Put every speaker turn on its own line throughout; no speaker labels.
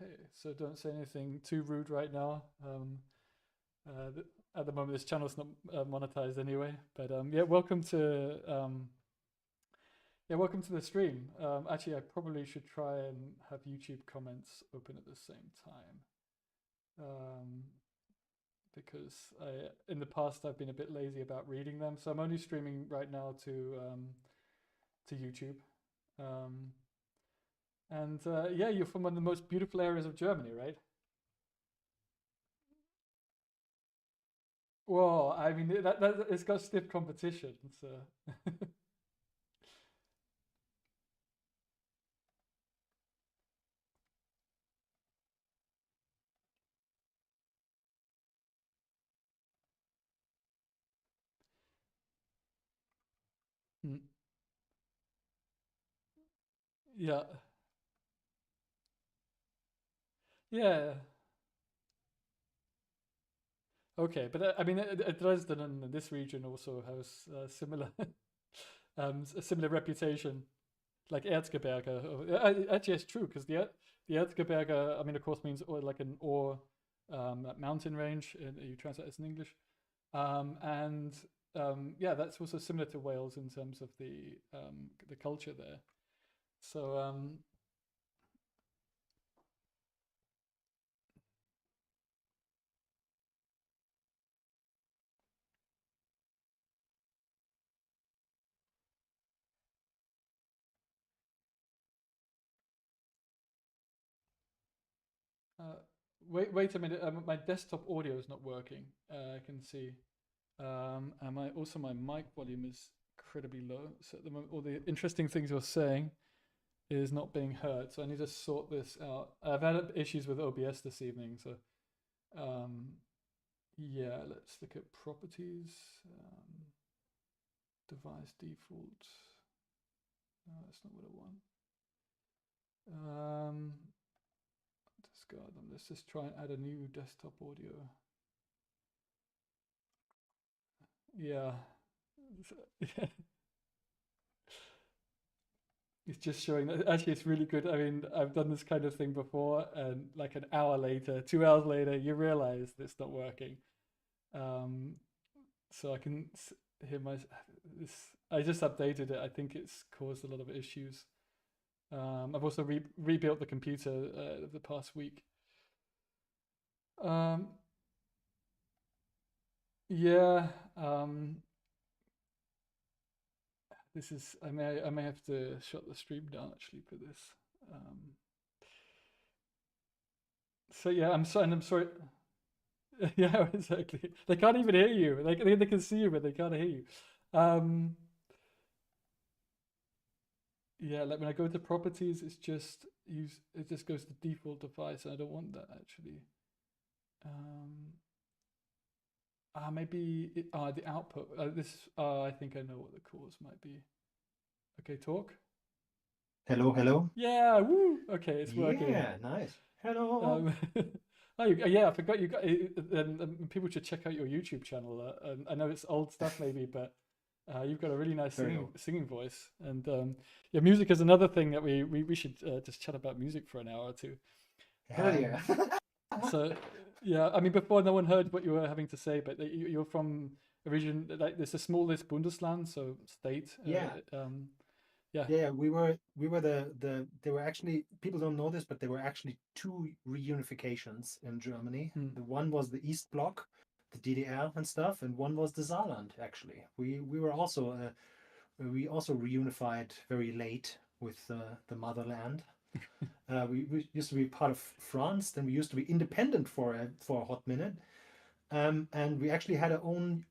Okay, so don't say anything too rude right now. At the moment, this channel's not monetized anyway. But yeah, welcome to the stream. Actually, I probably should try and have YouTube comments open at the same time, because in the past I've been a bit lazy about reading them. So I'm only streaming right now to YouTube. And yeah, you're from one of the most beautiful areas of Germany, right? Well, I mean that it's got stiff competition. So mm, yeah, yeah. Okay, but I mean, Dresden and this region also has similar a similar reputation, like Erzgebirge. Actually, it's true because the Erzgebirge, I mean, of course, means like an ore mountain range. You translate it in English, and yeah, that's also similar to Wales in terms of the culture there. So uh, wait a minute. My desktop audio is not working. I can see. And my mic volume is incredibly low. So at the moment, all the interesting things you're saying is not being heard. So I need to sort this out. I've had issues with OBS this evening. So um, yeah, let's look at properties. Device default. No, that's not what I want. Discard them. Let's just try and add a new desktop audio. Yeah. It's just showing that actually it's really good. I mean, I've done this kind of thing before, and like an hour later, 2 hours later, you realize it's not working. Um, so I can hear this. I just updated it. I think it's caused a lot of issues. I've also rebuilt the computer the past week. Um, yeah. This is. I may have to shut the stream down actually for this. Um, so yeah, I'm sorry. Yeah, exactly. They can't even hear you. They can see you, but they can't hear you. Um, yeah, like when I go to properties, it's just use. It just goes to default device, and I don't want that actually. Um, maybe the output. This. I think I know what the cause might be. Okay, talk.
Hello, hello.
Yeah, woo. Okay, it's working.
Yeah, nice. Hello.
Um, oh, yeah, I forgot you got. People should check out your YouTube channel. I know it's old stuff maybe, but you've got a really nice
Very
singing
old.
singing voice, and yeah, music is another thing that we should just chat about music for an hour or two.
Hell yeah.
Um, so yeah, I mean, before no one heard what you were having to say, but you're from a region like there's the smallest Bundesland, so state.
Yeah.
Yeah.
Yeah, we were the there were actually people don't know this, but there were actually two reunifications in Germany.
Mm.
The one was the East Bloc, the DDR and stuff, and one was the Saarland actually. We also reunified very late with the motherland. We used to be part of France, then we used to be independent for a hot minute, and we actually had our own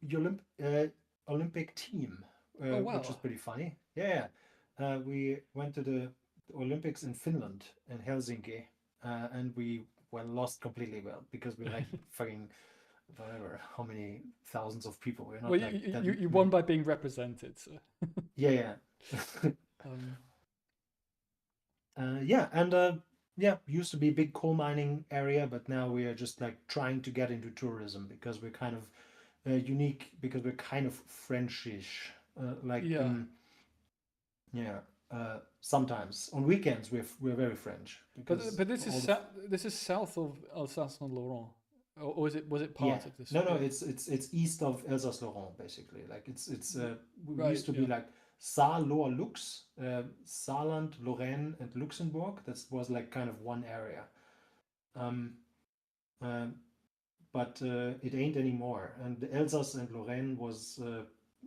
Olympic team,
Oh
which was
wow.
pretty funny. Yeah, we went to the Olympics in Finland in Helsinki, and we lost completely because we're like fucking whatever, how many thousands of people? We're
Well,
not like that
you won
many.
by being represented. So
Yeah, yeah.
um,
Yeah, and yeah, used to be a big coal mining area, but now we are just like trying to get into tourism because we're kind of unique because we're kind of Frenchish. Like
yeah.
yeah, Sometimes on weekends we're very French because
But this
all
is
the
this is south of Alsace-Laurent, or was it
yeah,
part of this?
no, it's east of Alsace-Lorraine basically. Like it's we
Right.
used to be
Yeah.
like Saar, Lower Lux, Saarland, Lorraine, and Luxembourg. That was like kind of one area. Um, uh, but it ain't anymore. And the Alsace and Lorraine was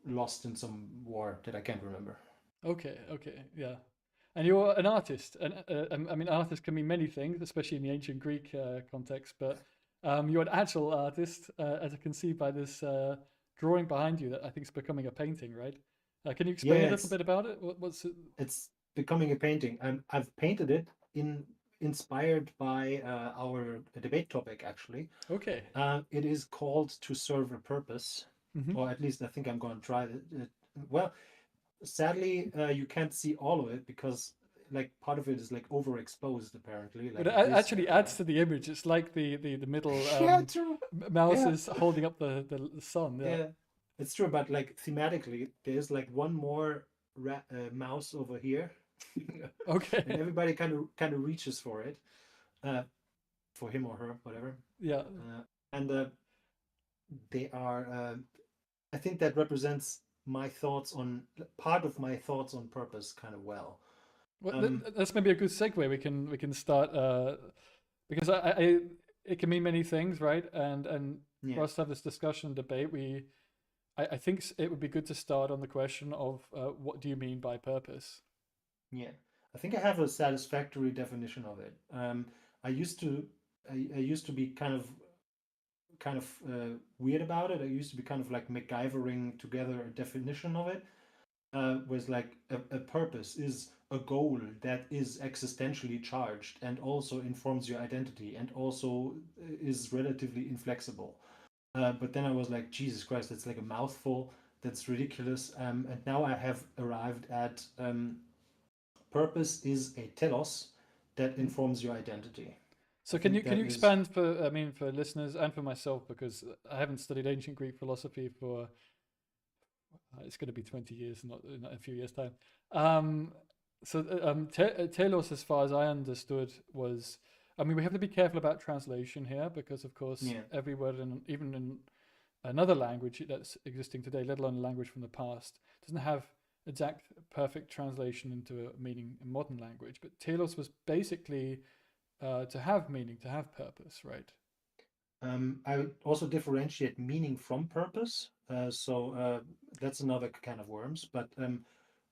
lost in some war that I can't remember.
Okay. Okay. Yeah. And you're an artist, and I mean, artists can mean many things, especially in the ancient Greek context. But you're an actual artist, as I can see by this drawing behind you that I think is becoming a painting, right? Can you explain a
Yeah,
little bit about it? What's it?
it's becoming a painting. I've painted it in inspired by our debate topic actually.
Okay.
It is called To Serve a Purpose,
Hmm.
or at least I think I'm going to try it. Well, sadly, you can't see all of it because like part of it is like overexposed apparently,
But
like
it
this
actually
area.
adds to the image. It's like the middle
Yeah, true.
mouse
Yeah,
is holding up the sun. Yeah.
yeah, it's true. But like thematically, there's like one more mouse over here, and
Okay.
everybody kind of reaches for it, uh, for him or her, whatever.
Yeah.
And they are. I think that represents my thoughts on part of my thoughts on purpose kind of well.
Well,
Um,
that's maybe a good segue. We can start because I it can mean many things, right? And for
yeah,
us to have this discussion debate, I think it would be good to start on the question of what do you mean by purpose?
yeah. I think I have a satisfactory definition of it. I used to, I used to be kind of weird about it. I used to be kind of like MacGyvering together a definition of it. Was like a purpose is a goal that is existentially charged and also informs your identity and also is relatively inflexible. But then I was like, Jesus Christ, that's like a mouthful. That's ridiculous. And now I have arrived at purpose is a telos that
Mhm.
informs your identity. I
So can you
think
can
that
you
is,
expand for I mean for listeners and for myself because I haven't studied ancient Greek philosophy for it's going to be 20 years, not a few years time. Um, Telos, as far as I understood, was I mean we have to be careful about translation here because of course
yeah,
every word in even in another language that's existing today, let alone a language from the past, doesn't have exact perfect translation into a meaning in modern language. But telos was basically to have meaning, to have purpose, right?
I would also differentiate meaning from purpose. So that's another kind of worms. But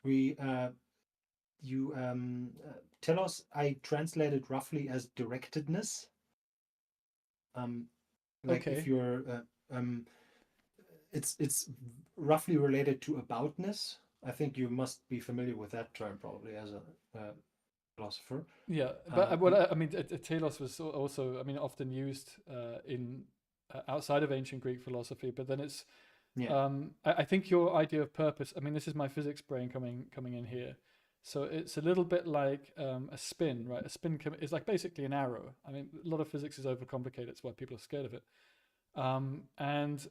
we you telos I translated roughly as directedness. Um, like if
Okay.
you're it's roughly related to aboutness. I think you must be familiar with that term probably as a philosopher.
Yeah, but
Uh,
what I mean, telos was also, I mean, often used in outside of ancient Greek philosophy. But then it's,
yeah,
I think your idea of purpose. I mean, this is my physics brain coming in here. So it's a little bit like a spin, right? A spin is like basically an arrow. I mean, a lot of physics is overcomplicated. It's why people are scared of it. And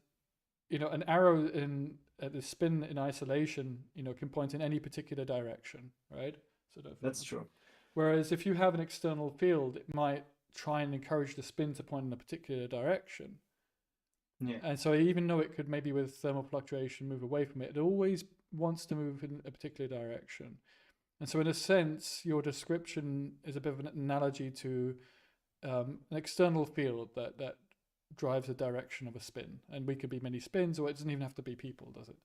an arrow in the spin in isolation, can point in any particular direction, right? Sort of.
that's true.
Whereas if you have an external field, it might try and encourage the spin to point in a particular direction.
Yeah.
And so even though it could maybe with thermal fluctuation move away from it, it always wants to move in a particular direction. And so in a sense, your description is a bit of an analogy to an external field that drives the direction of a spin. And we could be many spins, or it doesn't even have to be people, does it?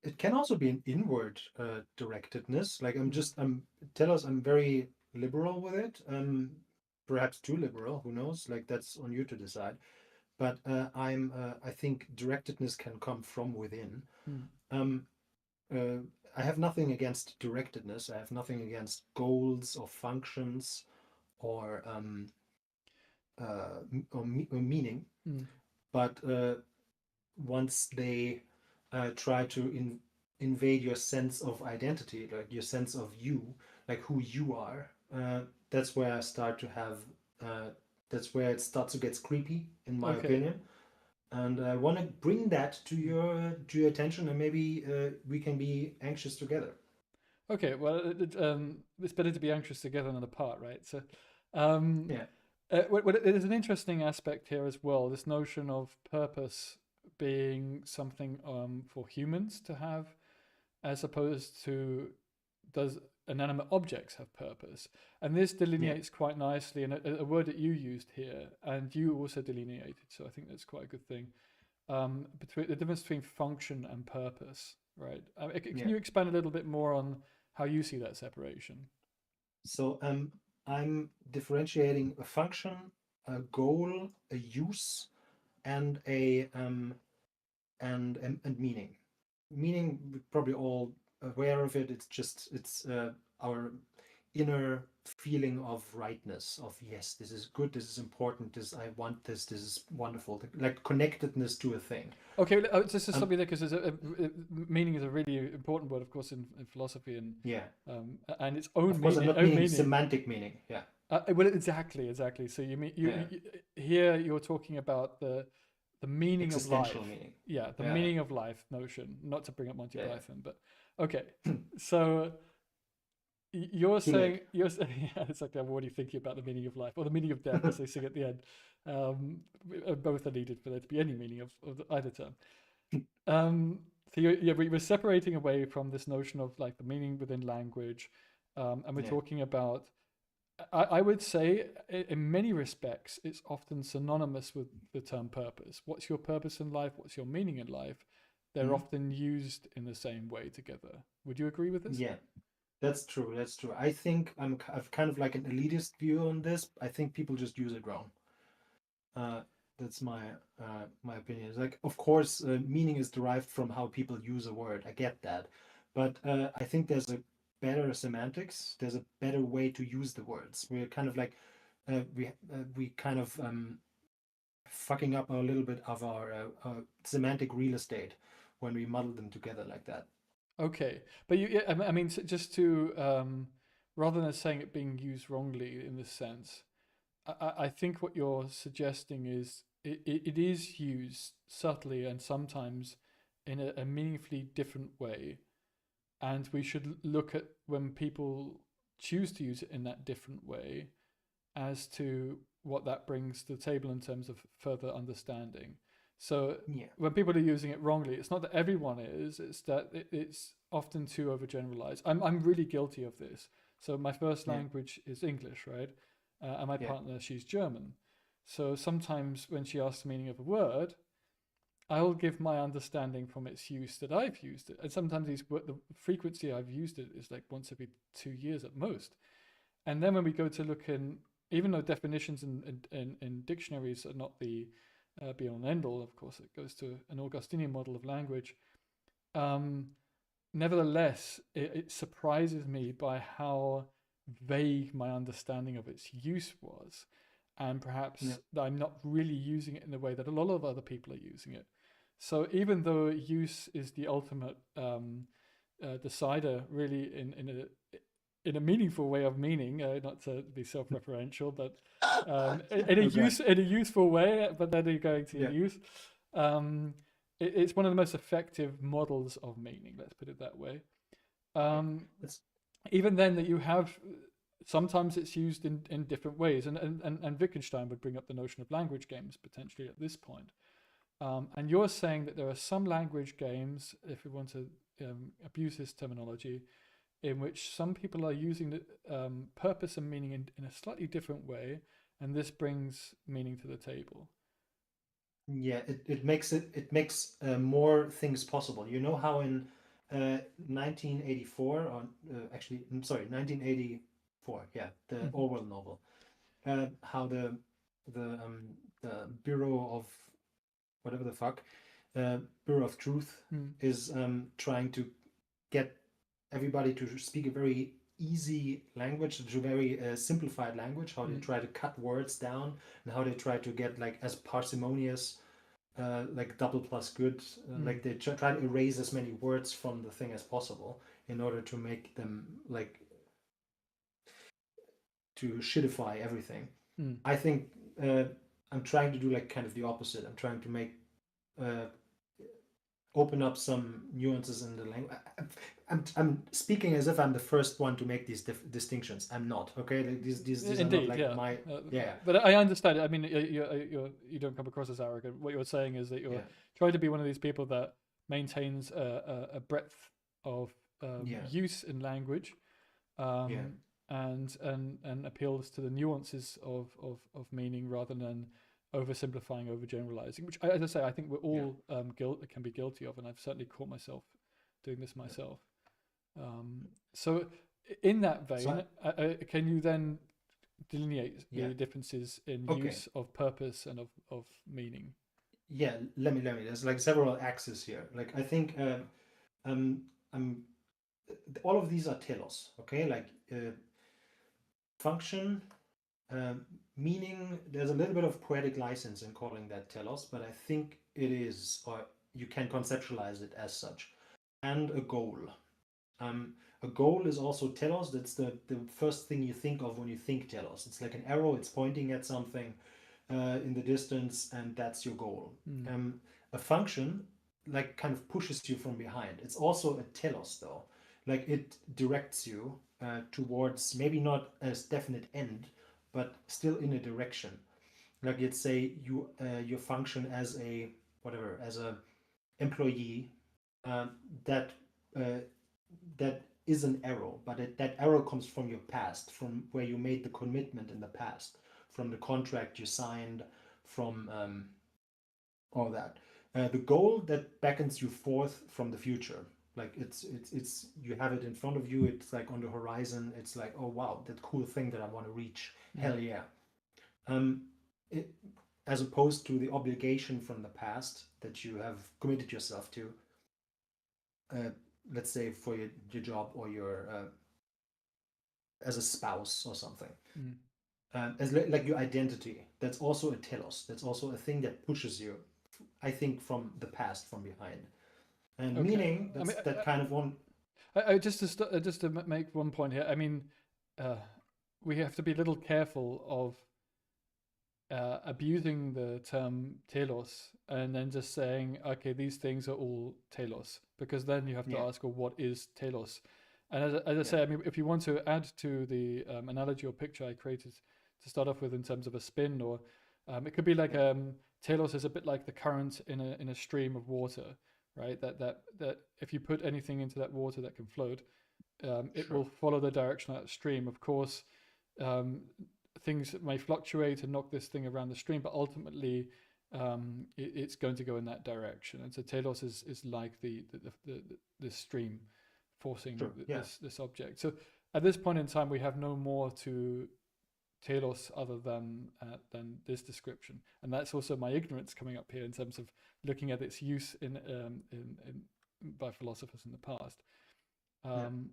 It can also be an inward directedness. Like
Mm.
tell us I'm very liberal with it. Perhaps too liberal, who knows? Like that's on you to decide. But I think directedness can come from within.
Mm.
Um, uh, I have nothing against directedness. I have nothing against goals or functions or or meaning.
Mm.
But once they try to invade your sense of identity, like your sense of you, like who you are, that's where I start to have. That's where it starts to get creepy, in my
Okay.
opinion. And I want to bring that to your attention, and maybe we can be anxious together.
Okay, well, it's better to be anxious together than apart, right? So, um,
Yeah,
there's an interesting aspect here as well. This notion of purpose being something for humans to have, as opposed to does inanimate objects have purpose? And this
yeah.
delineates quite nicely, and a word that you used here, and you also delineated. So I think that's quite a good thing. Between the difference between function and purpose, right? Can
Yeah.
you expand a little bit more on how you see that separation?
So I'm differentiating a function, a goal, a use, and a and meaning. Meaning, we're probably all aware of it. It's our inner feeling of rightness, of yes, this is good, this is important, this I want this is wonderful, like connectedness to a thing.
Okay, just to stop
Um,
you there, because meaning is a really important word, of course, in philosophy,
yeah,
and its
of
own
course, I'm
meaning.
not
Own
meaning
meaning.
semantic meaning. Yeah,
Well, exactly. So you mean
yeah,
here you're talking about the meaning of
existential
life.
meaning.
Yeah, the
Yeah,
meaning of life notion. Not to bring up Monty
yeah,
Python, but okay.
yeah.
So you're
Too late.
saying yeah, it's like I'm already thinking about the meaning of life or the meaning of death, as they sing at the end. Both are needed for there to be any meaning of either term. Um, so we were separating away from this notion of like the meaning within language, and we're
Yeah,
talking about. I would say, in many respects, it's often synonymous with the term purpose. What's your purpose in life? What's your meaning in life? They're
mhm.
often used in the same way together. Would you agree with this?
Yeah. That's true. That's true. I think I've kind of like an elitist view on this. I think people just use it wrong. Uh, that's my opinion. It's like, of course, meaning is derived from how people use a word. I get that, but I think there's a better semantics. There's a better way to use the words. We're kind of like we kind of fucking up a little bit of our semantic real estate when we muddle them together like that.
Okay, but yeah, I mean, just to rather than saying it being used wrongly in this sense, I think what you're suggesting is it is used subtly and sometimes in a meaningfully different way, and we should look at when people choose to use it in that different way as to what that brings to the table in terms of further understanding. So
Yeah.
when people are using it wrongly, it's not that everyone is, it's that it's often too overgeneralized. I'm really guilty of this. So my first
Yeah.
language is English, right? And my
Yeah.
partner, she's German. So sometimes when she asks the meaning of a word, I'll give my understanding from its use that I've used it. And sometimes the frequency I've used it is like once every 2 years at most. And then when we go to look in, even though definitions in dictionaries are not the be all and end all, of course, it goes to an Augustinian model of language. Um, Nevertheless, it surprises me by how vague my understanding of its use was. And
Yeah.
perhaps that I'm not really using it in the way that a lot of other people are using it. So even though use is the ultimate decider, really in a meaningful way of meaning, not to be self-referential, but
Oh God.
in a useful way, but then you're going to
Yeah.
use. Um, it's one of the most effective models of meaning. Let's put it that way.
Yeah.
Um,
That's
Even then, that you have sometimes it's used in different ways, and Wittgenstein would bring up the notion of language games potentially at this point. And you're saying that there are some language games, if we want to abuse this terminology, in which some people are using the purpose and meaning in a slightly different way, and this brings meaning to the table.
yeah. It makes more things possible. You know how in 1984 or actually I'm sorry 1984, yeah, the
Mm-hmm.
Orwell novel, how the Bureau of whatever the fuck, uh, Bureau of Truth
Mm.
is trying to get everybody to speak a very easy language, to very simplified language, how they
Mm.
try to cut words down and how they try to get like as parsimonious, like double plus good,
Mm.
like they try to erase as many words from the thing as possible in order to make them like to shitify everything.
Mm.
I think I'm trying to do like kind of the opposite. I'm trying to make uh, open up some nuances in the language. I'm speaking as if I'm the first one to make these distinctions. I'm not. Okay, like these are not
Indeed,
like
yeah.
my yeah
But I understand. I mean, you don't come across as arrogant. What you're saying is that you're
yeah
trying to be one of these people that maintains a breadth of
yeah
use in language,
yeah
um, and appeals to the nuances of meaning rather than oversimplifying, overgeneralizing. Which, as I say, I think we're
yeah
all can be guilty of, and I've certainly caught myself doing this myself. So, in that
so
vein, can you then delineate
yeah
the differences in
okay
use of purpose and of meaning?
yeah let me there's like several axes here. Like I think um I'm all of these are telos. Okay, like function, meaning. There's a little bit of poetic license in calling that telos, but I think it is, or you can conceptualize it as such. And a goal. Um, a goal is also telos. That's the first thing you think of when you think telos. It's like an arrow. It's pointing at something in the distance, and that's your goal.
Mm.
A function like kind of pushes you from behind. It's also a telos though. Like it directs you towards maybe not a definite end, but still in a direction. Like you'd say you function as a whatever, as a employee, uh, that uh, that is an arrow, but that arrow comes from your past, from where you made the commitment in the past, from the contract you signed, from all that. The goal that beckons you forth from the future. Like it's you have it in front of you. It's like on the horizon. It's like, oh wow, that cool thing that I want to reach.
Mm.
Hell yeah. Um, it, as opposed to the obligation from the past that you have committed yourself to, uh, let's say for your job or your as a spouse or something.
Mm.
As like your identity, that's also a telos. That's also a thing that pushes you, I think, from the past, from behind. And
Okay.
meaning,
I
that's
mean,
that kind of one.
just to make one point here. I mean, uh, we have to be a little careful of abusing the term telos and then just saying, okay, these things are all telos, because then you have to
Yeah,
ask, well, what is telos? And as I
yeah,
say, I mean, if you want to add to the analogy or picture I created to start off with in terms of a spin, or it could be like
yeah,
telos is a bit like the current in a stream of water, right? That if you put anything into that water that can float, it
sure,
will follow the direction of that stream. Of course, um, things may fluctuate and knock this thing around the stream, but ultimately it's going to go in that direction. And so Telos is like the stream forcing
sure, yeah,
this object. So at this point in time, we have no more to Telos other than this description, and that's also my ignorance coming up here in terms of looking at its use in by philosophers in the past.
yeah,
Um,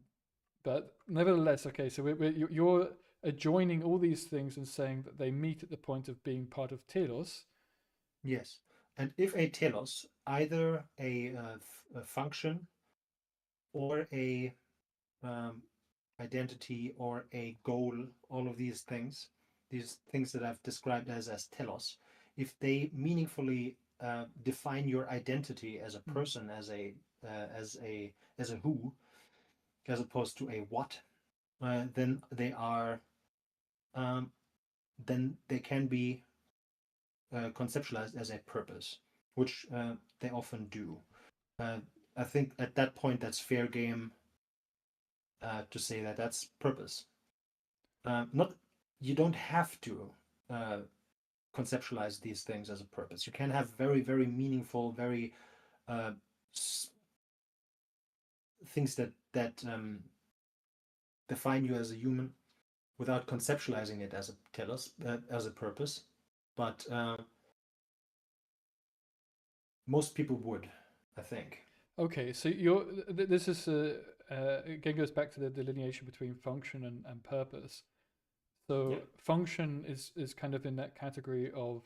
but nevertheless, okay, so you're adjoining all these things and saying that they meet at the point of being part of telos.
yes. And if a telos, either a function or a um, identity or a goal, all of these things that I've described as telos, if they meaningfully define your identity as a
Mm.
person, as a who, as opposed to a what, then um, they can be conceptualized as a purpose, which they often do. Uh, I think at that point that's fair game to say that that's purpose. Not You don't have to uh, conceptualize these things as a purpose. You can have very very meaningful, very uh, things that define you as a human without conceptualizing it as a telos, as a purpose. But most people would, I think.
Okay, so this is again goes back to the delineation between function and purpose.
Yeah.
So function is kind of in that category of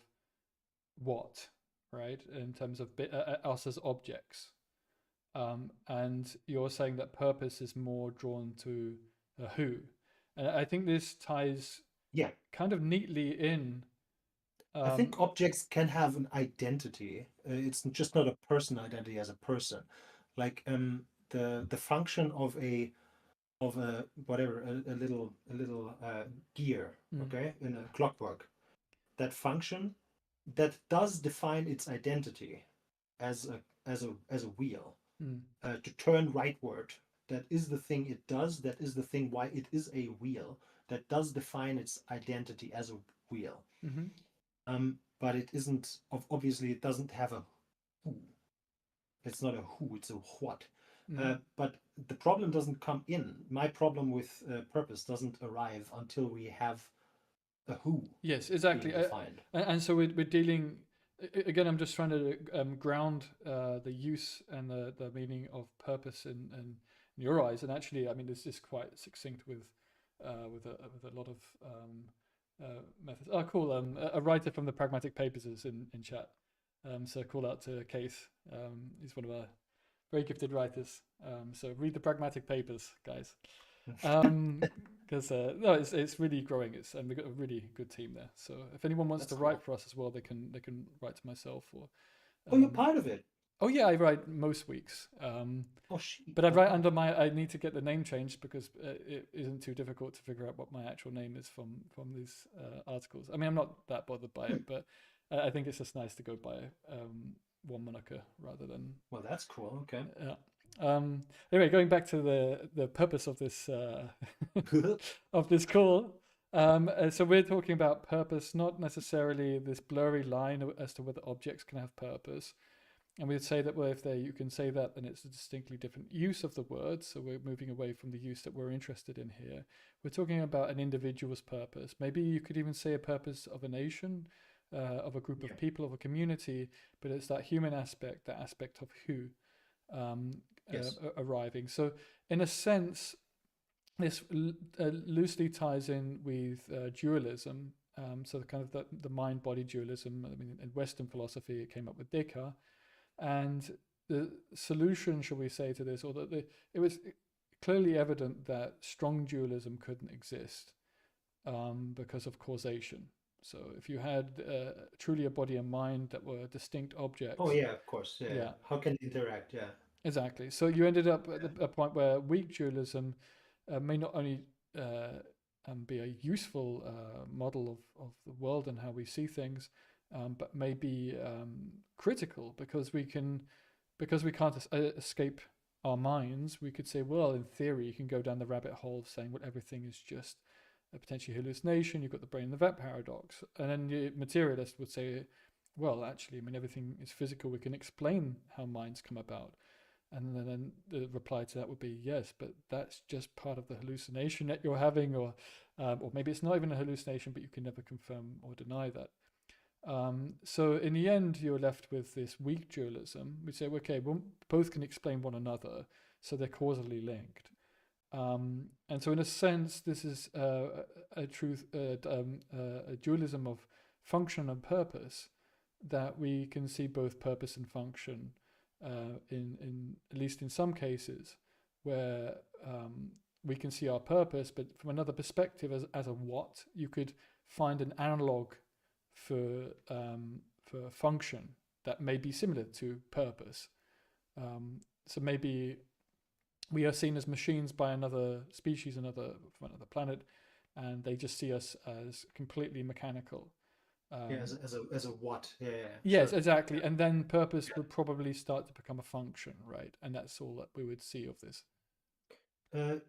what, right? In terms of us as objects. And you're saying that purpose is more drawn to a who. And I think this ties
Yeah.
kind of neatly in
I think objects can have an identity. It's just not a person identity as a person. Like the function of a whatever a little gear, okay, in a clockwork. That function that does define its identity as a wheel to turn rightward. That is the thing it does. That is the thing why it is a wheel. That does define its identity as a wheel. But it isn't. Obviously, it doesn't have a who. It's not a who. It's a what. But the problem doesn't come in. My problem with purpose doesn't arrive until we have a who.
Yes, exactly. And so we're dealing. Again, I'm just trying to ground the use and the meaning of purpose in your eyes. And actually, I mean, this is quite succinct with a lot of methods. Oh, cool. A writer from the Pragmatic Papers is in chat. So call out to Case. He's one of our very gifted writers. So read the Pragmatic Papers, guys. Because no, it's really growing. And we've got a really good team there. So if anyone wants to write for us as well, they can write to myself or.
Oh, you're part of it.
Oh yeah, I write most weeks.
Oh shit.
But I write under I need to get the name changed because it isn't too difficult to figure out what my actual name is from these articles. I mean, I'm not that bothered by it, but I think it's just nice to go by one moniker rather than.
Well, that's cool. Okay.
Yeah. Anyway, going back to the purpose of this of this call. So we're talking about purpose, not necessarily this blurry line as to whether objects can have purpose. And we'd say that, well, if you can say that, then it's a distinctly different use of the word. So we're moving away from the use that we're interested in here. We're talking about an individual's purpose. Maybe you could even say a purpose of a nation, of a group of people, of a community, but it's that human aspect, that aspect of who arriving. So in a sense, this loosely ties in with dualism. So the kind of the mind-body dualism. I mean, in Western philosophy, it came up with Descartes. And the solution, shall we say, to this, or that it was clearly evident that strong dualism couldn't exist because of causation. So if you had truly a body and mind that were distinct objects.
Oh yeah, of course. Yeah. How can they interact? Yeah.
Exactly. So you ended up at a point where weak dualism may not only be a useful model of the world and how we see things, but may be critical because we can't escape our minds. We could say, well, in theory, you can go down the rabbit hole of saying, well, everything is just a potentially hallucination. You've got the brain and the vat paradox. And then the materialist would say, well, actually, I mean, everything is physical. We can explain how minds come about. And then the reply to that would be, yes, but that's just part of the hallucination that you're having, or maybe it's not even a hallucination, but you can never confirm or deny that. So in the end, you're left with this weak dualism. We say, okay, well, both can explain one another, so they're causally linked. And so in a sense, this is a dualism of function and purpose, that we can see both purpose and function in at least in some cases, where we can see our purpose, but from another perspective, as a what, you could find an analog for function that may be similar to purpose. So maybe we are seen as machines by another species, from another planet, and they just see us as completely mechanical.
As a what? Yeah.
Yes, sure. Exactly. And then purpose would probably start to become a function, right? And that's all that we would see of this.
No.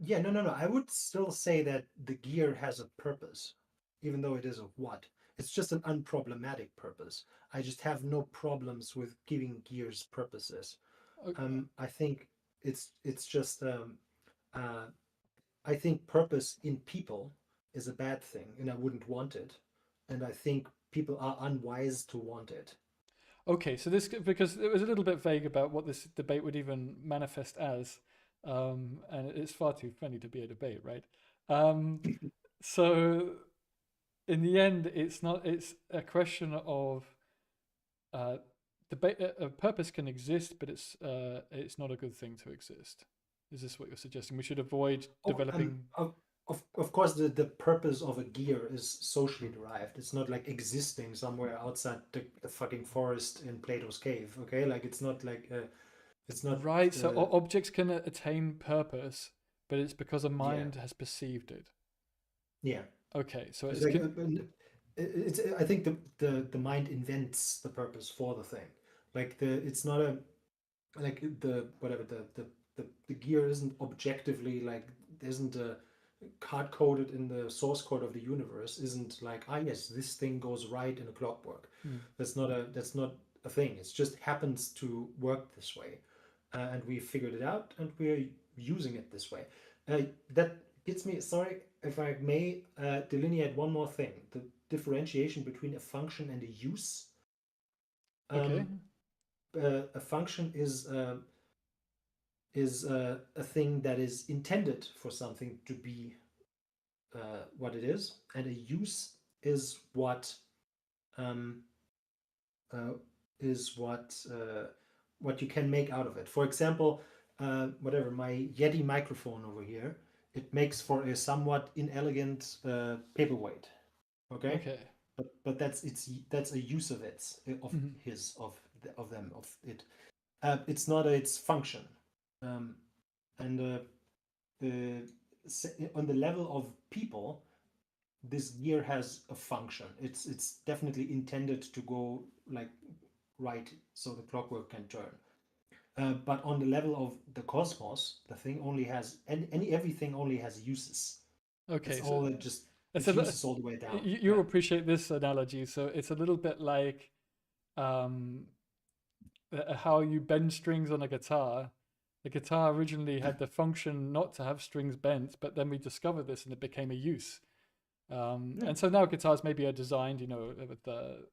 I would still say that the gear has a purpose, even though it is a what. It's just an unproblematic purpose. I just have no problems with giving gears purposes. Okay. I think it's just I think purpose in people is a bad thing, and I wouldn't want it. And I think people are unwise to want it.
Okay, so this, because it was a little bit vague about what this debate would even manifest as, and it's far too funny to be a debate, right? So in the end, it's a question of debate. A purpose can exist, but it's not a good thing to exist. Is this what you're suggesting? We should avoid developing.
of course, the purpose of a gear is socially derived. It's not like existing somewhere outside the fucking forest in Plato's cave. Okay, like it's not like it's not
Right. So objects can attain purpose, but it's because a
yeah,
mind has perceived it.
yeah.
Okay. So
It's
it's
like it's I think the mind invents the purpose for the thing. Like it's not a like the whatever the gear isn't objectively like there isn't a hard coded in the source code of the universe isn't like yes, this thing goes right in a clockwork.
Hmm.
That's not a thing. It just happens to work this way, and we figured it out and we're using it this way. That gets me. Sorry if I may delineate one more thing: the differentiation between a function and a use.
Okay.
Um, a function is a thing that is intended for something to be what it is, and a use is um, uh, what you can make out of it. For example, whatever my Yeti microphone over here, it makes for a somewhat inelegant paperweight. Okay,
Okay.
but that's a use of
Mhm.
of them of it. It's not its function, um, and the on the level of people, this gear has a function. It's definitely intended to go like right so the clockwork can turn. But on the level of the cosmos, the thing only has everything only has uses. That's
Okay. So
all it just
it's
it's uses all the way down.
you
Yeah.
appreciate this analogy. So it's a little bit like um, how you bend strings on a guitar. The guitar originally had the function not to have strings bent, but then we discovered this and it became a use.
Yeah.
And so now guitars maybe are designed, with the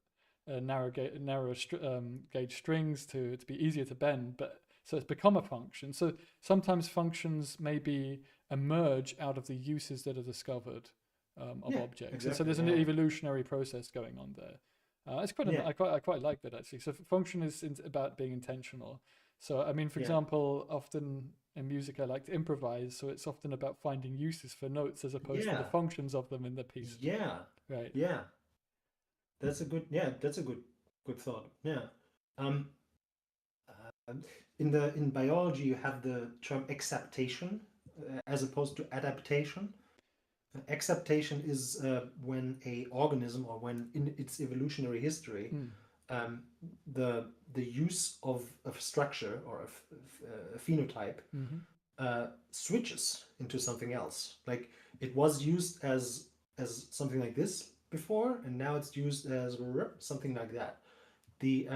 gauge strings to be easier to bend, but so it's become a function. So sometimes functions maybe emerge out of the uses that are discovered of
Yeah.
objects, and so
Exactly.
there's an
Yeah.
evolutionary process going on there. It's quite
Yeah.
I quite like that actually. So function is about being intentional. So I mean, for
Yeah.
example, often in music I like to improvise, so it's often about finding uses for notes as opposed to the
Yeah.
functions of them in the piece.
Yeah.
Right.
Yeah. That's a good thought. Yeah. Um, in biology, you have the term acceptation as opposed to adaptation. Acceptation is when a organism or when in its evolutionary history,
Mm.
um, the use of a structure or a phenotype
Hmm.
switches into something else. Like it was used as something like this before, and now it's used as something like that. The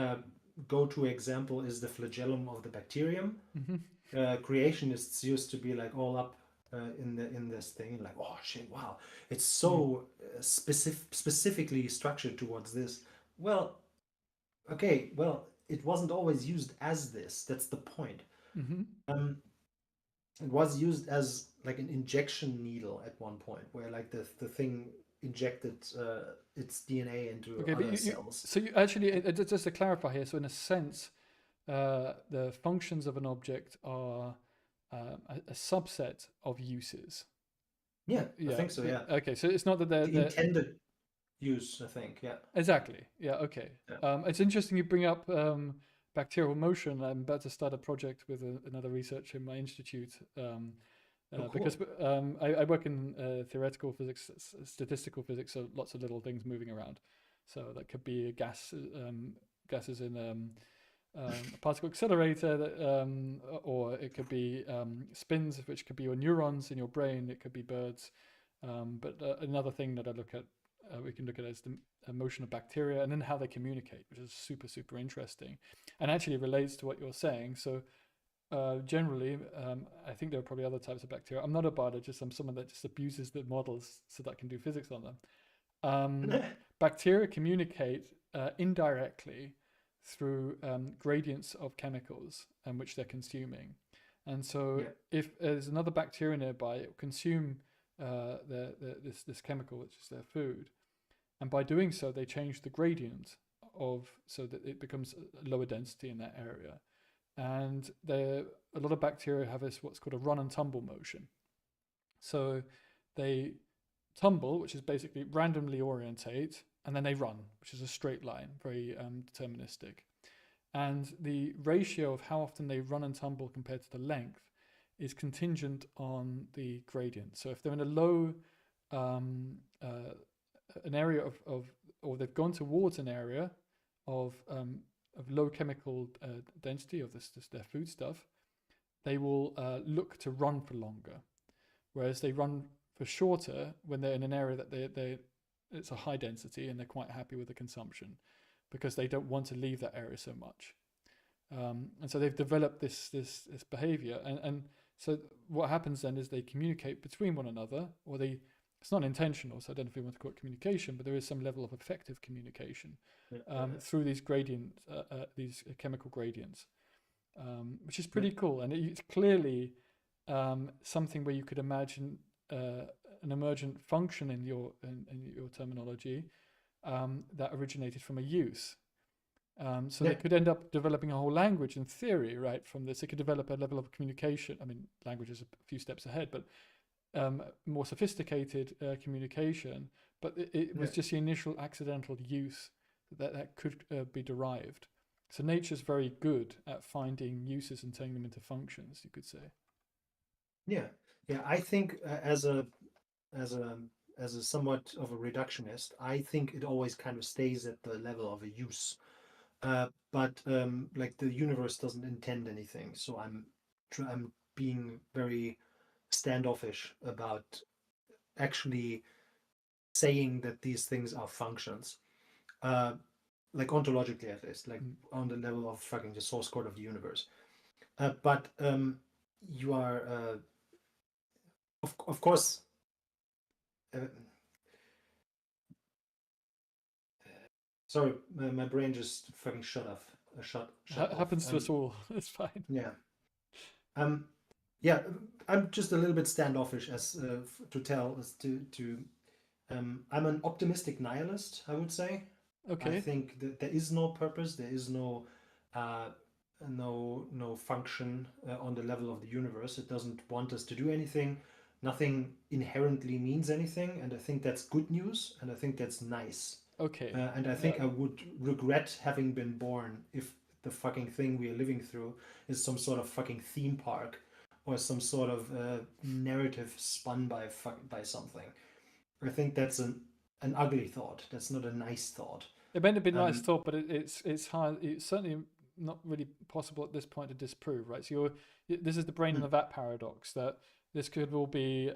go-to example is the flagellum of the bacterium.
Hmm.
Creationists used to be like all up in this thing, like oh shit, wow, it's
Mm.
so specifically structured towards this. Well, okay, well, it wasn't always used as this. That's the point.
Hmm.
Um, it was used as like an injection needle at one point, where like the thing injected its DNA into
Okay, but
other cells.
so you actually, just to clarify here, so in a sense, the functions of an object are a subset of uses.
Yeah, I
Yeah.
think so. Yeah,
Okay, so it's not that
the
they're
intended use, I think. Yeah,
exactly. Yeah. Okay.
yeah.
It's interesting you bring up bacterial motion. I'm about to start a project with another researcher in my institute.
Oh,
Because
cool.
I work in theoretical physics, statistical physics, so lots of little things moving around. So that could be gases in a particle accelerator, or it could be spins, which could be your neurons in your brain. It could be birds. But another thing that we can look at is the motion of bacteria and then how they communicate, which is super, super interesting and actually relates to what you're saying. So generally, I think there are probably other types of bacteria. I'm not a biologist. I'm someone that just abuses the models so that I can do physics on them. Bacteria communicate indirectly through gradients of chemicals which they're consuming. And so,
Yeah,
if there's another bacteria nearby, it will consume this chemical, which is their food. And by doing so, they change the gradient so that it becomes a lower density in that area. And a lot of bacteria have what's called a run and tumble motion. So they tumble, which is basically randomly orientate, and then they run, which is a straight line, very deterministic. And the ratio of how often they run and tumble compared to the length is contingent on the gradient. So if they're in a low, an area of or they've gone towards an area of low chemical density of this their food stuff, they will look to run for longer. Whereas they run for shorter when they're in an area that they it's a high density and they're quite happy with the consumption because they don't want to leave that area so much. And so they've developed this behavior, and so what happens then is they communicate between one another, or it's not intentional, so I don't know if we want to call it communication, but there is some level of effective communication through these these chemical gradients, which is pretty cool, and it's clearly something where you could imagine an emergent function in your terminology that originated from a use. So they could end up developing a whole language in theory, right? From this, they could develop a level of communication. I mean, language is a few steps ahead, but more sophisticated communication. But it was just the initial accidental use that could be derived. So nature's very good at finding uses and turning them into functions, you could say.
Yeah, I think as a somewhat of a reductionist, I think it always kind of stays at the level of a use. But like the universe doesn't intend anything, so I'm being very standoffish about actually saying that these things are functions, like ontologically at least, like on the level of fucking the source code of the universe. But you are, of course. Sorry, my brain just fucking shut off.
Happens to us all. It's fine.
Yeah. Yeah, I'm just a little bit standoffish as to tell as to I'm an optimistic nihilist, I would say.
Okay.
I think that there is no purpose, there is no function on the level of the universe. It doesn't want us to do anything. Nothing inherently means anything, and I think that's good news, and I think that's nice.
Okay.
And I think I would regret having been born if the fucking thing we are living through is some sort of fucking theme park or some sort of narrative spun by something. I think that's an ugly thought. That's not a nice thought.
It may have been a nice thought, but it's hard. It's certainly not really possible at this point to disprove, right? So this is the brain in the vat paradox, that this could all be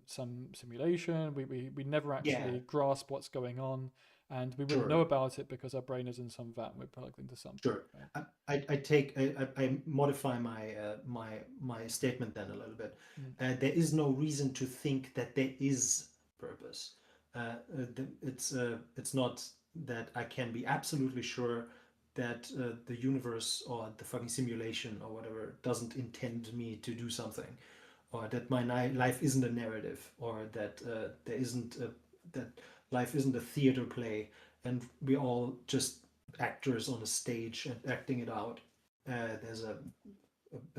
some simulation. We never actually grasp what's going on, and we wouldn't know about it because our brain is in some vat and we're plugged into something.
Sure. Right? I modify my statement then a little bit. There is no reason to think that there is purpose. It's not that I can be absolutely sure that the universe or the fucking simulation or whatever doesn't intend me to do something, or that my life isn't a narrative, or that there isn't that life isn't a theater play and we all just actors on a stage and acting it out. There's a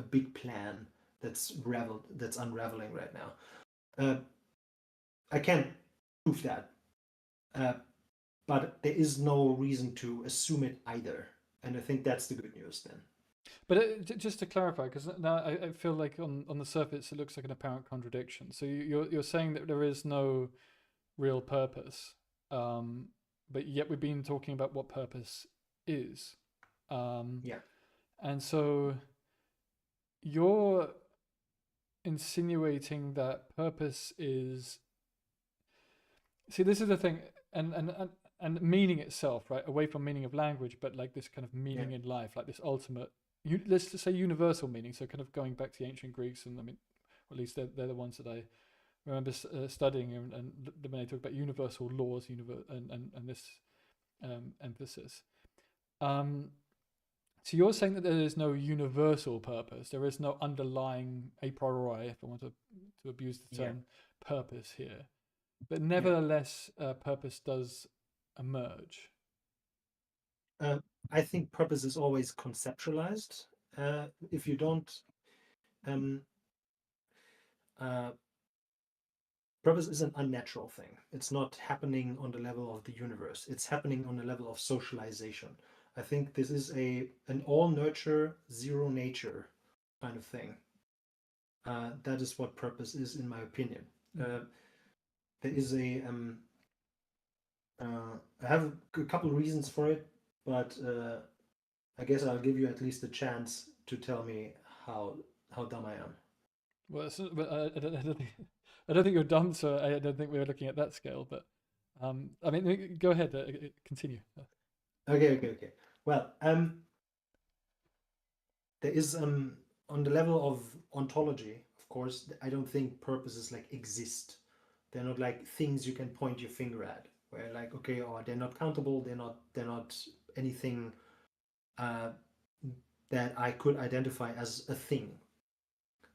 big plan that's unraveling right now. I can't prove that, but there is no reason to assume it either, and I think that's the good news then.
But just to clarify, because now I feel like on the surface it looks like an apparent contradiction. So you're saying that there is no real purpose, but yet we've been talking about what purpose is.
Yeah.
And so you're insinuating that purpose is. See, this is the thing, and meaning itself, right? Away from meaning of language, but like this kind of meaning in life, like this ultimate. Let's just say universal meaning. So kind of going back to the ancient Greeks, and I mean, or at least they're the ones that I remember studying, and when they talk about universal laws, and this emphasis. So you're saying that there is no universal purpose. There is no underlying a priori, if I want to abuse the term, purpose here. But nevertheless, purpose does emerge.
I think purpose is always conceptualized. If you don't purpose is an unnatural thing. It's not happening on the level of the universe. It's happening on the level of socialization. I think this is an all nurture, zero nature kind of thing. That is what purpose is, in my opinion. There is I have a couple of reasons for it, but I guess I'll give you at least a chance to tell me how dumb I am.
Well, but I don't think you're dumb, so I don't think we were looking at that scale. But I mean, go ahead, continue.
Okay. Well, there is on the level of ontology, of course, I don't think purposes like exist. They're not like things you can point your finger at, where like, okay, or they're not countable, they're not anything that I could identify as a thing.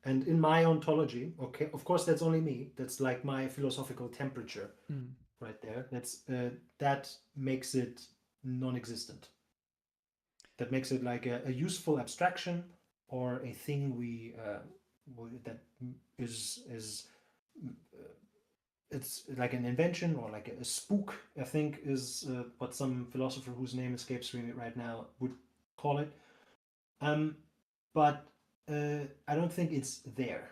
And in my ontology, okay, of course that's only me. That's like my philosophical temperature right there. That makes it non-existent. That makes it like a useful abstraction or a thing that is it's like an invention or like a spook. I think is what some philosopher whose name escapes me right now would call it. But I don't think it's there.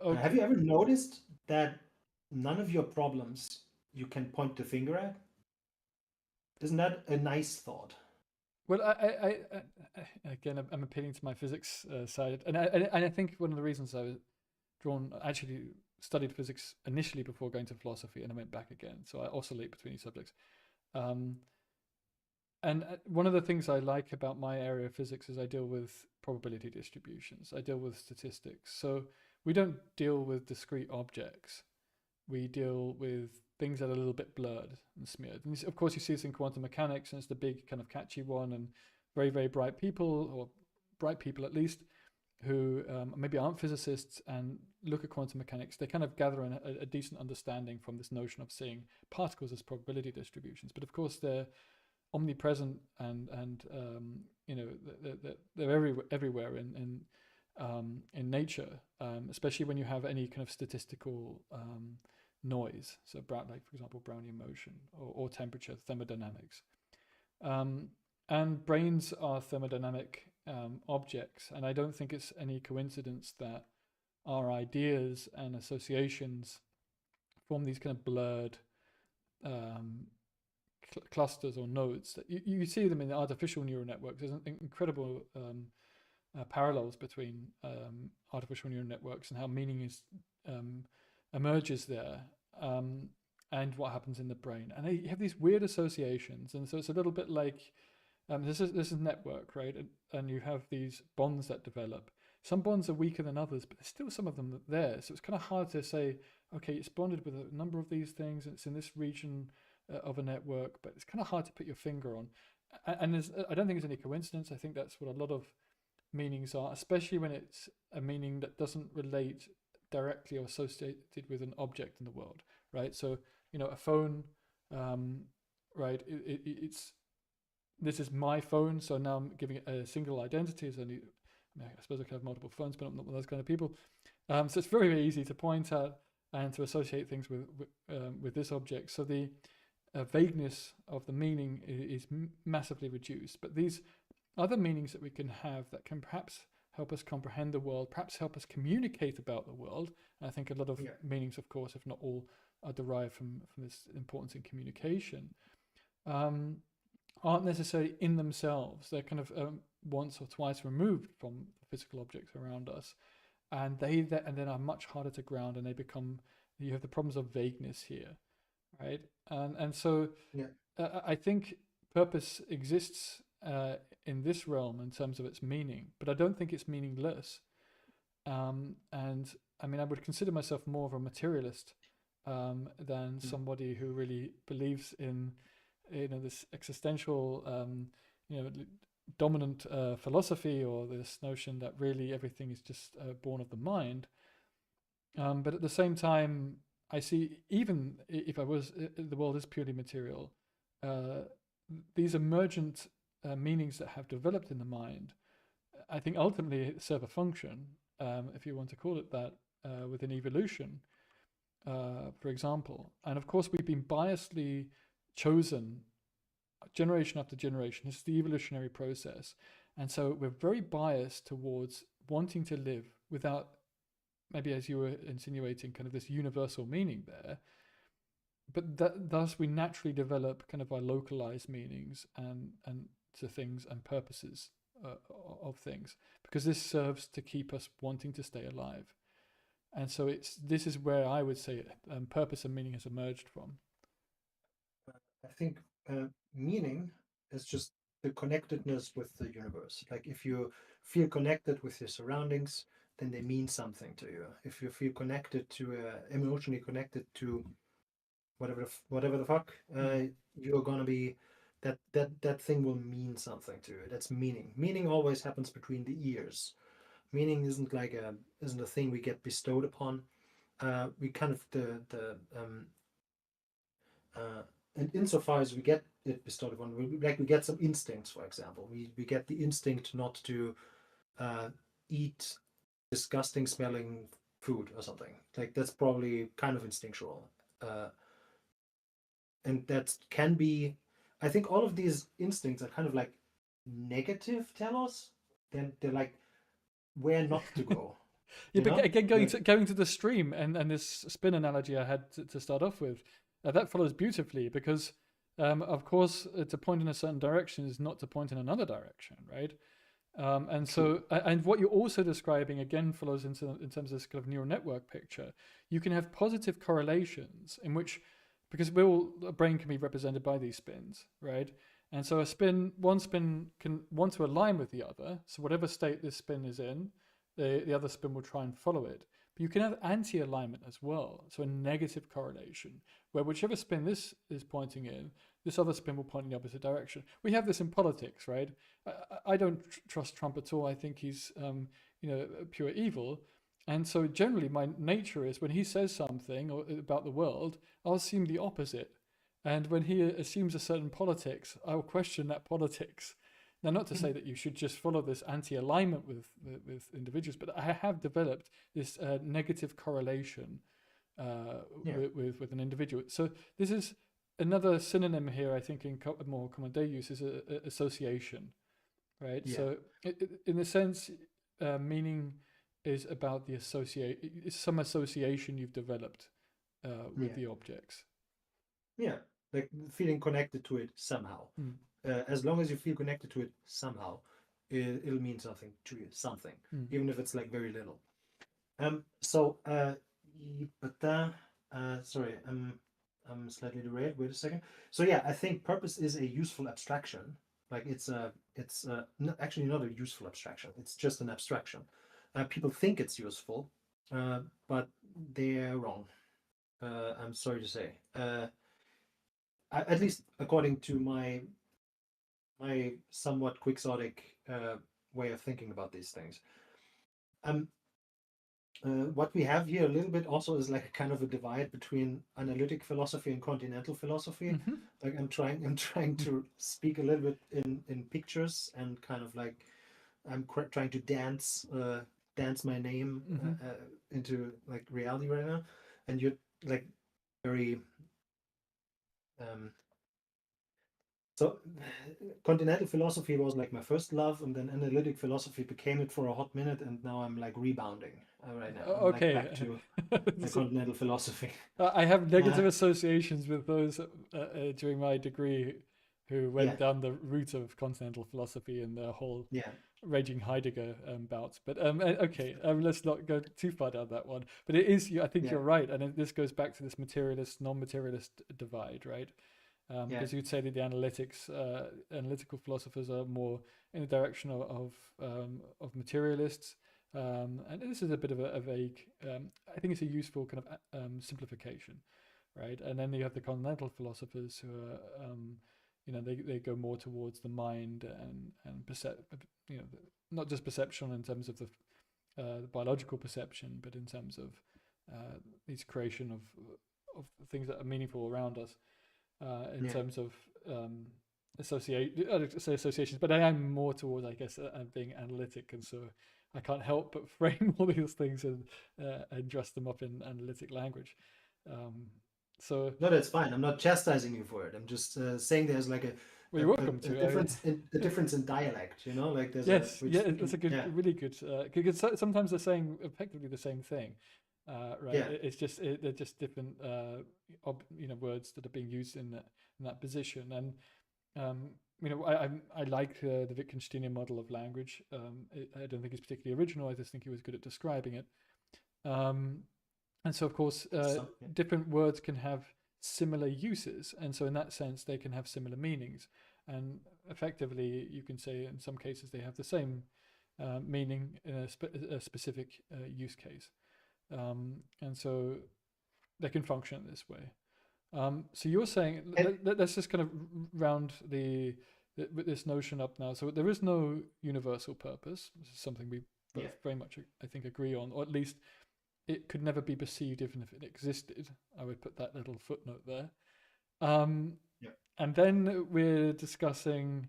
Okay.
Have you ever noticed that none of your problems you can point the finger at? Isn't that a nice thought?
Well, again, I'm appealing to my physics side, and I think one of the reasons I was drawn, actually studied physics initially before going to philosophy, and I went back again. So I oscillate between these subjects. And one of the things I like about my area of physics is I deal with probability distributions. I deal with statistics. So we don't deal with discrete objects. We deal with things that are a little bit blurred and smeared. And of course, you see this in quantum mechanics, and it's the big kind of catchy one. And very, very bright people, or bright people at least, who maybe aren't physicists and look at quantum mechanics, they kind of gather a decent understanding from this notion of seeing particles as probability distributions. But of course, they're omnipresent and you know, they're everywhere in nature, especially when you have any kind of statistical noise. So like for example, Brownian motion or temperature, thermodynamics. And brains are thermodynamic objects, and I don't think it's any coincidence that our ideas and associations form these kind of blurred clusters or nodes. That you see them in the artificial neural networks. There's incredible parallels between artificial neural networks and how meaning is emerges there, and what happens in the brain. And they have these weird associations, and so it's a little bit like this is network, right? And you have these bonds that develop. Some bonds are weaker than others, but there's still some of them there. So it's kind of hard to say, okay, it's bonded with a number of these things, and it's in this region of a network, but it's kind of hard to put your finger on. And I don't think it's any coincidence. I think that's what a lot of meanings are, especially when it's a meaning that doesn't relate directly or associated with an object in the world, right? So, you know, a phone, right? It's this is my phone, so now I'm giving it a single identity. It's only, I suppose I could have multiple phones, but I'm not one of those kind of people. So it's very, very easy to point at and to associate things with this object. So the vagueness of the meaning is massively reduced. But these other meanings that we can have that can perhaps help us comprehend the world, perhaps help us communicate about the world. And I think a lot of meanings, of course, if not all, are derived from this importance in communication. Aren't necessarily in themselves. They're kind of once or twice removed from the physical objects around us, and then are much harder to ground, and they become. You have the problems of vagueness here, right? And so I think purpose exists in this realm in terms of its meaning, but I don't think it's meaningless. And I mean, I would consider myself more of a materialist than somebody who really believes in, you know, this existential, you know, dominant philosophy, or this notion that really everything is just born of the mind. But at the same time, I see, even if the world is purely material, these emergent meanings that have developed in the mind, I think ultimately serve a function, if you want to call it that, within evolution. for example. And of course, we've been biasedly chosen generation after generation. This is the evolutionary process. And so we're very biased towards wanting to live without, maybe as you were insinuating, kind of this universal meaning there. But thus we naturally develop kind of our localized meanings and to things and purposes of things, because this serves to keep us wanting to stay alive. And so this is where I would say purpose and meaning has emerged from.
I think meaning is just the connectedness with the universe. Like if you feel connected with your surroundings, then they mean something to you. If you feel connected to, emotionally connected to whatever the fuck, you're gonna be, that thing will mean something to you. That's meaning. Meaning always happens between the ears. Meaning isn't a thing we get bestowed upon. We kind of and insofar as we get it bestowed upon, we get some instincts. For example, we get the instinct not to eat disgusting smelling food or something. Like that's probably kind of instinctual, and that can be. I think all of these instincts are kind of like negative telos. Then they're like where not to go.
Yeah, but again, going to the stream and this spin analogy I had to start off with, that follows beautifully, because of course to point in a certain direction is not to point in another direction, right? And so, and what you're also describing again follows in terms of this kind of neural network picture. You can have positive correlations in which, because a brain can be represented by these spins, right? And so one spin can want to align with the other. So whatever state this spin is in, the other spin will try and follow it. But you can have anti-alignment as well. So a negative correlation, where whichever spin this is pointing in, this other spin will point in the opposite direction. We have this in politics, right? I don't trust Trump at all. I think he's, pure evil. And so generally my nature is when he says something about the world, I'll assume the opposite. And when he assumes a certain politics, I will question that politics. Now, not to say that you should just follow this anti-alignment with individuals, but I have developed this negative correlation with an individual. So this is another synonym here, I think, in more common day use is association, right? Yeah. So in a sense, meaning is about it's some association you've developed with the objects.
Yeah, like feeling connected to it somehow. As long as you feel connected to it somehow, it'll mean something to you, even if it's like very little. Sorry, I'm slightly derailed. Wait a second. So yeah, I think purpose is a useful abstraction. Like it's actually not a useful abstraction. It's just an abstraction. People think it's useful, but they're wrong. I'm sorry to say. At least according to my somewhat quixotic way of thinking about these things. What we have here a little bit also is like a kind of a divide between analytic philosophy and continental philosophy. Like I'm trying to speak a little bit in pictures and kind of like I'm trying to dance my name into like reality right now, and you're like very so continental philosophy was like my first love, and then analytic philosophy became it for a hot minute, and now I'm like rebounding right now. I'm
okay,
like back to the continental philosophy.
I have negative associations with those during my degree who went down the route of continental philosophy and the whole raging Heidegger bouts. But okay, let's not go too far down that one. But it is, I think you're right, and this goes back to this materialist, non-materialist divide, right? Because you'd say that the analytical philosophers are more in the direction of materialists, and this is a bit of a vague. I think it's a useful kind of simplification, right? And then you have the continental philosophers who are, they go more towards the mind and not just perception in terms of the biological perception, but in terms of this creation of things that are meaningful around us. In terms of associations, but I am more towards, I guess, being analytic, and so I can't help but frame all these things and dress them up in analytic language. So
No, that's fine. I'm not chastising you for it. I'm just saying there's like
well, you're welcome to.
a difference in dialect. You know, like there's a
Yes,
which
yeah,
we can
that's a good,
yeah
really good. Because sometimes they're saying effectively the same thing, right?
yeah
It's just they're just different, words that are being used in that position. And I like the Wittgensteinian model of language. I don't think it's particularly original. I just think he was good at describing it. And so, of course,
so yeah.
different words can have similar uses, and so in that sense, they can have similar meanings. And effectively, you can say in some cases they have the same meaning in a specific use case, and so they can function this way. So you're saying
And
let's just kind of round with this notion up now. So there is no universal purpose. This is something we
yeah
both very much, I think, agree on, or at least it could never be perceived even if it existed. I would put that little footnote there. Um,
yeah
and then we're discussing,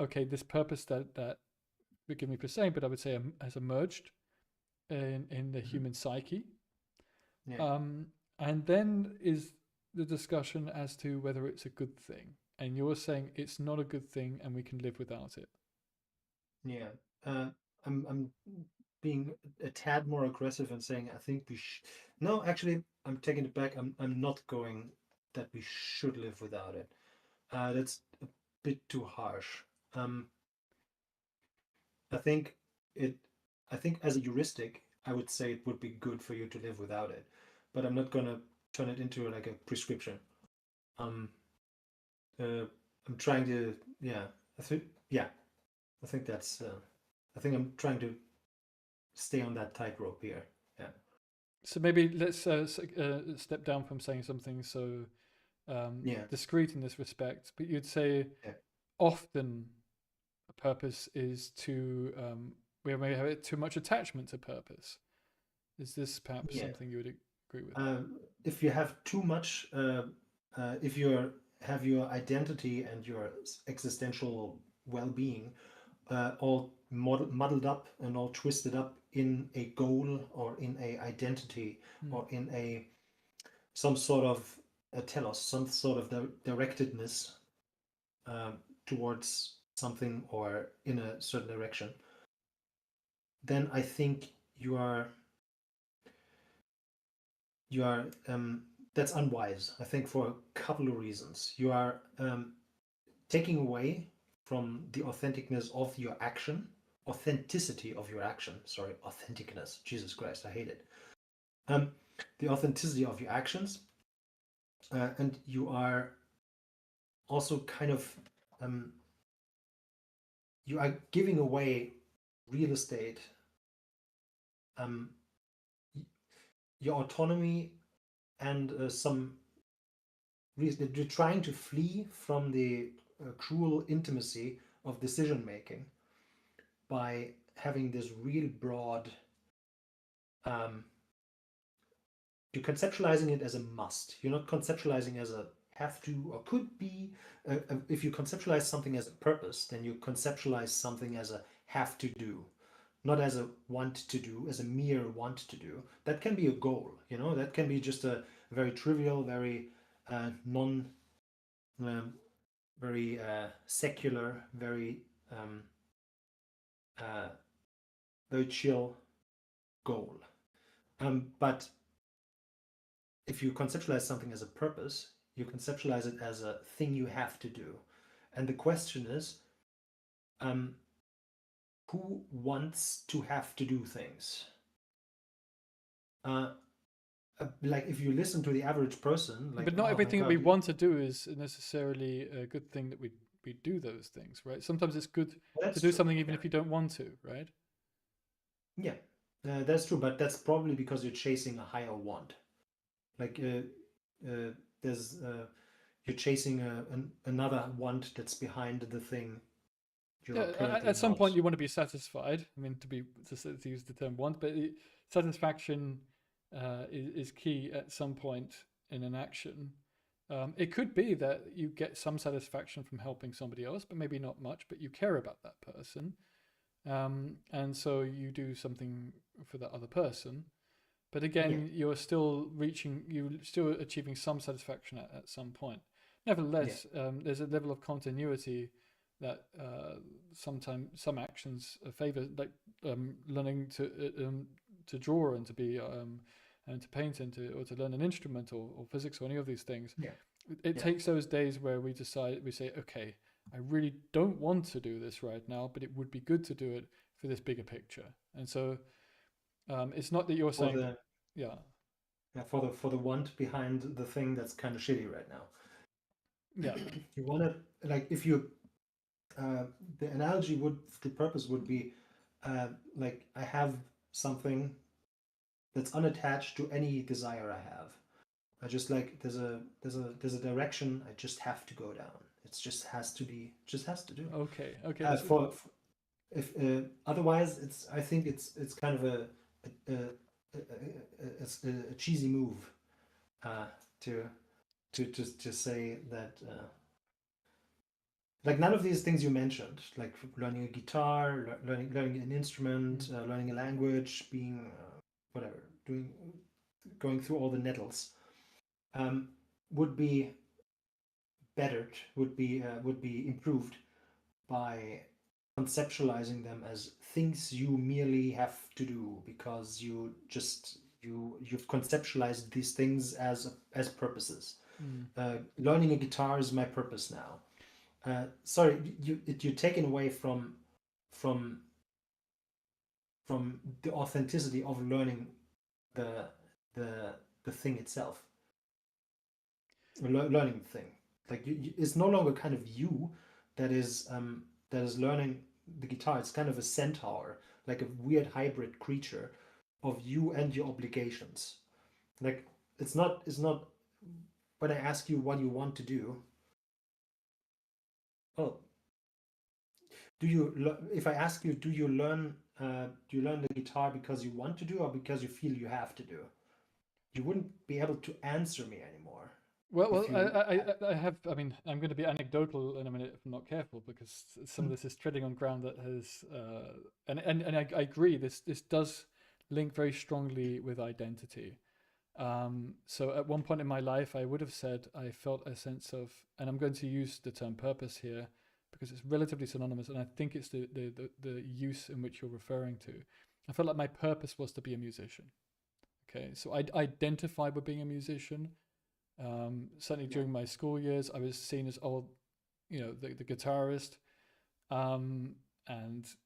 okay, this purpose that forgive me for saying, but I would say has emerged in the
mhm,
human psyche.
yeah
Um, and then is the discussion as to whether it's a good thing. And you're saying it's not a good thing and we can live without it.
yeah. Uh, I'm being a tad more aggressive and saying I think we should. No, actually, I'm taking it back. I'm not going that we should live without it. That's a bit too harsh. Um, I think it. I think as a heuristic, I would say it would be good for you to live without it, but I'm not gonna turn it into like a prescription. Um, uh, I'm trying to. Yeah, I think. Yeah, I think that's. I think I'm trying to stay on that tightrope here. Yeah.
So maybe let's step down from saying something so
Yeah.
discreet in this respect, but you'd say
Yeah.
often a purpose is to we may have too much attachment to purpose. Is this perhaps
Yeah.
something you would agree with?
If you have too much, if you have your identity and your existential well-being all muddled up and all twisted up in a goal or in a identity
Hmm.
or in a some sort of a telos, some sort of directedness um, towards something or in a certain direction, then I think you are that's unwise. I think for a couple of reasons. You are taking away from the authenticness of your action, authenticity of your action. Sorry, authenticness. Jesus Christ, I hate it. Um, the authenticity of your actions, and you are also kind of you are giving away real estate, um, your autonomy, and some reason you're trying to flee from the cruel intimacy of decision making by having this real broad um, you're conceptualizing it as a must. You're not conceptualizing as a have to or could be. If you conceptualize something as a purpose, then you conceptualize something as a have to do, not as a want to do, as a mere want to do. That can be a goal, you know, that can be just a very trivial, very non, um, very secular, um, uh, very chill goal. But if you conceptualize something as a purpose, you conceptualize it as a thing you have to do. And the question is, um, who wants to have to do things? Uh, like if you listen to the average person,
Yeah,
like,
but not
oh my
everything that we
God,
want to do is necessarily a good thing that we do those things, right? Sometimes it's good to
that's
do
true.
something even
Yeah,
if you don't want to, right?
yeah, that's true. But that's probably because you're chasing a higher want. Like, there's you're chasing another want that's behind the thing you're
Yeah,
currently
at some
not.
point you want to be satisfied. I mean, to use the term want, but satisfaction is key at some point in an action. It could be that you get some satisfaction from helping somebody else, but maybe not much. But you care about that person, and so you do something for that other person. But again, you're still achieving some satisfaction at some point. Nevertheless, there's a level of continuity that sometimes some actions favor, like learning to draw and to be and to paint and to learn an instrument or physics or any of these things. It takes those days where we say, okay, I really don't want to do this right now, but it would be good to do it for this bigger picture. And so it's not that you're saying,
for the want behind the thing that's kind of shitty right now.
Yeah.
You want to, like, if you, the analogy to purpose would be, like, I have something that's unattached to any desire I have. I just like there's a direction I just have to go down. It just has to do.
Okay.
If otherwise, I think it's kind of a cheesy move to just say that. Like none of these things you mentioned, like learning a guitar, learning an instrument, learning a language, being whatever, going through all the nettles, would be bettered, would be improved by conceptualizing them as things you merely have to do because you've conceptualized these things as purposes. Learning a guitar is my purpose now. Sorry, you're taken away from the authenticity of learning the thing itself. Learning the thing, like it's no longer kind of you that is learning the guitar. It's kind of a centaur, like a weird hybrid creature of you and your obligations. Like it's not when I ask you what you want to do. Oh, if I ask you, do you learn the guitar because you want to do or because you feel you have to do? You wouldn't be able to answer me anymore.
Well, I have. I mean, I'm going to be anecdotal in a minute if I'm not careful, because some of this is treading on ground that has, and I agree. This does link very strongly with identity. So at one point in my life, I would have said I felt a sense of, and I'm going to use the term purpose here because it's relatively synonymous, and I think it's the use in which you're referring to. I felt like my purpose was to be a musician. Okay, so I identified with being a musician. Certainly during my school years, I was seen as the guitarist, and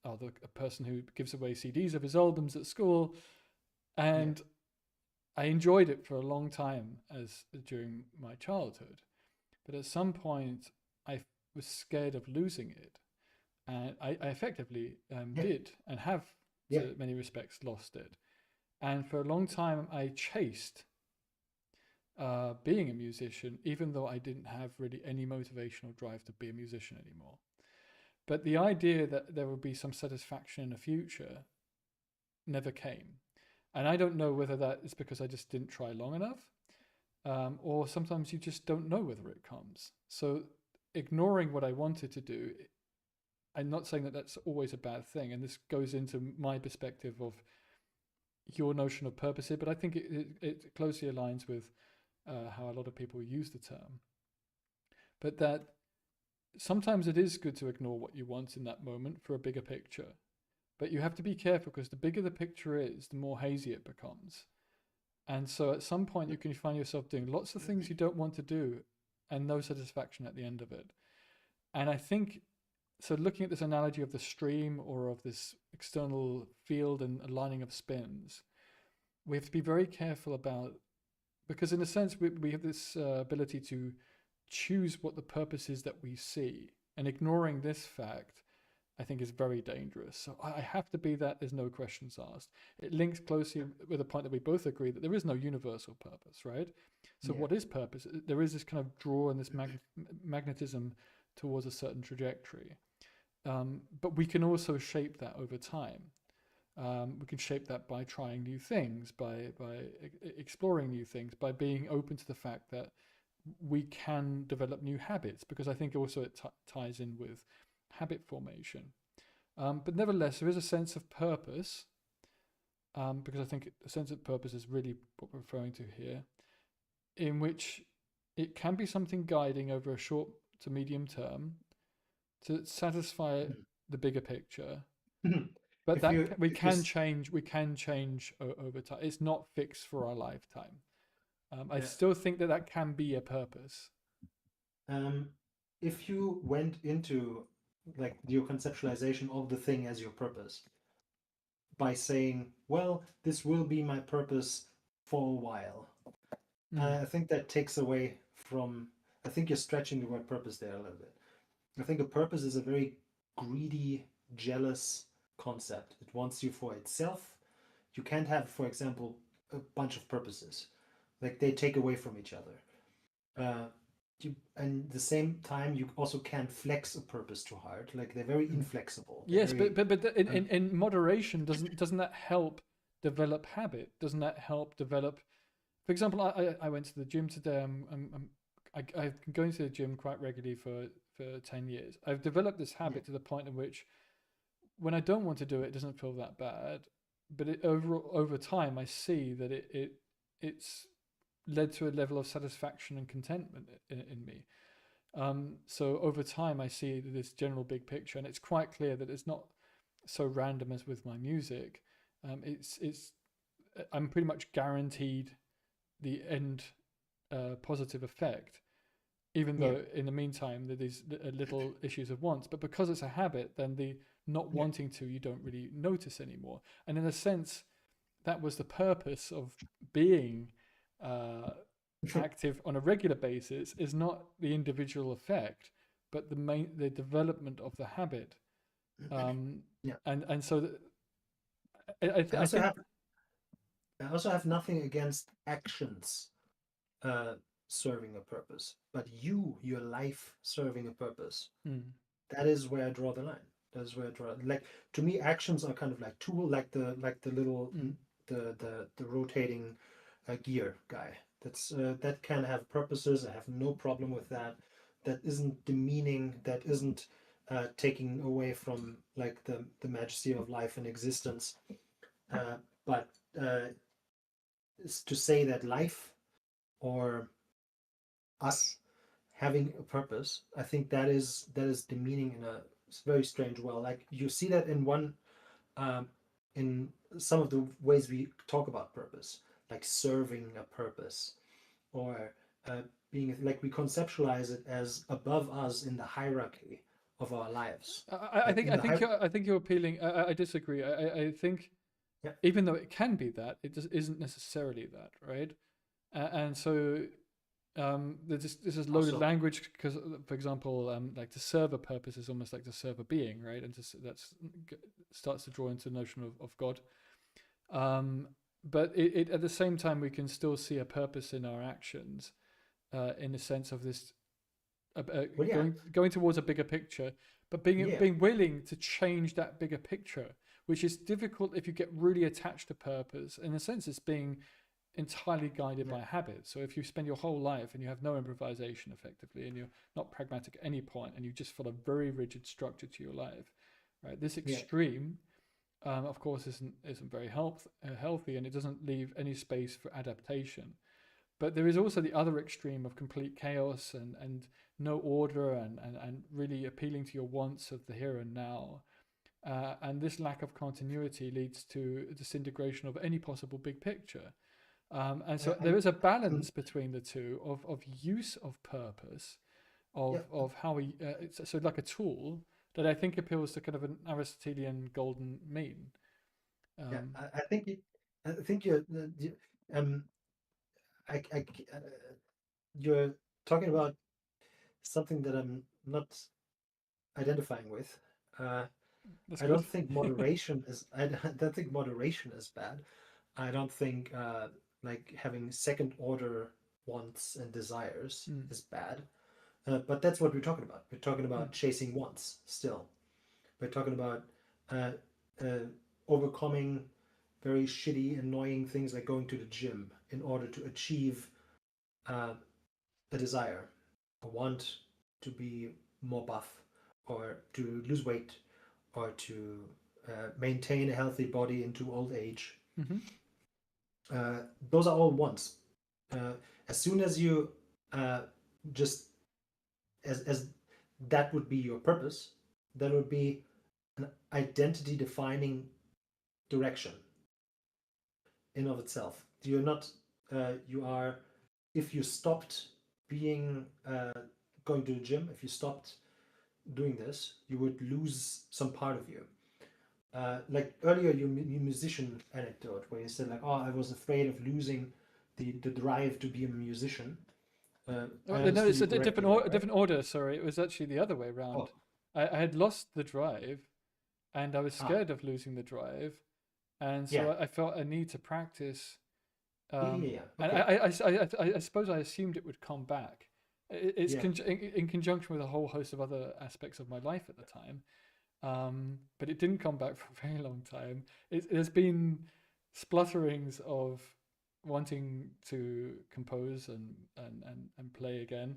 a person who gives away CDs of his albums at school, and I enjoyed it for a long time during my childhood. But at some point, I was scared of losing it, and I effectively did and have, to many respects, lost it. And for a long time, I chased being a musician, even though I didn't have really any motivational drive to be a musician anymore. But the idea that there would be some satisfaction in the future never came. And I don't know whether that is because I just didn't try long enough, or sometimes you just don't know whether it comes. So ignoring what I wanted to do, I'm not saying that that's always a bad thing. And this goes into my perspective of your notion of purpose here, but I think it closely aligns with how a lot of people use the term. But that sometimes it is good to ignore what you want in that moment for a bigger picture. But you have to be careful, because the bigger the picture is, the more hazy it becomes. And so at some point you can find yourself doing lots of things you don't want to do and no satisfaction at the end of it. And I think, so looking at this analogy of the stream or of this external field and aligning of spins, we have to be very careful about, because in a sense we have this ability to choose what the purpose is that we see, and ignoring this fact I think is very dangerous. So I have to be that, there's no questions asked. It links closely with the point that we both agree that there is no universal purpose, right? So what is purpose? There is this kind of draw and this magnetism towards a certain trajectory. But we can also shape that over time. We can shape that by trying new things, by exploring new things, by being open to the fact that we can develop new habits, because I think also it ties in with habit formation. But nevertheless, there is a sense of purpose because I think a sense of purpose is really what we're referring to here, in which it can be something guiding over a short to medium term to satisfy the bigger picture. But
if you
that we
if you
can change. We can change over time. It's not fixed for our lifetime. I
yeah,
still think that that can be a purpose.
um, if you went into like your conceptualization of the thing as your purpose by saying, well, this will be my purpose for a while,
Mm.
I think that takes away from. I think you're stretching the word purpose there a little bit. I think a purpose is a very greedy, jealous concept. It wants you for itself. You can't have, for example, a bunch of purposes. Like they take away from each other. Uh, and at the same time, you also can't flex a purpose too hard. Like they're very
Mm.
inflexible. They're
Yes,
very.
but
Um,
in moderation, doesn't that help develop habit? Doesn't that help develop? For example, I went to the gym today. I've been going to the gym quite regularly for 10 years. I've developed this
yeah,
habit to the point in which when I don't want to do it, it doesn't feel that bad. But over time, I see that it's led to a level of satisfaction and contentment in me. So over time, I see this general big picture, and it's quite clear that it's not so random as with my music. It's I'm pretty much guaranteed the end positive effect, even
yeah,
though in the meantime there these little issues of wants. But because it's a habit, then the not
yeah.
wanting to you don't really notice anymore. And in a sense, that was the purpose of being uh, active on a regular basis is not the individual effect, but the development of the habit. Um,
Yeah.
and so
I
I
also
think
have I also have nothing against actions uh, serving a purpose, but your life serving a purpose.
mm,
That is where I draw the line. That is where I draw. Like to me, actions are kind of like tool, like the little
mm,
the rotating gear guy. That can have purposes. I have no problem with that. That isn't demeaning. That isn't taking away from like the majesty of life and existence. But is to say that life or us having a purpose, I think that is demeaning in a very strange way. Like you see that um, in some of the ways we talk about purpose, like serving a purpose, or being like we conceptualize it as above us in the hierarchy of our lives. Like in the high,
I think you're appealing. I disagree. I think
yeah,
even though it can be that, it just isn't necessarily that, right? And so this is loaded
also,
language because, for example, like to serve a purpose is almost like to serve a being, right? And that's starts to draw into the notion of God. Um, but at the same time, we can still see a purpose in our actions, in the sense of this
well, yeah,
going towards a bigger picture, but
yeah,
being willing to change that bigger picture, which is difficult if you get really attached to purpose. In a sense, it's being entirely guided
yeah,
by habit. So if you spend your whole life and you have no improvisation effectively, and you're not pragmatic at any point, and you just follow a very rigid structure to your life, right? This
yeah,
extreme, of course, isn't very healthy, and it doesn't leave any space for adaptation. But there is also the other extreme of complete chaos and no order and really appealing to your wants of the here and now. And this lack of continuity leads to a disintegration of any possible big picture. And so there
and
is a balance between the two of use of purpose,
yeah,
of how we, so like a tool that I think appeals to kind of an Aristotelian golden mean.
yeah.
Um,
I think um, uh, you're talking about something that I'm not identifying with. Uh,
that's
I
good.
don't think moderation is. I don't think moderation is bad. I don't think like having second order wants and desires
Mm,
is bad. But that's what we're talking about. We're talking
mm,
about chasing wants still. We're talking about uh, uh, overcoming very shitty, annoying things like going to the gym in order to achieve uh, a desire, a want to be more buff, or to lose weight, or to maintain a healthy body into old age.
Mm-hmm.
Those are all wants. Uh, as soon as you uh, just as that would be your purpose, that would be an identity defining direction in of itself. You're not. You are. If you stopped being going to the gym, if you stopped doing this, you would lose some part of you. Like earlier, your musician anecdote, where you said like, "Oh, I was afraid of losing the drive to be a musician." I
No,
understood
it's
you
a
correctly
different
there,
a
right?
different order. Sorry, it was actually the other way around.
Oh,
I had lost the drive, and I was
ah,
scared of losing the drive, and
yeah,
so I felt a need to practice.
yeah.
And
Okay,
I suppose I assumed it would come back. It's
yeah.
in conjunction with a whole host of other aspects of my life at the time. But it didn't come back for a very long time. There's been splutterings of wanting to compose and play again.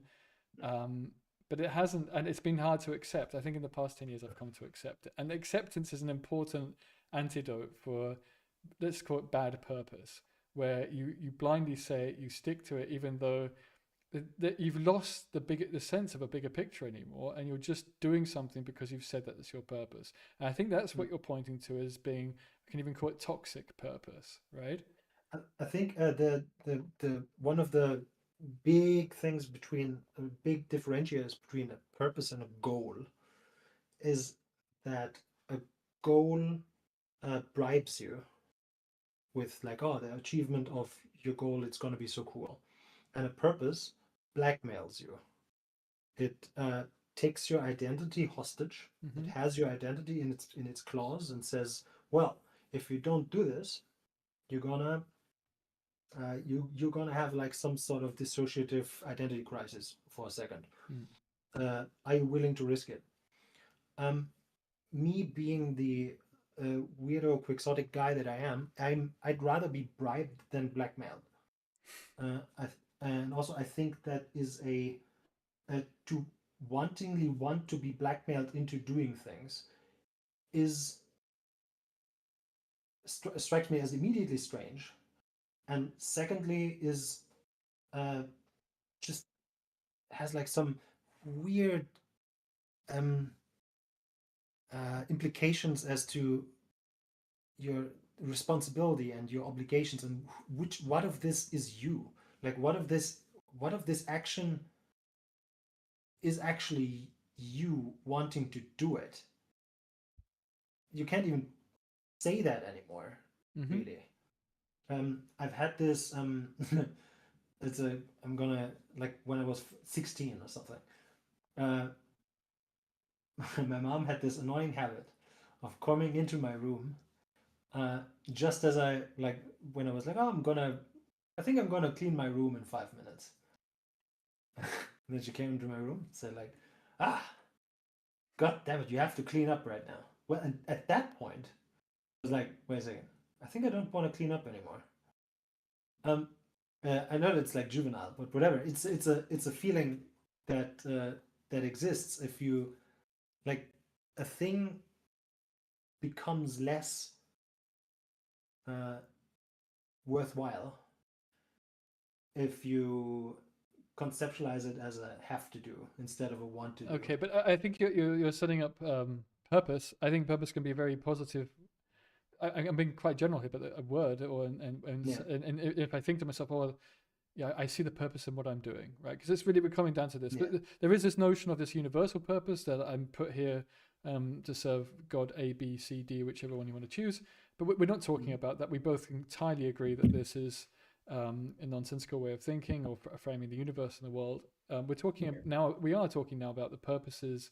Um, but it hasn't, and it's been hard to accept. I think in the past 10 years, I've come to accept it. And acceptance is an important antidote for, let's call it bad purpose, where you blindly say it, you stick to it, even though that you've lost the sense of a bigger picture anymore, and you're just doing something because you've said that it's your purpose. And I think that's
Mm.
what you're pointing to as being, I can even call it toxic purpose, right?
I think the one of the big things between big differentiators between a purpose and a goal is that a goal bribes you with like, oh, the achievement of your goal, it's going to be so cool, and a purpose blackmails you. It takes your identity hostage. It
Mm-hmm.
has your identity in its claws and says, well, if you don't do this, you're gonna you're gonna have like some sort of dissociative identity crisis for a second.
Mm.
Are you willing to risk it? Um, Me being the weirdo quixotic guy that I am, I'd rather be bribed than blackmailed. And also I think that is to wantingly want to be blackmailed into doing things is strikes me as immediately strange, and secondly is uh, just has like some weird um, implications as to your responsibility and your obligations, and which what of this is you, like what of this action is actually you wanting to do it. You can't even say that anymore,
Mm-hmm.
really. I've had this it's a I'm gonna like when I was 16 or something. uh, my mom had this annoying habit of coming into my room uh, just as I like when I was like, oh, I think I'm gonna clean my room in 5 minutes. And then she came into my room and said like, ah, god damn it, you have to clean up right now. Well, and at that point I was like, wait a second, I think I don't want to clean up anymore. um I know it's like juvenile, but whatever. It's a feeling that that exists if you like a thing becomes less uh, worthwhile if you conceptualize it as a have to do instead of a want to do.
Okay, but I think you're setting up purpose. I think purpose can be very positive. I'm being quite general here, but a word or
Yeah.
and if I think to myself, oh, yeah, I see the purpose in what I'm doing, right? Because it's really we're coming down to this.
Yeah.
But there is this notion of this universal purpose that I'm put here to serve God A, B, C, D, whichever one you want to choose. But we're not talking
Mhm.
about that. We both entirely agree that this is a nonsensical way of thinking or framing the universe and the world. We're talking
Okay.
now. We are talking now about the purposes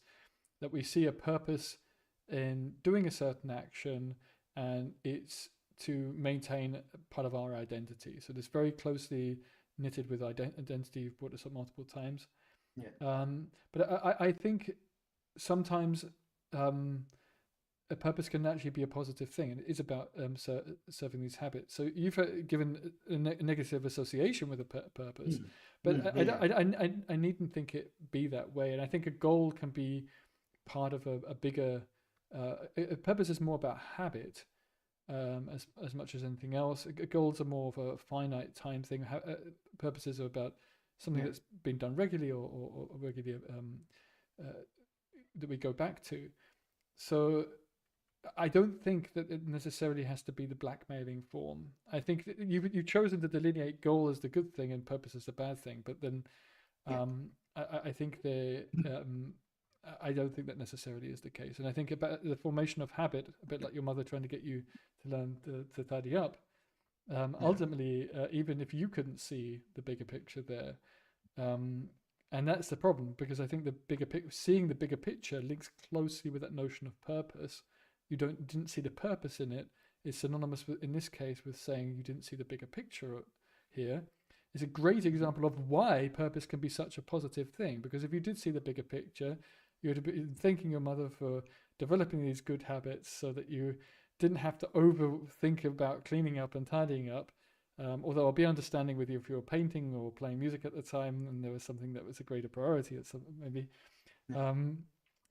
that we see a purpose in doing a certain action, and it's to maintain part of our identity. So this very closely knitted with identity. You've brought this up multiple times.
Yeah.
But I think sometimes um, a purpose can actually be a positive thing, and it is about serving these habits. So you've given a negative association with a purpose,
Mm.
but
Yeah. Yeah.
I needn't think it be that way. And I think a goal can be part of a bigger. A purpose is more about habit, as much as anything else. Goals are more of a finite time thing. Purposes are about something
Yeah.
that's been done regularly or regularly uh, that we go back to. So I don't think that it necessarily has to be the blackmailing form. I think that you've chosen to delineate goal as the good thing and purpose as the bad thing, but then
Yeah.
I think I don't think that necessarily is the case. And I think about the formation of habit, a bit like your mother trying to get you to learn to tidy up.
Yeah.
Ultimately, even if you couldn't see the bigger picture there, um, and that's the problem because I think seeing the bigger picture links closely with that notion of purpose. You didn't see the purpose in it. Is synonymous with, in this case, with saying you didn't see the bigger picture here. It's a great example of why purpose can be such a positive thing. Because if you did see the bigger picture, you would have been thanking your mother for developing these good habits so that you didn't have to overthink about cleaning up and tidying up. Although I'll be understanding with you if you were painting or playing music at the time and there was something that was a greater priority at some maybe.
Yeah.
Um,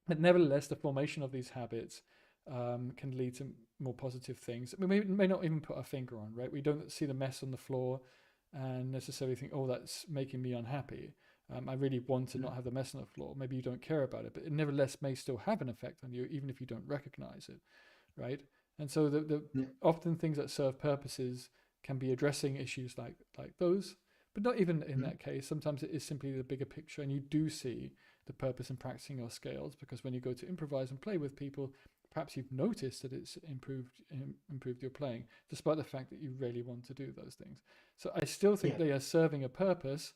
but nevertheless, the formation of these habits can lead to more positive things. We may not even put our finger on, right? We don't see the mess on the floor and necessarily think, oh, that's making me unhappy. I really want to
Mm.
not have the mess on the floor. Maybe you don't care about it, but it nevertheless may still have an effect on you, even if you don't recognize it, right? And so the
Yeah.
often things that serve purposes can be addressing issues like those, but not even in
Mm.
that case. Sometimes it is simply the bigger picture, and you do see the purpose in practicing your scales because when you go to improvise and play with people, perhaps you've noticed that it's improved your playing, despite the fact that you really want to do those things. So I still think
Yeah.
they are serving a purpose,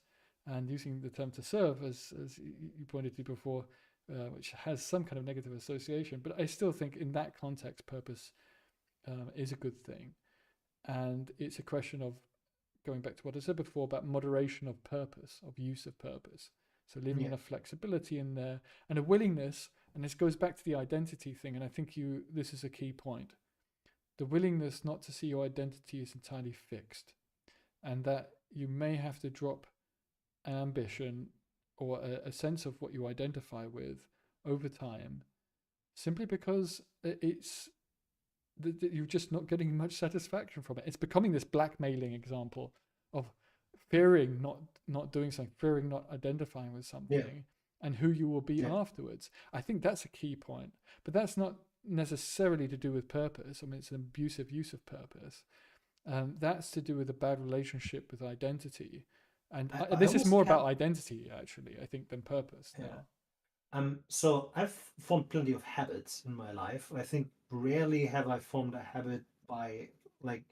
and using the term to serve, as you pointed to before, which has some kind of negative association. But I still think in that context, purpose is a good thing, and it's a question of going back to what I said before about moderation of purpose, of use of purpose. So leaving
Yeah.
enough flexibility in there and a willingness, and this goes back to the identity thing, and I think this is a key point. The willingness not to see your identity as entirely fixed, and that you may have to drop an ambition or a sense of what you identify with over time, simply because it's that you're just not getting much satisfaction from it. It's becoming this blackmailing example of fearing not doing something, fearing not identifying with
Yeah.
something, and who you will be
Yeah.
afterwards. I think that's a key point, but that's not necessarily to do with purpose. I mean, it's an abusive use of purpose. That's to do with a bad relationship with identity, and
I
this is
almost
more
have.
about identity actually, I think, than purpose
Yeah.
now.
So I've formed plenty of habits in my life. I think rarely have I formed a habit by like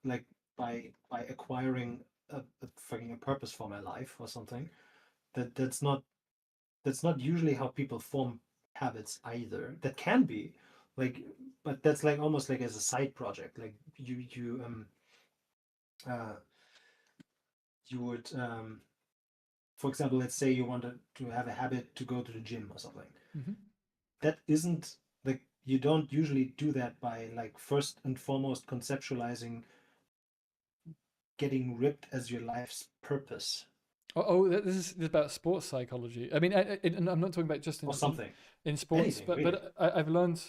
like by acquiring a fucking a purpose for my life or something. That's not usually how people form habits either. That can be like, but that's like almost like as a side project. Like uh you would for example, let's say you wanted to have a habit to go to the gym or something.
Mm-hmm.
That isn't like you don't usually do that by like first and foremost conceptualizing getting ripped as your life's purpose
This is about sports psychology. I mean, and I'm not talking about just
or something.
in sports,
Anything
but
really.
I've learned.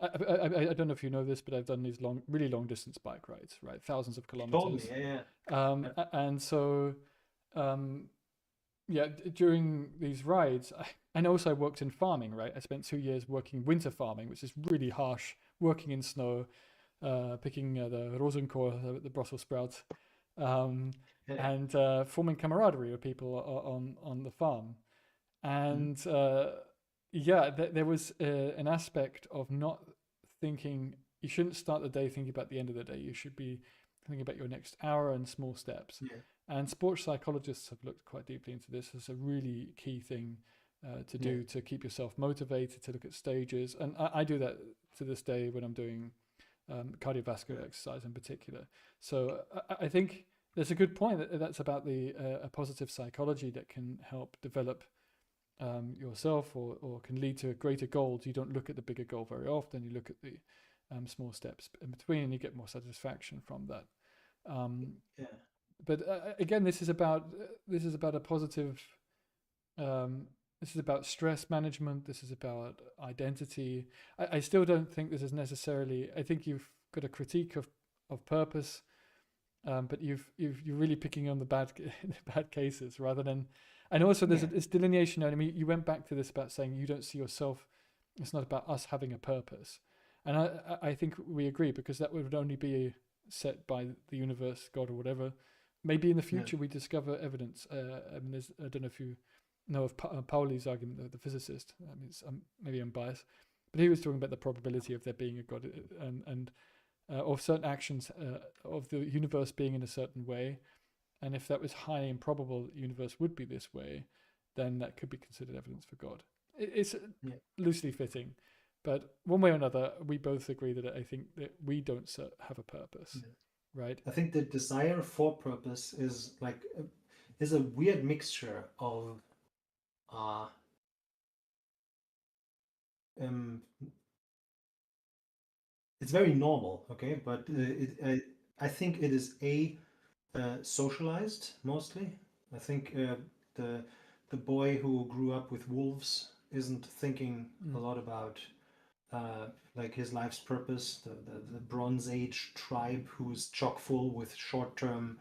I don't know if you know this, but I've done these really long distance bike rides, right? Thousands of
You told me,
kilometers.
yeah, yeah. Yep.
And so, um, yeah, during these rides, and also I worked in farming, right? I spent 2 years working winter farming, which is really harsh, working in snow, picking the rosenkohl, the Brussels sprouts, um,
Yeah, yeah.
and forming camaraderie with people on the farm.
Mhm.
And yeah, there was an aspect of not thinking. You shouldn't start the day thinking about the end of the day. You should be thinking about your next hour and small steps.
Yeah,
And sports psychologists have looked quite deeply into this as a really key thing to
yeah,
do to keep yourself motivated, to look at stages. And I do that to this day when I'm doing
yeah,
cardiovascular exercise in particular. So I think there's a good point that's about the a positive psychology that can help develop yourself or can lead to greater goals. You don't look at the bigger goal very often. You look at the small steps in between, and you get more satisfaction from that. Um,
yeah,
but again, this is about a positive. Um, This is about stress management. This is about identity. I still don't think this is necessarily. I think you've got a critique of purpose, but you're really picking on the the bad cases rather than. And also, there's
Yeah,
this delineation. I mean, you went back to this about saying you don't see yourself. It's not about us having a purpose, and I think we agree because that would only be set by the universe, God, or whatever. Maybe in the
yeah,
future we discover evidence. I mean, I don't know if you know of Pauli's argument, the physicist. I mean, maybe I'm biased, but he was talking about the probability of there being a God and of certain actions of the universe being in a certain way, and if that was highly improbable, the universe would be this way, then that could be considered evidence for God. It's
yeah,
loosely fitting, but one way or another, we both agree that I think that we don't have a purpose,
yeah.
right?
I think the desire for purpose is like is a weird mixture of uh um it's very normal, okay, but
Mm.
I think it is socialized mostly. I think the the boy who grew up with wolves isn't thinking a
Mm.
lot about like his life's purpose. The Bronze Age tribe who's chock full with short-term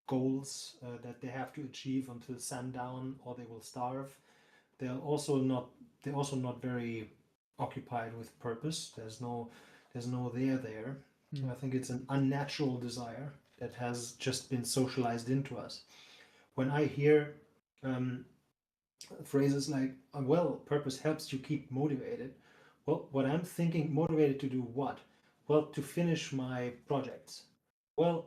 goals that they have to achieve until sundown or they will starve. They're also not they're also not very occupied with purpose. There's no there.
Mm.
I think it's an unnatural desire that has just been socialized into us. When I hear um, phrases like, well, purpose helps you keep motivated. Well, what I'm thinking, motivated to do what? Well, to finish my projects. Well,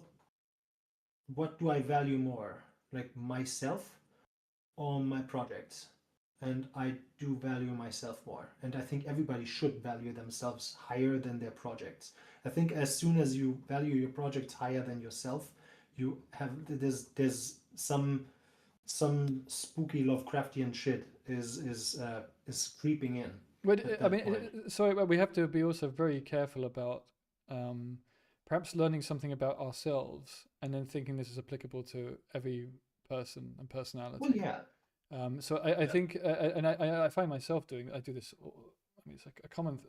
what do I value more? Like myself or my projects? And I do value myself more. And I think everybody should value themselves higher than their projects. I think as soon as you value your projects higher than yourself, you have there's some spooky Lovecraftian shit is creeping in
But
at
I
that point.
mean, sorry, but we have to be also very careful about um, perhaps learning something about ourselves and then thinking this is applicable to every person and
Well,
personality.
yeah,
So I
yeah,
think, and I find myself doing. I do this. I mean, it's like a common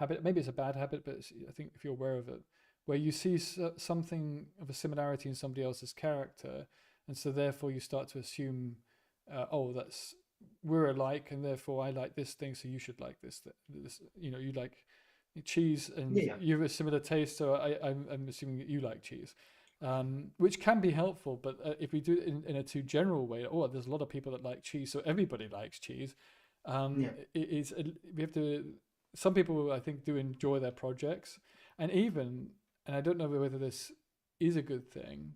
habit. Maybe it's a bad habit, but I think if you're aware of it, where you see something of a similarity in somebody else's character, and so therefore you start to assume, oh, that's we're alike, and therefore I like this thing, so you should like this. This, you like cheese, and
yeah,
you have a similar taste, so I'm assuming that you like cheese, which can be helpful. But if we do it in a too general way, oh, there's a lot of people that like cheese, so everybody likes cheese.
yeah,
We have to. Some people, I think, do enjoy their projects, and even, and I don't know whether this is a good thing,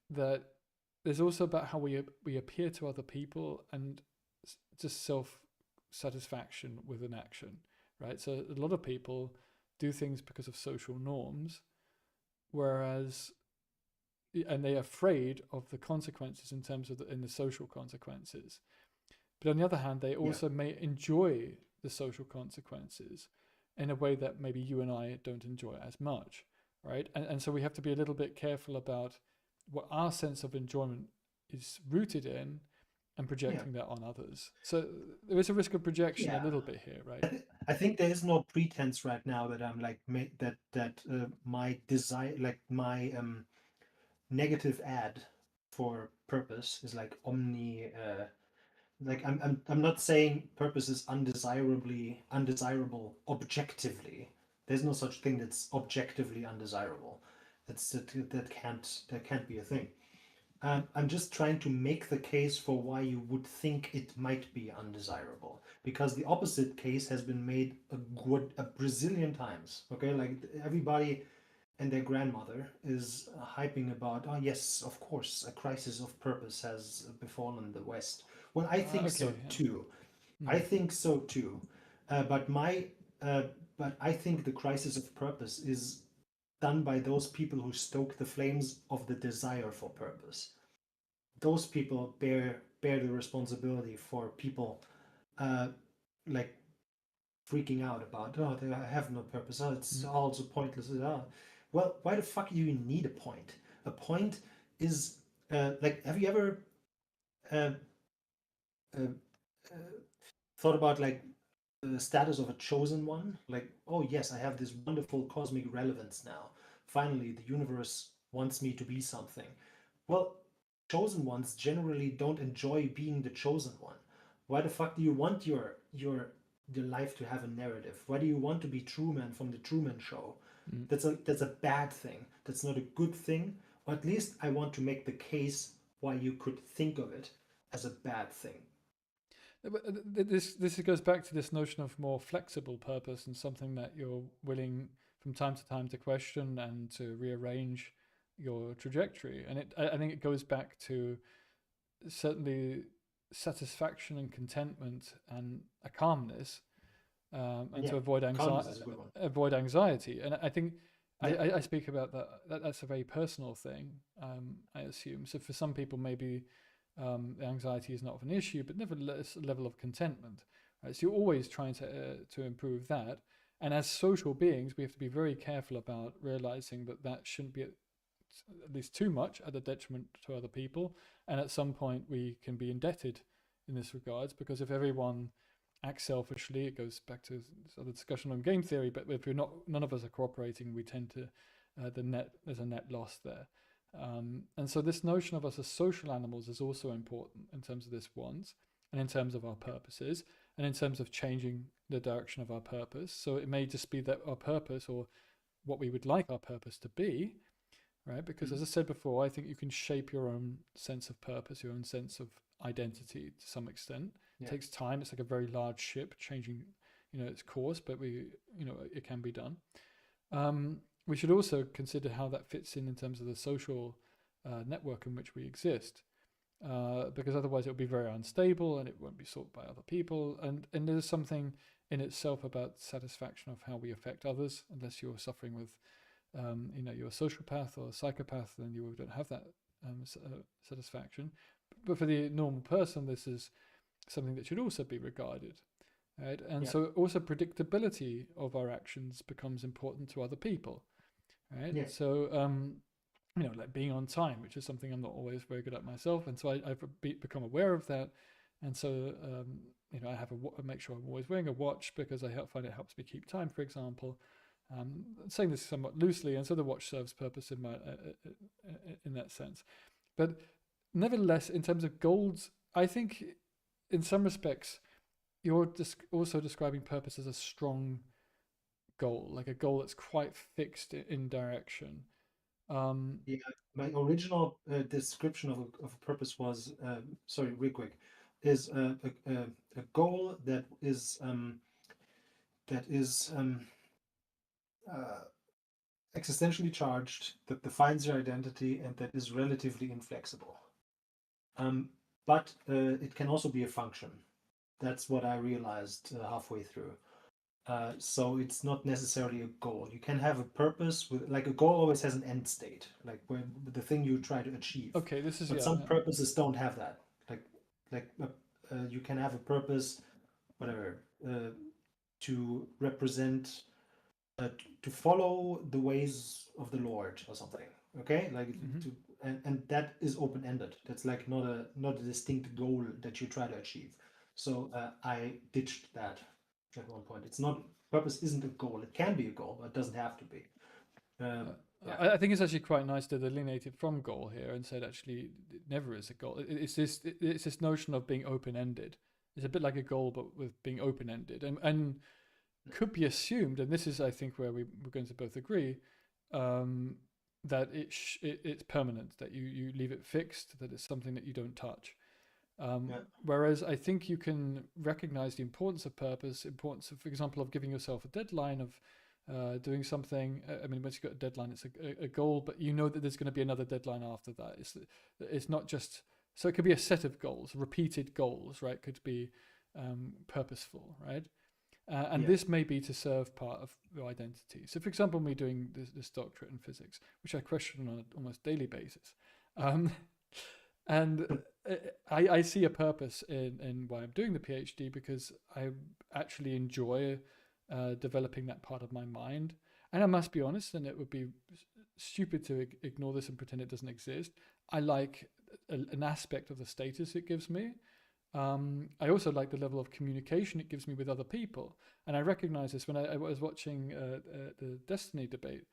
that there's also about how we appear to other people and just self satisfaction with an action, right? So a lot of people do things because of social norms, whereas and they're afraid of the consequences in terms of in the social consequences. But on the other hand, they
yeah,
also may enjoy the social consequences in a way that maybe you and I don't enjoy as much, right? And so we have to be a little bit careful about what our sense of enjoyment is rooted in and
yeah,
projecting that on others. So there is a risk of projection a
yeah.
little bit here, right?
I think there is no pretense right now that I'm like my desire, like my negative ad for purpose is like omni. Like I'm not saying purpose is undesirable objectively. There's no such thing that's objectively undesirable. That can't be a thing. I'm just trying to make the case for why you would think it might be undesirable, because the opposite case has been made a Brazilian times. Okay, like everybody and their grandmother is hyping about, oh yes, of course, a crisis of purpose has befallen the West. Well, I think so
Okay.
too.
Yeah.
I think so too. But my but I think the crisis of purpose is done by those people who stoke the flames of the desire for purpose. Those people bear the responsibility for people uh, like freaking out about, oh, they have no purpose, oh, it's
Mm.
all so pointless. Oh. Well, why the fuck do you need a point? A point is like, have you ever uh, uh, thought about like the status of a chosen one. Like, oh yes, I have this wonderful cosmic relevance now. Finally, the universe wants me to be something. Well, chosen ones generally don't enjoy being the chosen one. Why the fuck do you want your life to have a narrative? Why do you want to be Truman from the Truman Show?
Mm.
That's a bad thing. That's not a good thing. Or at least I want to make the case why you could think of it as a bad thing.
This goes back to this notion of more flexible purpose and something that you're willing from time to time to question and to rearrange your trajectory. And I think it goes back to certainly satisfaction and contentment and a calmness, and
Yeah,
to
calmness is a good one.
avoid anxiety. And I think
Yeah,
I speak about that's a very personal thing, I assume. So for some people, maybe anxiety is not of an issue, but nevertheless, a level of contentment. Right? So you're always trying to improve that. And as social beings, we have to be very careful about realizing that that shouldn't be at least too much at the detriment to other people. And at some point, we can be indebted in this regards, because if everyone acts selfishly, it goes back to this other discussion on game theory. But if none of us are cooperating, we tend to there's a net loss there. And so this notion of us as social animals is also important in terms of this want, and in terms of our purposes, and in terms of changing the direction of our purpose. So it may just be that our purpose, or what we would like our purpose to be, right? Because as I said before, I think you can shape your own sense of purpose, your own sense of identity to some extent. It takes time. It's like a very large ship changing, its course, but it can be done. We should also consider how that fits in terms of the social network in which we exist, because otherwise it will be very unstable and it won't be sought by other people. And there's something in itself about satisfaction of how we affect others. Unless you're suffering with, you're a sociopath or a psychopath, then you don't have that satisfaction. But for the normal person, this is something that should also be regarded. Right? And so also predictability of our actions becomes important to other people. Right?
yeah,
So, like being on time, which is something I'm not always very good at myself. And so I've become aware of that. And so, I have I make sure I'm always wearing a watch, because I find it helps me keep time, for example. Saying this somewhat loosely, and so the watch serves purpose in that sense. But nevertheless, in terms of goals, I think in some respects, you're also describing purpose as a strong goal, like a goal that's quite fixed in direction.
yeah. My original description of a purpose was, sorry, real quick, is a goal that is existentially charged, that defines your identity, and that is relatively inflexible. But it can also be a function. That's what I realized halfway through. So it's not necessarily a goal. You can have a purpose with, like, a goal always has an end state, like when the thing you try to achieve.
Okay, this is
But some purposes don't have that. Like you can have a purpose, whatever, to represent, to follow the ways of the Lord or something. Okay, like to, and that is open ended. That's like not a distinct goal that you try to achieve. So I ditched that at one point. It's not, purpose isn't a goal. It can be a goal, but it doesn't have to be. Yeah.
I think it's actually quite nice to delineate it from goal here and said actually it never is a goal. It's this notion of being open ended. It's a bit like a goal, but with being open ended, and could be assumed. And this is, I think, where we're going to both agree, that it's permanent, that you leave it fixed, that it's something that you don't touch. Whereas I think you can recognize the importance of purpose, importance of, for example, of giving yourself a deadline of doing something. I mean, once you've got a deadline, it's a goal, but you know that there's going to be another deadline after that. It's not just, so it could be a set of goals, repeated goals, right? Could be purposeful, right? And this may be to serve part of your identity. So, for example, me doing this doctorate in physics, which I question on an almost daily basis. And I see a purpose in why I'm doing the PhD, because I actually enjoy developing that part of my mind. And I must be honest, and it would be stupid to ignore this and pretend it doesn't exist. I like an aspect of the status it gives me. I also like the level of communication it gives me with other people. And I recognize this when I was watching the Destiny debate.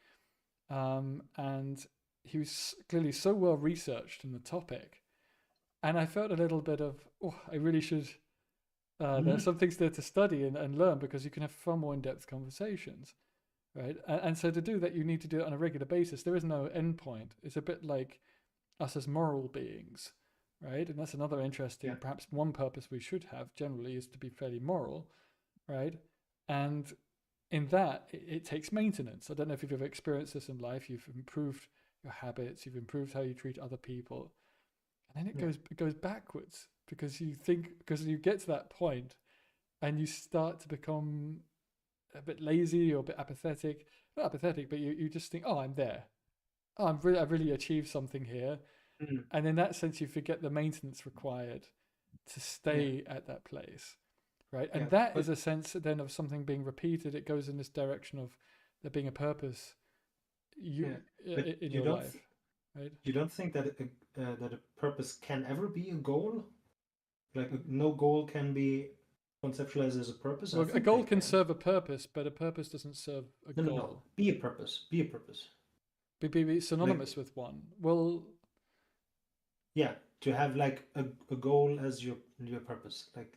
And he was clearly so well researched in the topic. And I felt a little bit of, oh, I really should. There's some things there to study and learn, because you can have far more in-depth conversations, right? And so to do that, you need to do it on a regular basis. There is no end point. It's a bit like us as moral beings, right? And that's another interesting, perhaps one purpose we should have generally is to be fairly moral, right? And in that, it takes maintenance. I don't know if you've ever experienced this in life. You've improved your habits, you've improved how you treat other people, and then it goes backwards, because you get to that point and you start to become a bit lazy or a bit apathetic. Not apathetic, but you just think, oh, I'm there. Oh, I've really achieved something here. And in that sense, you forget the maintenance required to stay at that place, right? And that is a sense then of something being repeated. It goes in this direction of there being a purpose in your life, right?
You don't think that that a purpose can ever be a goal? Like no goal can be conceptualized as a purpose?
Well, a goal can serve a purpose, but a purpose doesn't serve a goal.
No. Be a purpose. Be a purpose.
Be synonymous with one. Well,
yeah, to have like a goal as your purpose. Like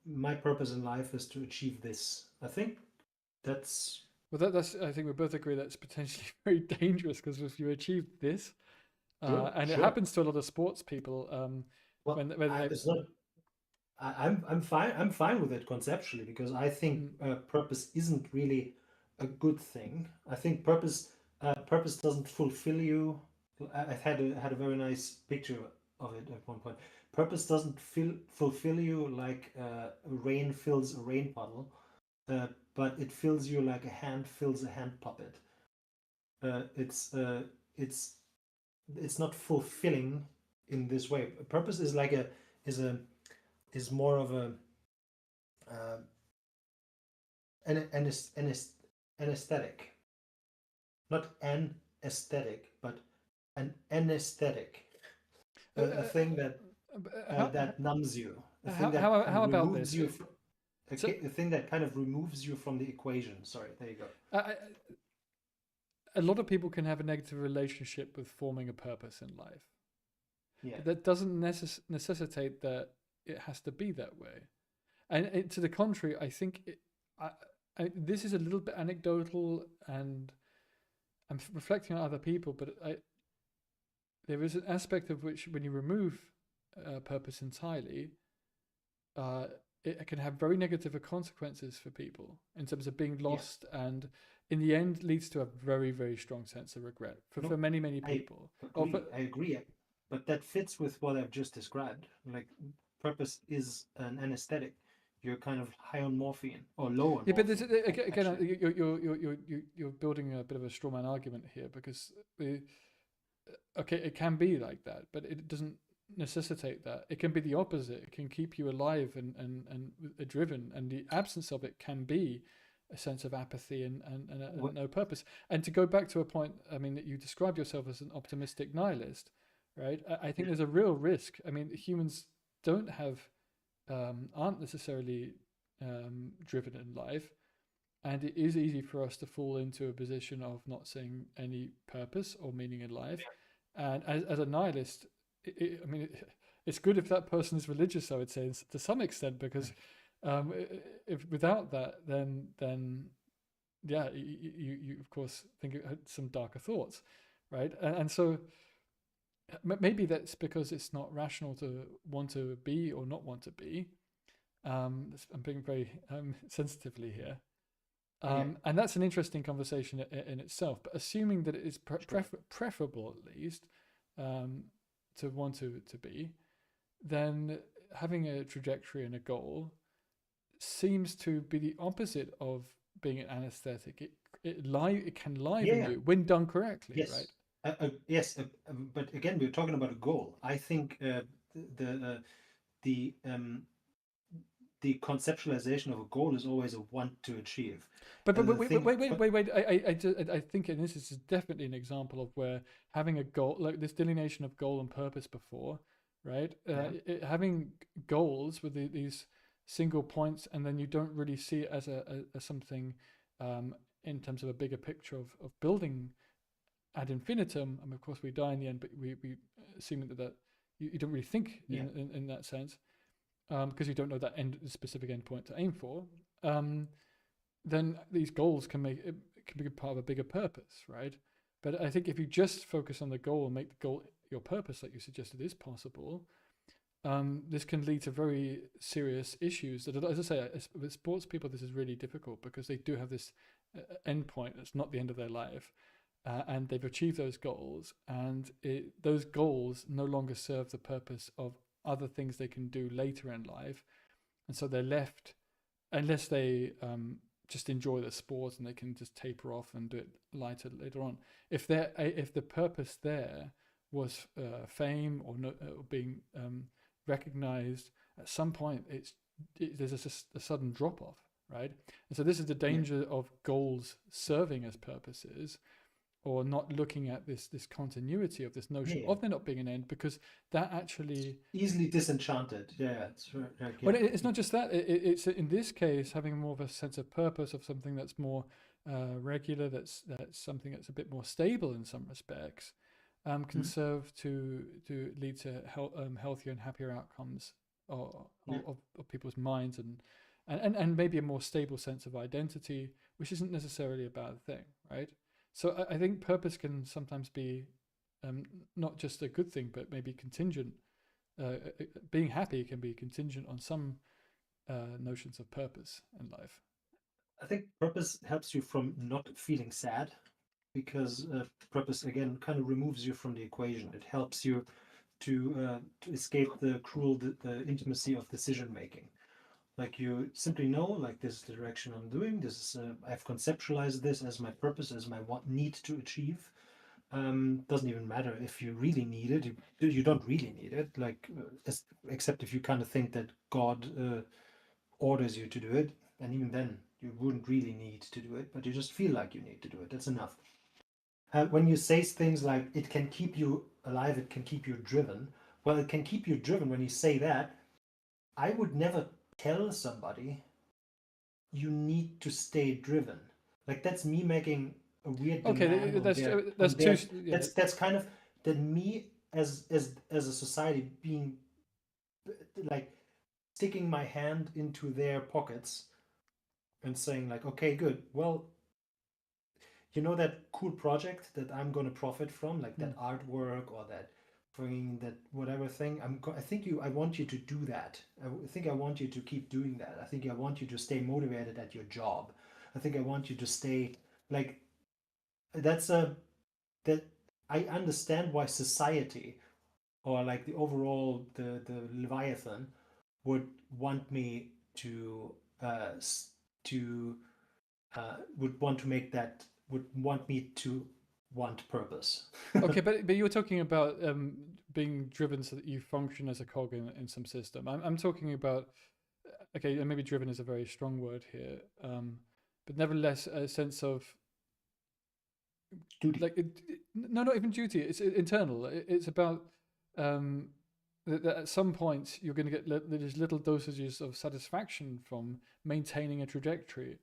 my purpose in life is to achieve this. I think that's.
Well, that's. I think we both agree that's potentially very dangerous, because if you achieve this, it happens to a lot of sports people.
It's not. I'm fine. I'm fine with it conceptually, because I think purpose isn't really a good thing. I think purpose doesn't fulfill you. I had a very nice picture of it at one point. Purpose doesn't fulfill you like rain fills a rain puddle, but it fills you like a hand fills a hand puppet. It's not fulfilling in this way. Purpose is like is more of an aesthetic, not an aesthetic, but an anesthetic, a thing that that numbs you, a thing that
how about
removes
this?
you, a thing that kind of removes you from the equation. Sorry, there you go.
A lot of people can have a negative relationship with forming a purpose in life.
Yeah.
That doesn't necessitate that it has to be that way. And to the contrary, I think this is a little bit anecdotal, and I'm reflecting on other people, but there is an aspect of which, when you remove purpose entirely, it can have very negative consequences for people in terms of being lost, and in the end leads to a very, very strong sense of regret for many, many people.
I agree, but that fits with what I've just described. Like, purpose is an anesthetic. You're kind of high on morphine or low on morphine.
But again, you're building a bit of a straw man argument here, because it can be like that, but it doesn't necessitate that. It can be the opposite. It can keep you alive and driven, and the absence of it can be a sense of apathy and no purpose. And to go back to a point, I mean, that you describe yourself as an optimistic nihilist, right? I think there's a real risk. I mean, humans aren't necessarily driven in life, and it is easy for us to fall into a position of not seeing any purpose or meaning in life. And as a nihilist, it's good if that person is religious, I would say, to some extent, because if without that, then you of course think some darker thoughts, right? And so maybe that's because it's not rational to want to be or not want to be. I'm being very sensitively here. And that's an interesting conversation in itself. But assuming that it is preferable, at least, to want to be, then having a trajectory and a goal seems to be the opposite of being an anesthetic. It can liven you when done correctly,
yes.
right?
Yes, but again, we're talking about a goal. I think the conceptualization of a goal is always a want to achieve.
But wait! I think, and this is definitely an example of where having a goal, like this delineation of goal and purpose before, right?
Yeah.
Having goals with these single points, and then you don't really see it as as something in terms of a bigger picture of building ad infinitum. And of course, we die in the end, but we assume that you don't really think
Yeah.
in that sense because you don't know that specific endpoint to aim for. Then these goals can be part of a bigger purpose, right? But I think if you just focus on the goal and make the goal your purpose, like you suggested, is possible. This can lead to very serious issues. That, as I say, with sports people, this is really difficult because they do have this endpoint that's not the end of their life, and they've achieved those goals, and those goals no longer serve the purpose of other things they can do later in life, and so they're left unless they just enjoy the sport and they can just taper off and do it lighter later on. If the purpose there was fame or being recognized, at some point there's a sudden drop off, right? And so this is the danger of goals serving as purposes, or not looking at this continuity of this notion of there not being an end, because that actually
easily disenchanted. It's like,
well, it's not just that. It's in this case having more of a sense of purpose, of something that's more regular, that's something that's a bit more stable in some respects, can serve to lead to healthier and happier outcomes of people's minds, and maybe a more stable sense of identity, which isn't necessarily a bad thing, right? So I think purpose can sometimes be not just a good thing, but maybe contingent. Being happy can be contingent on some notions of purpose in life.
I think purpose helps you from not feeling sad, because purpose again kind of removes you from the equation. It helps you to escape the cruel intimacy of decision making. Like, you simply know, like, this is the direction I'm doing. This is I've conceptualized this as my purpose, as my need to achieve. Doesn't even matter if you really need it. You don't really need it. Like, except if you kind of think that God orders you to do it, and even then you wouldn't really need to do it, but you just feel like you need to do it. That's enough. When you say things like it can keep you alive, it can keep you driven. Well, it can keep you driven when you say that. I would never tell somebody you need to stay driven. Like, that's me making a weird demand on their that's kind of that me as a society being like sticking my hand into their pockets and saying like, okay, good, well, you know, that cool project that I'm going to profit from, like that artwork or that bringing that whatever thing, I want you to do that. I think I want you to keep doing that. I think I want you to stay motivated at your job. I think I want you to stay like, that's a that I understand why society, or like the overall the Leviathan, would want me to to would want to make that would want me to want purpose.
Okay, but you were talking about being driven so that you function as a cog in some system. I'm talking about, okay, and maybe driven is a very strong word here, but nevertheless a sense of
Duty.
like no, not even duty. It's internal. It's about that at some point you're going to get these little dosages of satisfaction from maintaining a trajectory.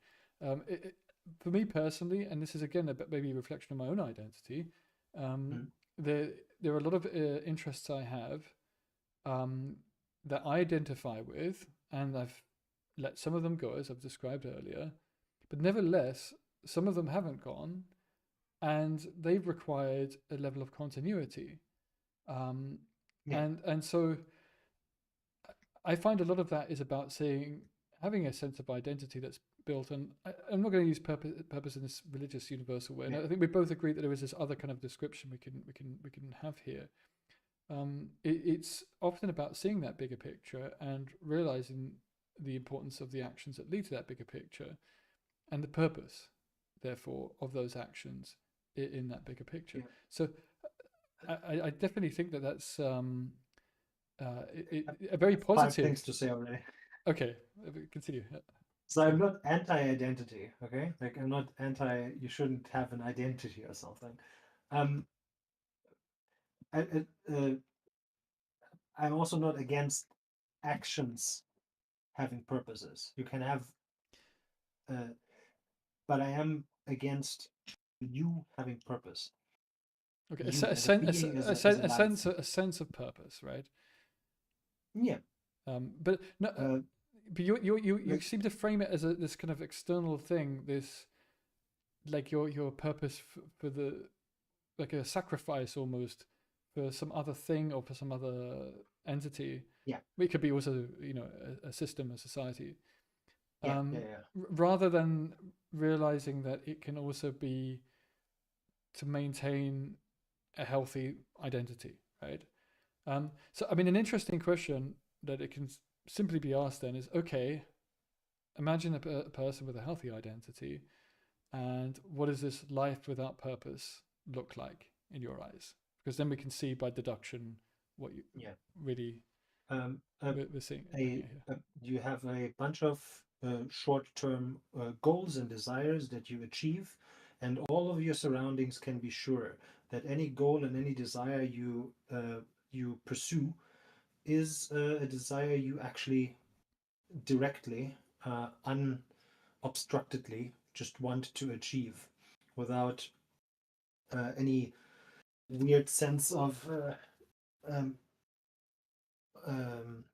For me personally, and this is again maybe a reflection of my own identity, there are a lot of interests I have that I identify with, and I've let some of them go, as I've described earlier, but nevertheless, some of them haven't gone, and they've required a level of continuity. And so I find a lot of that is about having a sense of identity that's built. And I'm not going to use purpose in this religious universal way. And I think we both agree that there is this other kind of description we can have here. It's often about seeing that bigger picture and realizing the importance of the actions that lead to that bigger picture, and the purpose, therefore, of those actions in that bigger picture. Yeah. So I definitely think that's a very positive.
5 things to say already.
Okay, continue.
So I'm not anti-identity, okay? Like, I'm not you shouldn't have an identity or something. I'm also not against actions having purposes. You can have, but I am against you having purpose.
Okay,
You as a being, as a life.
a sense of purpose, right?
Yeah.
But no,
Uh,
but you
like
seem to frame it as this kind of external thing, this like your purpose for the like a sacrifice almost for some other thing or for some other entity.
yeah,
It could be also a system, a society.
yeah, yeah, yeah.
Rather than realizing that it can also be to maintain a healthy identity, right? So, I mean, an interesting question that it can simply be asked then is, okay, imagine a person with a healthy identity, and what does this life without purpose look like in your eyes? Because then we can see by deduction what you
Yeah.
really
Um, uh,
we're seeing looking
a,
at here.
you have a bunch of short-term goals and desires that you achieve, and all of your surroundings can be sure that any goal and any desire you pursue is a desire you actually directly, unobstructedly, just want to achieve, without any weird sense of um, um,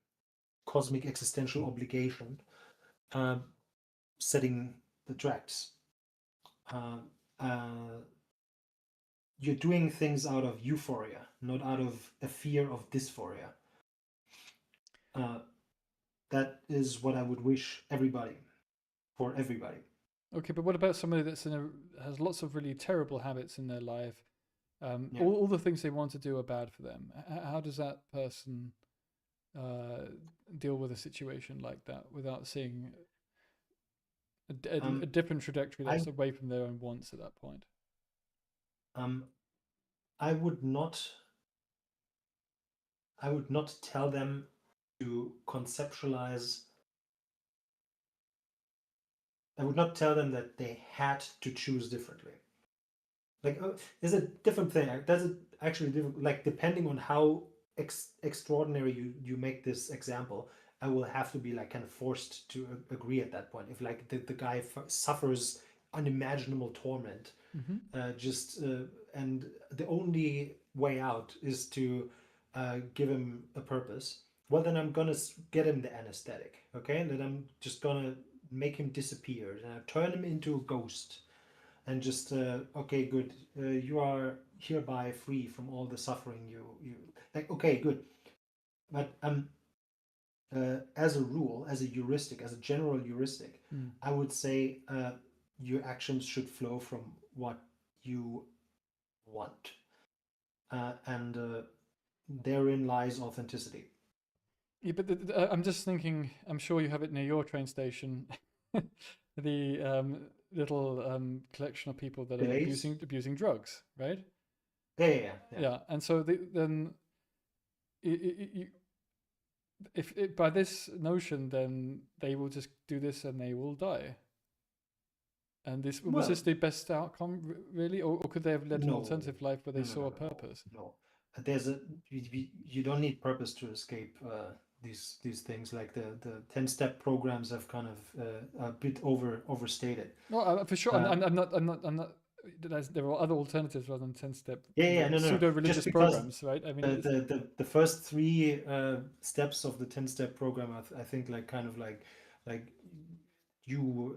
cosmic existential obligation uh, setting the tracks. Uh, uh, you're doing things out of euphoria, not out of a fear of dysphoria. Uh, that is what I would wish everybody, for everybody.
Okay, but what about somebody that's has lots of really terrible habits in their life?
Yeah.
All the things they want to do are bad for them. How does that person uh, deal with a situation like that without seeing a
Um,
different trajectory
I
that's away from their own wants at that point?
um, I would not tell them to conceptualize. I would not tell them that they had to choose differently. Like, there's a different thing. That's actually different. Like, depending on how extraordinary you make this example, I will have to be like kind of forced to agree at that point. If like the guy suffers unimaginable torment,
Mm-hmm.
just and the only way out is to give him a purpose. Well, then I'm gonna get him the anesthetic. Okay, and then I'm just gonna make him disappear and I turn him into a ghost and just okay, good, you are hereby free from all the suffering you like. Okay, good. But as a rule, as a heuristic, as a general heuristic,
Mm.
I would say your actions should flow from what you want, and therein lies authenticity.
Yeah, but I'm just thinking. I'm sure you have it near your train station. The little collection of people that are
Delays.
abusing drugs, right?
Yeah, yeah, yeah, yeah.
Yeah, and so then you, if by this notion, then they will just do this and they will die. And this was
Well,
this the best outcome, really, or could they have led an
no,
alternative life where they
no, no,
saw
no,
a
no, no,
purpose?
no. There's a you don't need purpose to escape these things. Like the 10-step programs have kind of a bit overstated.
No, for sure.
Uh,
I'm not. There are other alternatives rather than 10-step
yeah,
kind
yeah,
of
no, no, no.
pseudo
Just
religious
because
programs, right? I mean,
the first three steps of the 10-step program, I think, like kind of like you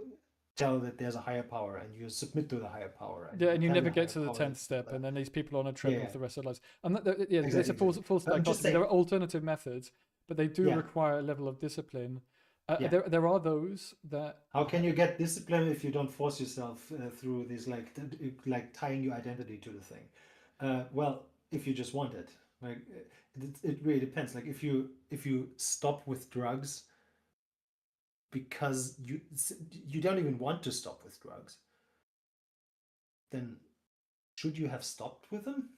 tell that there's a higher power and you submit to the higher power and
yeah,
you
and you
tell
never
the
get
higher
to the
power that
10th step, and then these people are on a
yeah,
treadmill
yeah,
for the rest of their lives. I'm not, yeah, it's
exactly,
a
exactly.
false
I'm just
dichotomy. There
saying,
are alternative methods, but they do
yeah,
require a level of discipline.
yeah.
There are those that
How can you get discipline if you don't force yourself through this, like tying your identity to the thing? Well, if you just want it, like it really depends. Like if you stop with drugs because you don't even want to stop with drugs, then should you have stopped with them?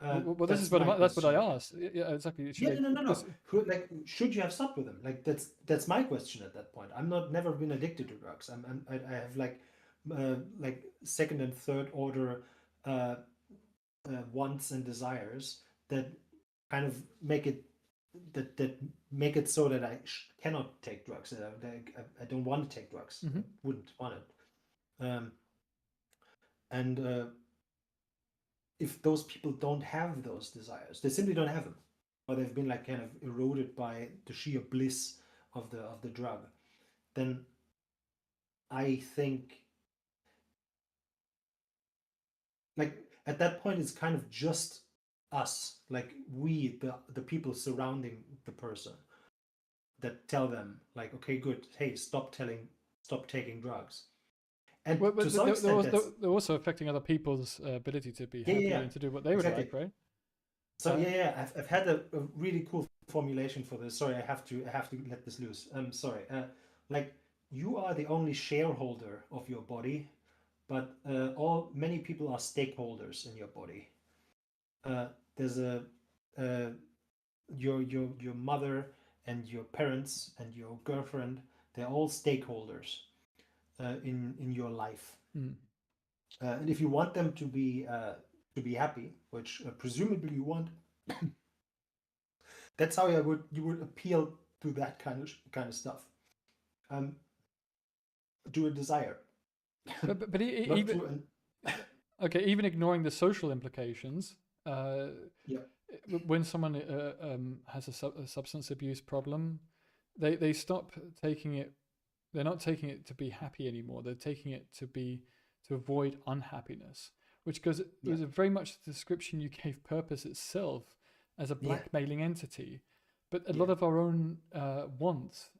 well, this is
That's
what
my
that's what I
question.
asked. Yeah, exactly. Should
Yeah,
I?
no, no, no, no.
Because
Like, should you have stopped with them? Like, that's my question at that point. I'm not never been addicted to drugs. I have like second and third order uh, wants and desires that kind of make it make it so that I cannot take drugs. I don't want to take drugs. I wouldn't want it. And if those people don't have those desires, they simply don't have them, or they've been like kind of eroded by the sheer bliss of the drug, then I think like at that point it's kind of just us, like we the people surrounding the person, that tell them like, okay, good, hey, stop taking drugs. And
Well,
to
but
some extent
they're also affecting other people's ability to be
yeah,
happy
yeah,
and to do what they would
exactly.
like, right?
So I've had a really cool formulation for this. Sorry, I have to let this loose. I'm sorry. Like, you are the only shareholder of your body, but many people are stakeholders in your body. There's your mother and your parents and your girlfriend. They're all stakeholders in your life. And if you want them to be happy, which presumably you want, that's how you would appeal to that kind of stuff. To a desire,
But
not
even
to an
okay, even ignoring the social implications,
yeah,
when someone has a substance abuse problem, they stop taking it. They're not taking it to be happy anymore. They're taking it to avoid unhappiness, which goes, it
yeah,
was very much the description you gave purpose itself as a
yeah,
blackmailing entity. But a
yeah,
lot of our own wants,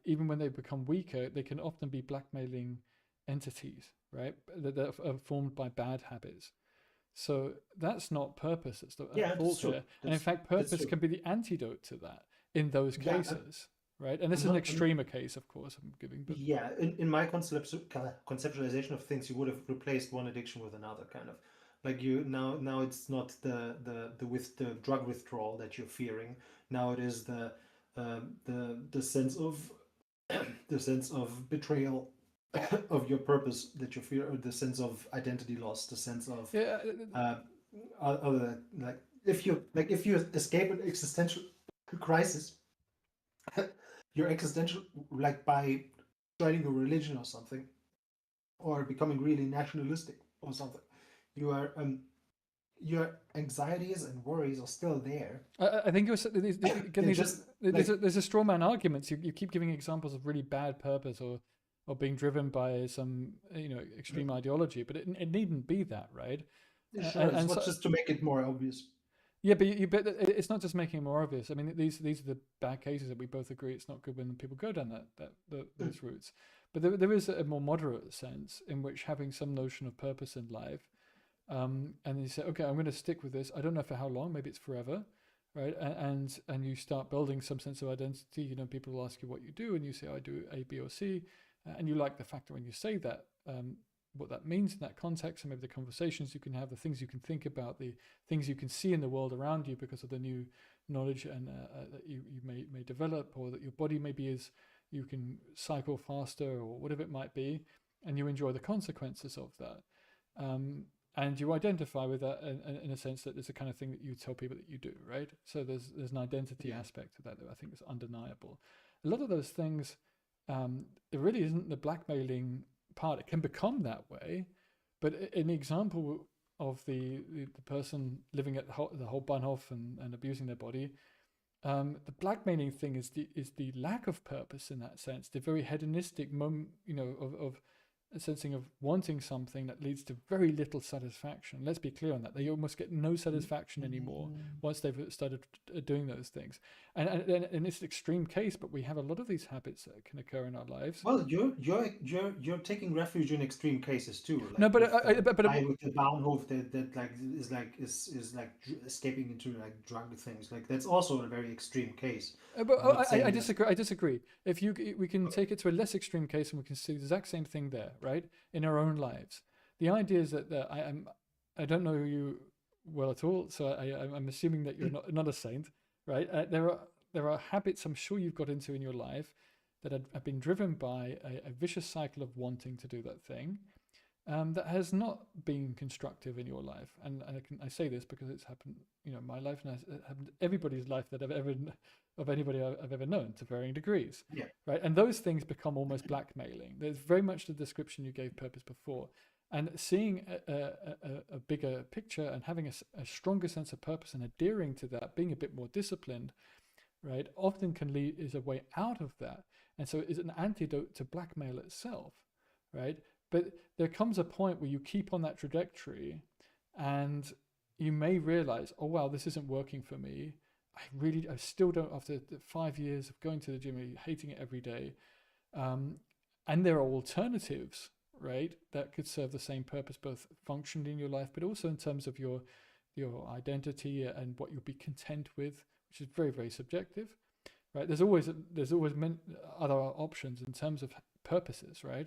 even when they become weaker, they can often be blackmailing entities, right? That are formed by bad habits. So that's not purpose that's
yeah.
at
That's
fault
true.
here. And in fact,
That's
purpose
true.
can be the antidote to that in those
Yeah,
cases, right? And this
I'm
is an
not.
extremer case, of course, I'm giving, but
Yeah, in my conceptualization of things, you would have replaced one addiction with another, kind of like you now it's not the drug withdrawal that you're fearing. Now it is the sense of the sense of betrayal of your purpose that you fear, or the sense of identity loss, the sense of
yeah,
uh, other, like if you escape an existential crisis, your existential, like by joining a religion or something, or becoming really nationalistic or something, you are your anxieties and worries are still there.
I think it was again.
They're just like
There's a straw man arguments. You keep giving examples of really bad purpose or being driven by some extreme ideology, but it needn't be that, right?
sure, it's
And
not
so
just to make it more obvious.
yeah, but it's not just making it more obvious. I mean, these are the bad cases that we both agree it's not good when people go down those routes. But there is a more moderate sense in which having some notion of purpose in life, and you say, okay, I'm going to stick with this. I don't know for how long. Maybe it's forever, right? And you start building some sense of identity. People will ask you what you do, and you say, I do A, B, or C, and you like the fact that when you say that, what that means in that context, and maybe the conversations you can have, the things you can think about, the things you can see in the world around you because of the new knowledge and that you may develop, or that your body maybe is, you can cycle faster or whatever it might be, and you enjoy the consequences of that. And you identify with that in a sense that it's the kind of thing that you tell people that you do, right? So there's an identity
Yeah,
aspect to that I think is undeniable. A lot of those things, it really isn't the blackmailing part. It can become that way, but an example of the person living at the whole Bahnhof and abusing their body, the blackmailing thing is the lack of purpose in that sense, the very hedonistic moment, of a sensing of wanting something that leads to very little satisfaction. Let's be clear on that. They almost get no satisfaction anymore once they've started doing those things. And it's an extreme case, but we have a lot of these habits that can occur in our lives.
well, you're taking refuge in extreme cases too,
No,
like
but
with the
but
guy with the Bahnhof that is like escaping into like drug things. Like that's also a very extreme case.
but
I'm not
I
saying that.
disagree. I disagree. If we can take it to a less extreme case, and we can see the exact same thing there, right, in our own lives. The idea is that I don't know you well at all, so I'm assuming that you're not a saint, right? There are habits I'm sure you've got into in your life that have been driven by a vicious cycle of wanting to do that thing. that has not been constructive in your life. And I say this because it's happened, my life, and it happened to everybody's life that I've ever of anybody I've ever known to varying degrees,
Yeah.
right? And those things become almost blackmailing. There's very much the description you gave purpose before, and seeing a bigger picture and having a stronger sense of purpose and adhering to that, being a bit more disciplined, right, often can lead is a way out of that, and so is an antidote to blackmail itself, right? But there comes a point where you keep on that trajectory, and you may realize, oh wow, this isn't working for me. I still don't, after 5 years of going to the gym, hating it every day. And there are alternatives, right, that could serve the same purpose, both functionally in your life, but also in terms of your identity and what you'll be content with, which is very, very subjective, right? There's always other options in terms of purposes, right?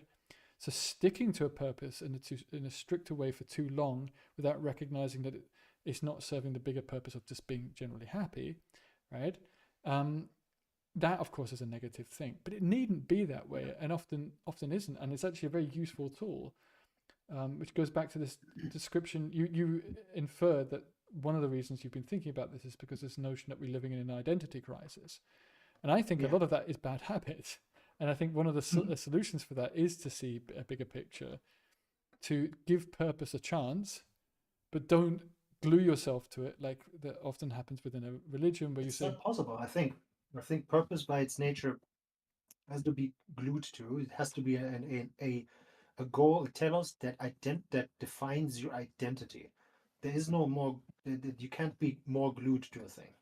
So sticking to a purpose in a stricter way for too long without recognizing that it's not serving the bigger purpose of just being generally happy, right? That of course is a negative thing, but it needn't be that way, and often isn't. And it's actually a very useful tool, which goes back to this description. You inferred that one of the reasons you've been thinking about this is because this notion that we're living in an identity crisis, and I think a lot of that is bad habits. And I think one of the solutions for that is to see a bigger picture, to give purpose a chance, but don't glue yourself to it like that often happens within a religion where
It's
you say,
not possible. I think purpose by its nature has to be glued to. It has to be a goal, a telos that defines your identity. There is no more. You can't be more glued to a thing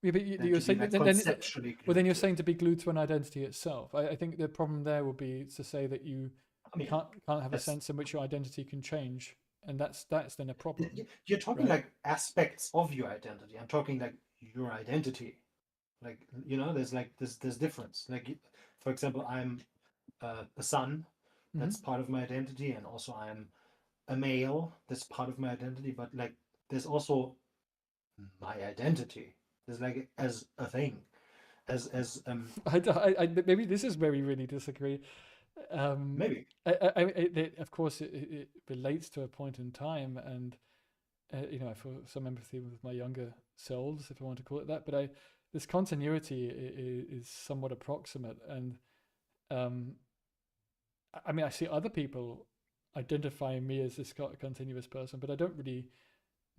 yeah, but
than
you're
to be
saying
like
then,
conceptually
well, then
glued
you're
to
saying
it.
to be glued to an identity itself. I think the problem there would be to say that you
I mean,
can't have a
that's
sense in which your identity can change, and that's then a problem,
you're talking
right?
like aspects of your identity. I'm talking like your identity. Like there's difference. Like for example, I'm a son.
Mm-hmm.
That's part of my identity, and also I'm a male. That's part of my identity. But like there's also my identity. There's like as a thing, as
Maybe this is where we really disagree.
maybe
Of course, it relates to a point in time, and I feel some empathy with my younger selves, if I want to call it that. But this continuity is somewhat approximate, and um, I mean, I see other people identifying me as this continuous person, but I don't really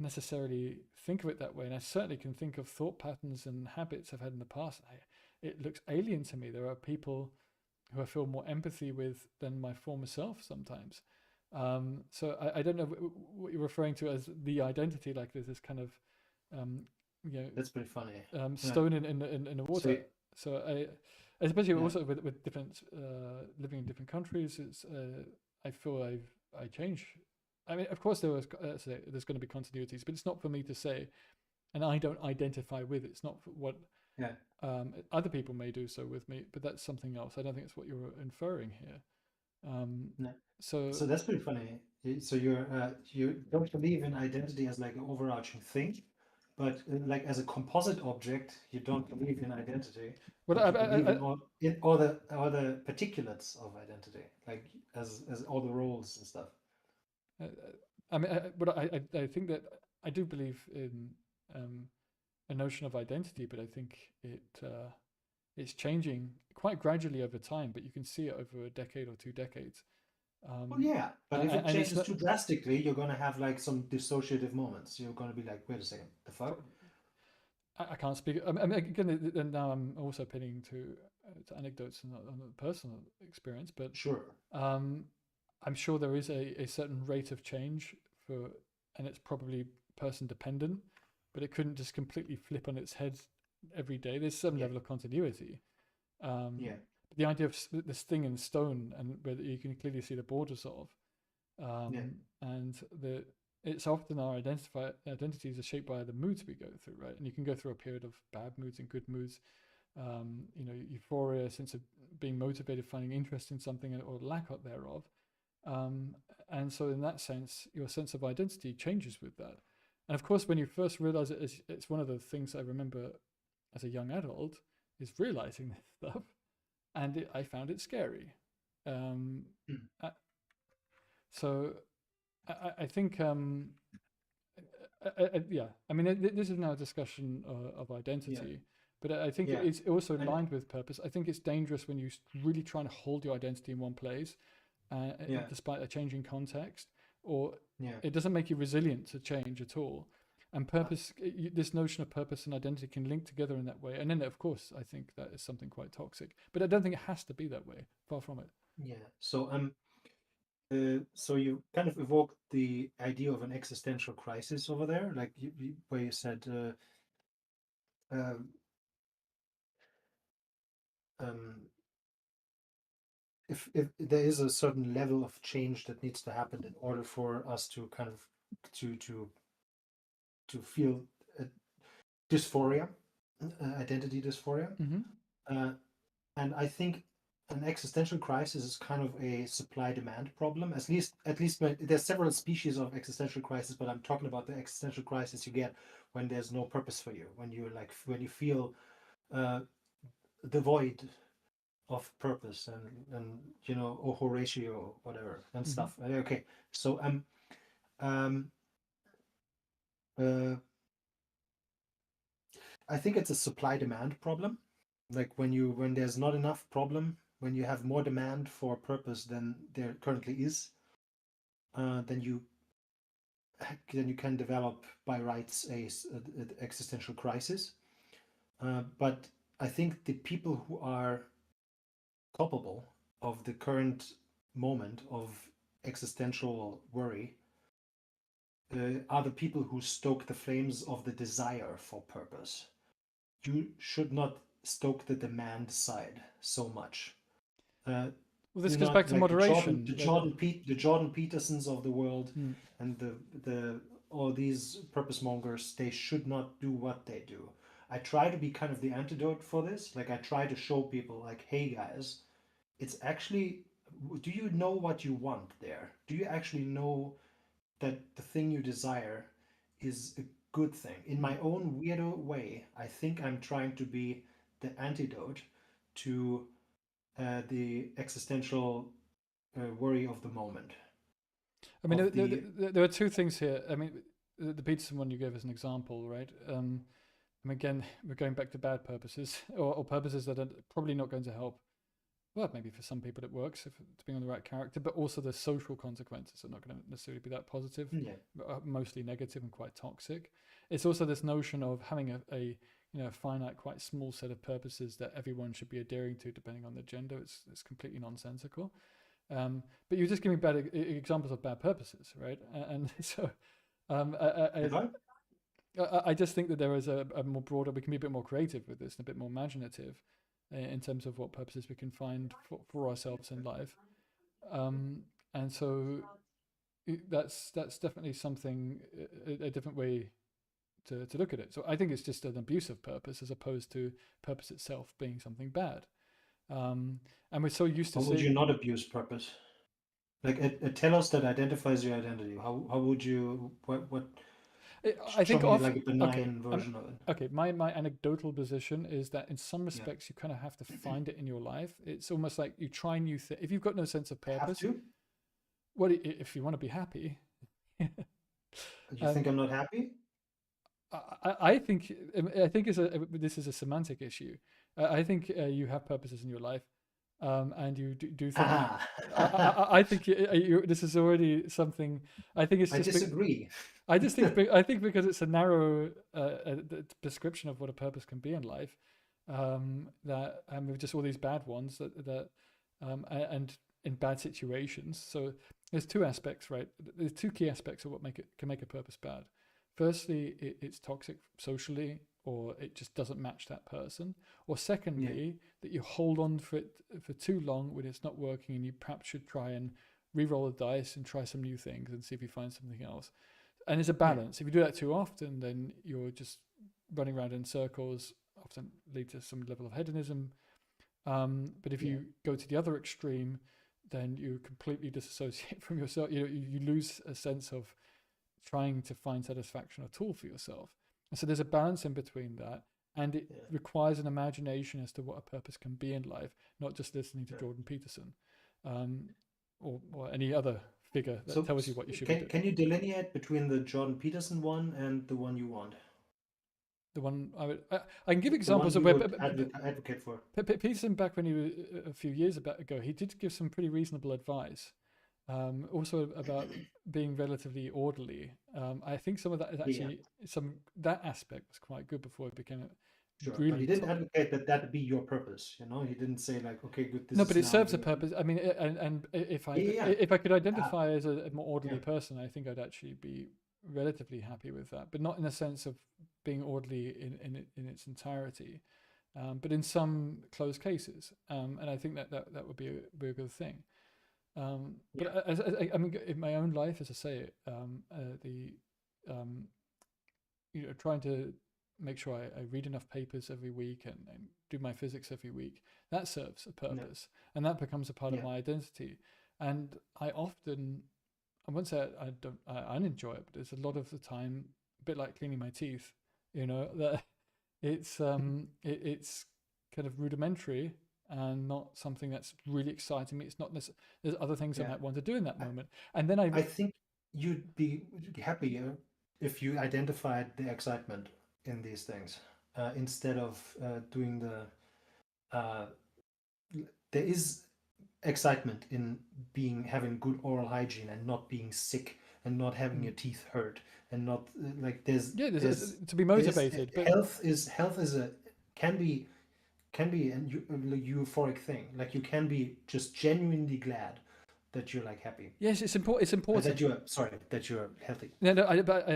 necessarily think of it that way. And I certainly can think of thought patterns and habits I've had in the past. It looks alien to me. There are people who I feel more empathy with than my former self sometimes. So I don't know what you're referring to as the identity, like there's this kind of, um,
that's pretty funny. Yeah.
stone in the
So
water. So especially
yeah,
also with different, living in different countries, I feel I change. I mean, of course, there's going to be continuities, but it's not for me to say, and I don't identify with it. It's not what
yeah.
other people may do so with me, but that's something else. I don't think it's what you're inferring here.
No.
So
So that's pretty funny. So you don't believe in identity as like an overarching thing, but like as a composite object, you don't believe in identity,
what
but you believe in all the particulates of identity, like as all the roles and stuff.
I, I mean, I think that I do believe in um, a notion of identity, but I think it's changing quite gradually over time. But you can see it over a decade or 2 decades.
Well,
Um,
yeah, but if it
and it's
changes
not.
too drastically, you're gonna have like some dissociative moments. You're gonna be like, wait a second, the fuck?
I can't speak. I mean, again, and now I'm also pinning to anecdotes and on a personal experience, but
Sure.
um, I'm sure there is a certain rate of change for, and it's probably person dependent, but it couldn't just completely flip on its head every day. There's some
Yeah.
level of continuity.
Yeah.
But the idea of this thing in stone, and where you can clearly see the borders of,
Yeah.
and it's often our identities are shaped by the moods we go through, right? And you can go through a period of bad moods and good moods, euphoria, sense of being motivated, finding interest in something, or lack of thereof. And so in that sense, your sense of identity changes with that. And of course, when you first realize it, it's one of the things I remember as a young adult is realizing this stuff, and I found it scary. Um,
Mm.
uh, So I think yeah, I mean this is now a discussion of
Yeah,
identity, but I think
yeah,
it's also
and
aligned with purpose. I think it's dangerous when you really trying to hold your identity in one place,
yeah,
despite a changing context, or
yeah.
it doesn't make you resilient to change at all. And purpose, this notion of purpose and identity can link together in that way. And then, of course, I think that is something quite toxic. But I don't think it has to be that way. Far from it.
Yeah. So you kind of evoked the idea of an existential crisis over there, like where you said, um, um, if there is a certain level of change that needs to happen in order for us to kind of to to to feel uh, dysphoria, identity dysphoria,
Mm-hmm.
uh, and I think an existential crisis is kind of a supply demand problem. At least when there's several species of existential crisis, but I'm talking about the existential crisis you get when there's no purpose for you, when you feel uh, devoid of purpose, and or Horatio, whatever, and
Mm-hmm.
stuff. Okay, so um uh, I think it's a supply demand problem. Like when there's not enough problem, when you have more demand for purpose than there currently is, then you can develop by rights a existential crisis. But I think the people who are culpable of the current moment of existential worry are the people who stoke the flames of the desire for purpose. You should not stoke the demand side so much. Uh,
Well, this
do
goes back
not
to
like
moderation.
the Jordan Petersons of the world,
Mm.
and the all these purpose mongers. They should not do what they do. I try to be kind of the antidote for this. Like I try to show people, like, hey guys, it's actually. Do you know what you want there? Do you actually know that the thing you desire is a good thing? In my own weirdo way, I think I'm trying to be the antidote to the existential worry of the moment.
I mean,
Of the
there are two things here. I mean, the Peterson one you gave as an example, right? And again, we're going back to bad purposes or purposes that are probably not going to help. Well, maybe for some people it works, if depending on the right character, but also the social consequences are not going to necessarily be that positive,
yeah,
mostly negative and quite toxic. It's also this notion of having a finite, quite small set of purposes that everyone should be adhering to, depending on their gender. It's completely nonsensical. But you're just giving bad examples of bad purposes, right? And so um, I,
have I?
I just think that there is a more broader. We can be a bit more creative with this and a bit more imaginative in terms of what purposes we can find for ourselves in life. Um, and so that's definitely something a different way to look at it. So I think it's just an abuse of purpose as opposed to purpose itself being something bad. Um, and we're so used to
How would you
seeing.
not abuse purpose? Like a telos that identifies your identity. How would you what
I
show
think
me
often,
like a
okay,
benign version of it?
okay. My anecdotal position is that in some
Yeah.
respects you kind of have to find it in your life. It's almost like you try new things. If you've got no sense of
Have
purpose,
to?
what if you want to be happy?
You think
um,
I'm not happy?
I think this is a semantic issue. I think you have purposes in your life, and you do think.
Ah,
I think this is already something. I think it's
I
just.
disagree.
I just think. I think because it's a narrow description of what a purpose can be in life, that with just all these bad ones and in bad situations. So there's two aspects, right? There's two key aspects of what can make a purpose bad. Firstly, it's toxic socially, or it just doesn't match that person. Or
Yeah,
secondly, that you hold on for it for too long when it's not working, and you perhaps should try and re-roll the dice and try some new things and see if you find something else. And it's a
yeah,
balance. If you do that too often, then you're just running around in circles, often lead to some level of hedonism. But if
yeah,
you go to the other extreme, then you completely disassociate from yourself. You lose a sense of trying to find satisfaction at all for yourself. And so there's a balance in between that. And it
yeah,
requires an imagination as to what a purpose can be in life, not just listening to
yeah.
Jordan Peterson um, or any other figure that
So
tells you what you should be doing.
can you delineate between the Jordan Peterson one and the one you want?
The one I can give
The one
examples of
you
where
would advocate for?
Peterson, back when he was a few years ago, he did give some pretty reasonable advice. Also about being relatively orderly. I think some of that is
Yeah,
actually that aspect was quite good before it became
sure. But he
really.
didn't advocate that that be your purpose. You know, he didn't say like, okay, good, this
No, but
is
it
now
serves a
your.
purpose. I mean, and
Yeah, yeah,
if I could
yeah.
identify as a more
Yeah.
orderly person, I think I'd actually be relatively happy with that. But not in the sense of being orderly in its entirety, but in some closed cases. And I think that would be a good thing.
Yeah.
But I mean, in my own life, as I say, um, trying to make sure I read enough papers every week and do my physics every week, that serves a
Yeah.
purpose, and that becomes a part of
Yeah.
my identity. And I won't say I unenjoy it, but it's a lot of the time a bit like cleaning my teeth. That it's kind of rudimentary and not something that's really exciting me. It's not necessarily. There's other things I
Yeah.
might want to do in that moment, and then
I think you'd be happier if you identified the excitement in these things instead of doing the. Uh, there is excitement in having good oral hygiene and not being sick and not having your teeth hurt and not like
yeah,
there's
to be
there's
motivated, but
health is a can be a euphoric thing. Like you can be just genuinely glad that you're like happy.
yes, it's important. It's important.
That you're healthy.
No, no, but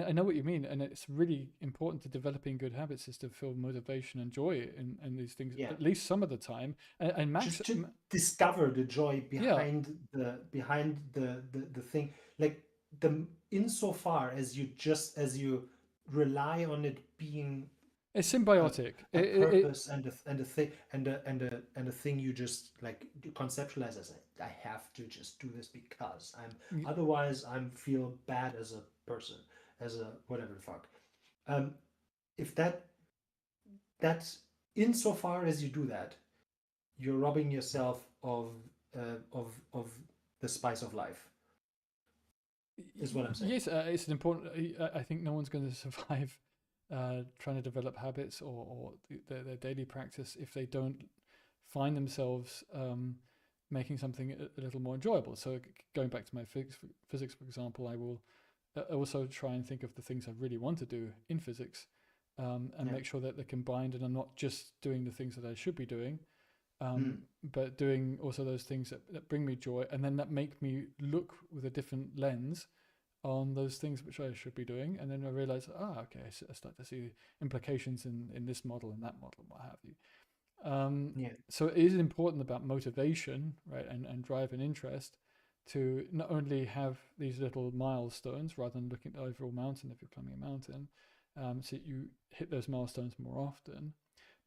I know what you mean, and it's really important to developing good habits is to feel motivation and joy in these things
Yeah.
at least some of the time, and max.
Just to discover the joy
Yeah,
behind the thing. Like the insofar as you rely on it being
it's
a,
symbiotic.
a purpose and a thing and a thing you just like conceptualize as I have to just do this because otherwise I'm feel bad as a person, as a whatever the fuck. If that's insofar as you do that, you're robbing yourself of the spice of life. Is what I'm saying.
Yes, it's an important. I think no one's going to survive trying to develop habits or their daily practice if they don't find themselves making something a little more enjoyable. So going back to my physics, for example, I will also try and think of the things I really want to do in physics and make sure that they're combined and I'm not just doing the things that I should be doing, but doing also those things that bring me joy and then that make me look with a different lens on those things which I should be doing. And then I realize, okay, I start to see implications in this model and that model and what have you. So it is important about motivation, right, and drive and interest to not only have these little milestones rather than looking at the overall mountain if you're climbing a mountain, so you hit those milestones more often,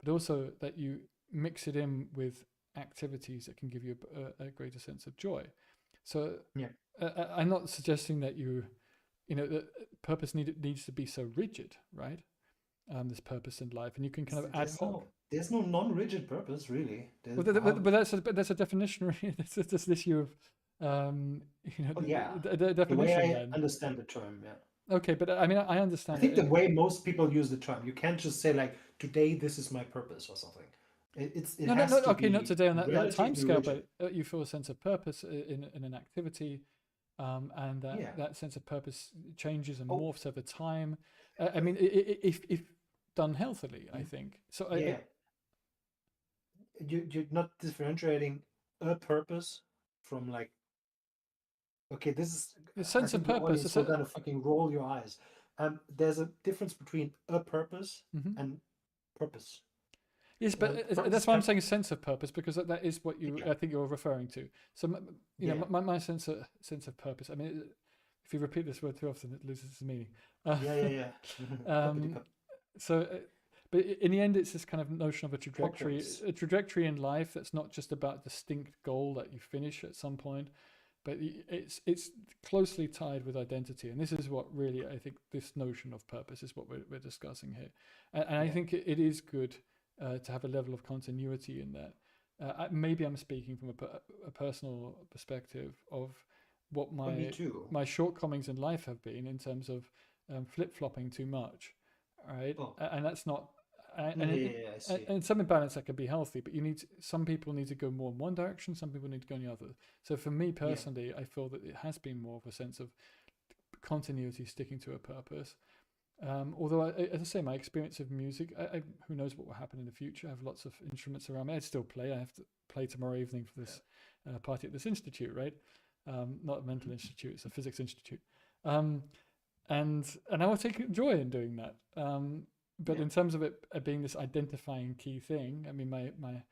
but also that you mix it in with activities that can give you a greater sense of joy. So I'm not suggesting that that purpose needs to be so rigid, right? This purpose in life, and you can kind of ad hoc.
There's no non-rigid purpose, really.
But that's a definition. That's this issue of
the
definition.
way I
then
understand the term,
Okay, but I mean, I understand.
I think the way most people use the term, you can't just say like, "Today, this is my purpose" or something.
No, okay, not today on that time scale, but you feel a sense of purpose in an activity, and that sense of purpose changes and morphs over time. I mean, if done healthily, I think so.
You're not differentiating a purpose from like, okay, this is
a sense of purpose.
You're gonna fucking roll your eyes. There's a difference between a purpose and purpose.
Yes, but that's why I'm saying a sense of purpose, because that is what I think you're referring to. So my sense of purpose. I mean, if you repeat this word too often, it loses its meaning. So, but in the end, it's this kind of notion of a trajectory in life that's not just about distinct goal that you finish at some point, but it's closely tied with identity. And this is what really I think this notion of purpose is what we're discussing here. And I think it is good to have a level of continuity in that. Maybe I'm speaking from a personal perspective of what
Well, me too.
my shortcomings in life have been in terms of flip-flopping too much, right?
Oh,
And that's not,
yeah, yeah, yeah, I see.
and some imbalance that can be healthy, but some people need to go more in one direction, some people need to go in the other. So for me
Yeah.
personally, I feel that it has been more of a sense of continuity, sticking to a purpose. Although, as I say, my experience of music, who knows what will happen in the future? I have lots of instruments around me. I still play. I have to play tomorrow evening for this party at this institute, right? Not a mental institute; it's a physics institute. Um, and I will take joy in doing that. But
Yeah.
in terms of it being this identifying key thing, I mean, my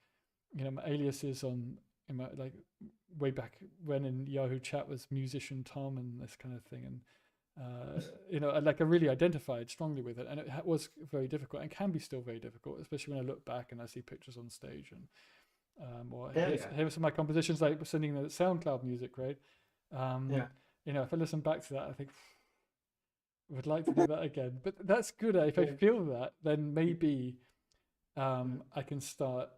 aliases on in my like way back when in Yahoo chat was musician Tom and this kind of thing, and I really identified strongly with it, and it was very difficult and can be still very difficult, especially when I look back and I see pictures on stage and or
Yeah, yeah,
hear some of my compositions like sending the SoundCloud music, right? Um,
yeah,
if I listen back to that, I think I would like to do that again. But that's good. If I
yeah,
feel that, then maybe I can start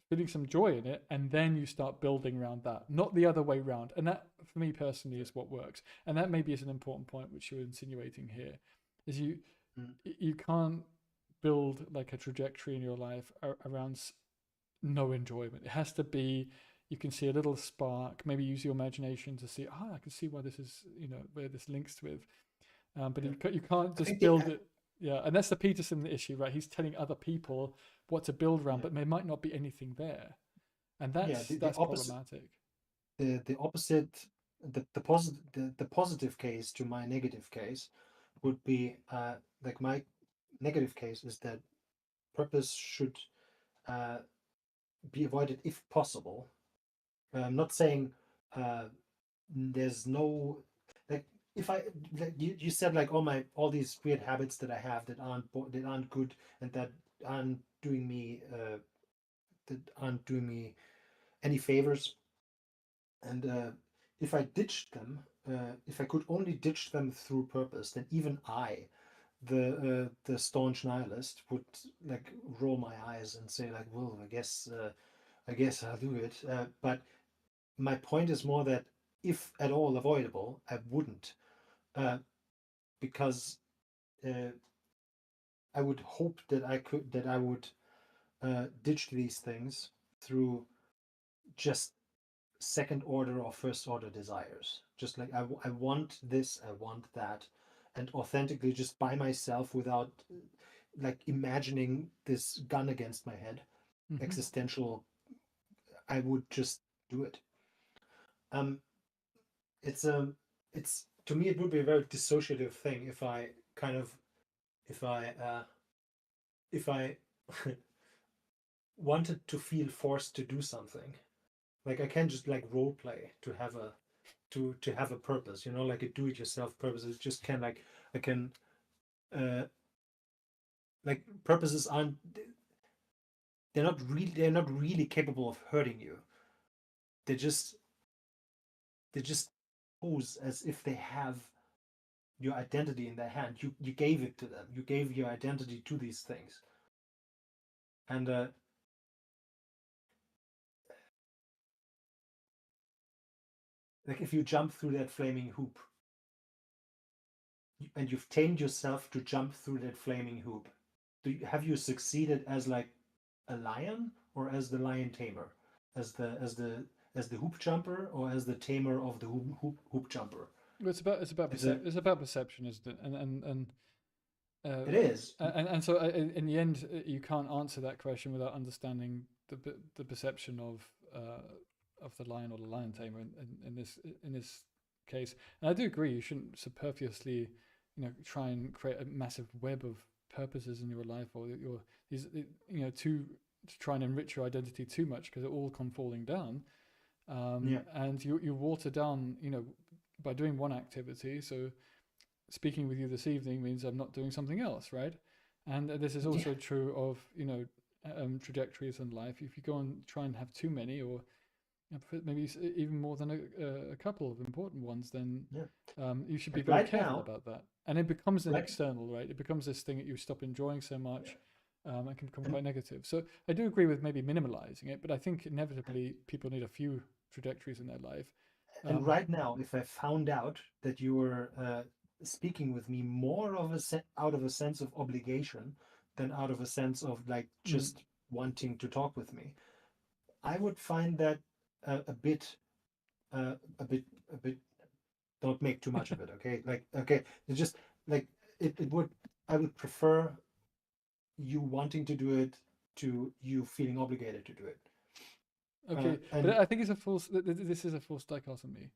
feeling some joy in it, and then you start building around that, not the other way around. And that, for me personally, is what works. And that maybe is an important point which you're insinuating here, is
mm,
you can't build like a trajectory in your life around no enjoyment. It has to be. You can see a little spark. Maybe use your imagination to see. I can see why this is. Where this links with. But
yeah.
you can't
I
just
think
build it. Yeah, and that's the Peterson issue, right? He's telling other people what to build around,
yeah,
but there might not be anything there, and
yeah, the
that's
opposite,
problematic.
the opposite, the positive case to my negative case would be like my negative case is that purpose should uh, be avoided if possible. I'm not saying uh, there's no like if I like you said like all these weird habits that I have that aren't good and aren't doing me that aren't doing me any favors and if I ditched them if I could only ditch them through purpose then even I the staunch nihilist would like roll my eyes and say like well I guess I'll do it but my point is more that if at all avoidable I wouldn't uh, because uh, I would hope that I would ditch these things through just second order or first order desires. Just like I want this, I want that, and authentically just by myself without like imagining this gun against my head,
Hmm.
existential. I would just do it. Um, it's it's to me it would be a very dissociative thing if I kind of if I if I wanted to feel forced to do something. Like I can't just like role play to have a purpose, like a do-it-yourself purpose. It just can like I can uh like purposes aren't they're not really capable of hurting you. They just they just pose as if they have your identity in their hand. You gave it to them. You gave your identity to these things. And like if you jump through that flaming hoop and you've tamed yourself to jump through that flaming hoop, have you succeeded as like a lion or as the lion tamer, as the hoop jumper or as the tamer of the hoop jumper? It's a
It's about perception, isn't it? Uh,
it is.
and so in the end, you can't answer that question without understanding the perception of the lion or the lion tamer in this case. And I do agree, you shouldn't superfluously, try and create a massive web of purposes in your life or your these to try and enrich your identity too much because it all come falling down.
Yeah,
And you water down, by doing one activity. So speaking with you this evening means I'm not doing something else, right? And this is
yeah,
also true of trajectories in life. If you go and try and have too many, or maybe even more than a couple of important ones, then
yeah.
you should be
Like
very careful about that. And it becomes an
right,
external, right? It becomes this thing that you stop enjoying so
yeah.
much. And can become
And
quite negative. So I do agree with maybe minimalizing it, but I think inevitably people need a few trajectories in their life.
And right now, if I found out that you were speaking with me more of out of a sense of obligation than out of a sense of like
mm,
just wanting to talk with me, I would find that a bit, a bit, a bit. Don't make too much of it, okay? Like, okay, it's just like it would. I would prefer you wanting to do it to you feeling obligated to do it.
okay, but
And
I think it's a false. This is a false dichotomy.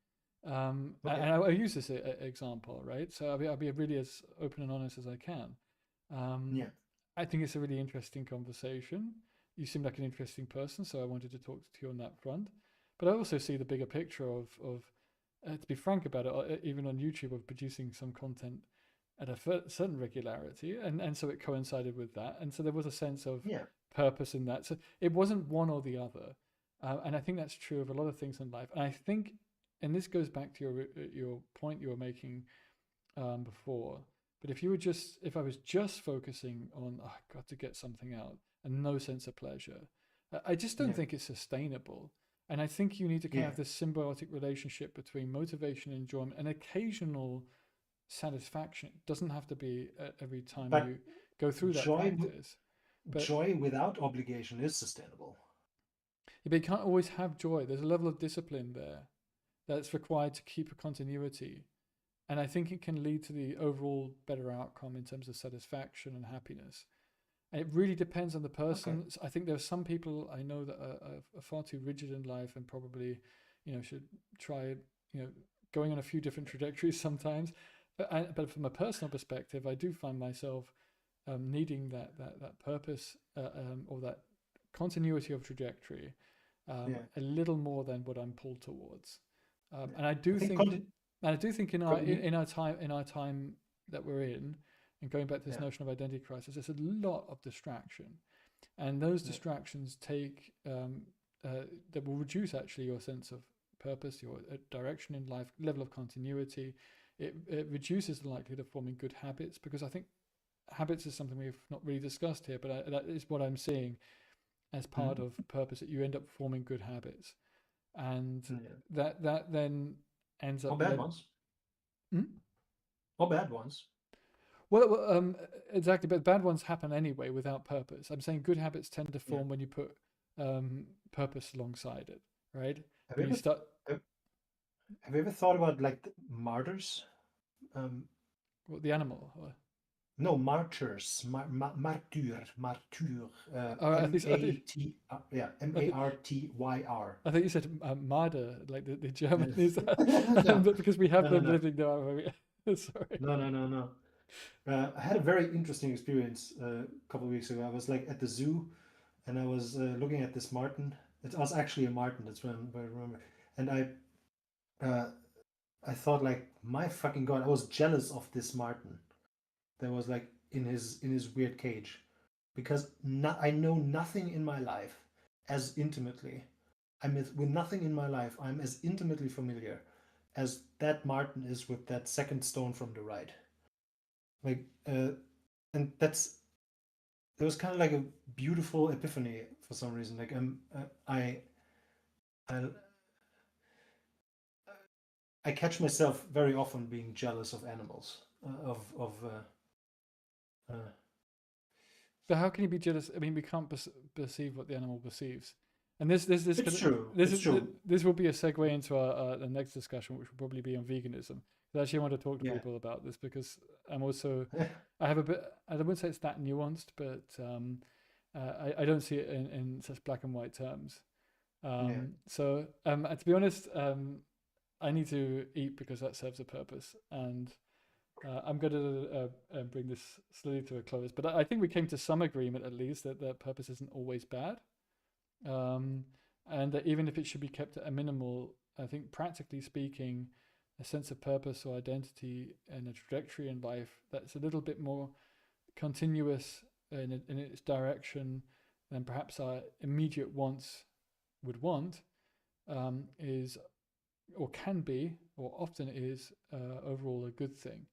okay,
And I use this example, right? So I'll be really as open and honest as I can. Um,
yeah,
I think it's a really interesting conversation. You seem like an interesting person, so I wanted to talk to you on that front. But I also see the bigger picture of to be frank about it, even on YouTube, of producing some content at a certain regularity, and so it coincided with that, and so there was a sense of
yeah,
purpose in that. So it wasn't one or the other, and I think that's true of a lot of things in life. And I think, and this goes back to your point you were making before. But if I was just focusing on, oh, I've got to get something out and no sense of pleasure, I just don't
yeah,
think it's sustainable. And I think you need to kind of
yeah.
have this symbiotic relationship between motivation, enjoyment, and occasional satisfaction. It doesn't have to be every time
But
you go through that
joy,
practice. But,
joy without obligation is sustainable.
but you can't always have joy. There's a level of discipline there that's required to keep a continuity. And I think it can lead to the overall better outcome in terms of satisfaction and happiness. And it really depends on the
Okay.
person. I think there are some people I know that are far too rigid in life and probably, should try, going on a few different trajectories sometimes. But from a personal perspective, I do find myself needing that purpose or that continuity of trajectory
Yeah.
a little more than what I'm pulled towards.
Yeah.
And I
I
do
think
think, and I do think
continue.
in our time that we're in, and going back to this
Yeah.
notion of identity crisis, there's a lot of distraction, and those
Yeah.
distractions take that will reduce actually your sense of purpose, your direction in life, level of continuity. It reduces the likelihood of forming good habits, because I think habits is something we've not really discussed here, but that is what I'm seeing as part
Mhm.
of purpose, that you end up forming good habits, and
Yeah.
that then ends
Or
up
bad ones.
Hmm?
Or bad ones.
Well, exactly, but bad ones happen anyway without purpose. I'm saying good habits tend to
Yeah.
form when you put purpose alongside it, right?
Have you
When you
ever
start,
have have you ever thought about like martyrs? Um,
well, the animal.
no, martyrs, martyr, martyr,
I think,
Yeah,
I think,
Martyr.
I think you said Marder, like the German is that,
No,
but because we have
no, no,
them
no,
living there. Sorry.
no, no, no, no. I had a very interesting experience a couple of weeks ago. I was like at the zoo, and I was looking at this marten. It was actually a marten. That's when I remember. And uh, I thought like, my fucking god, I was jealous of this marten that was like in his weird cage, because I know nothing in my life as intimately. With nothing in my life. I'm as intimately familiar as that marten is with that second stone from the right. Like, and it was kind of like a beautiful epiphany for some reason. Like, I I catch myself very often being jealous of animals. Uh,
But how can you be jealous? I mean, we can't perceive what the animal perceives. And
it's true. It's true.
this will be a segue into our the next discussion, which will probably be on veganism. I actually want to talk to
Yeah.
people about this, because I'm also I have a bit. I wouldn't say it's that nuanced, but I don't see it in such black and white terms.
Yeah.
To be honest, I need to eat because that serves a purpose, and I'm going to bring this slowly to a close. But I think we came to some agreement, at least, that purpose isn't always bad, um, and that even if it should be kept at a minimal, I think practically speaking, a sense of purpose or identity and a trajectory in life that's a little bit more continuous in its direction than perhaps our immediate wants would want, is or can be or often is overall a good thing.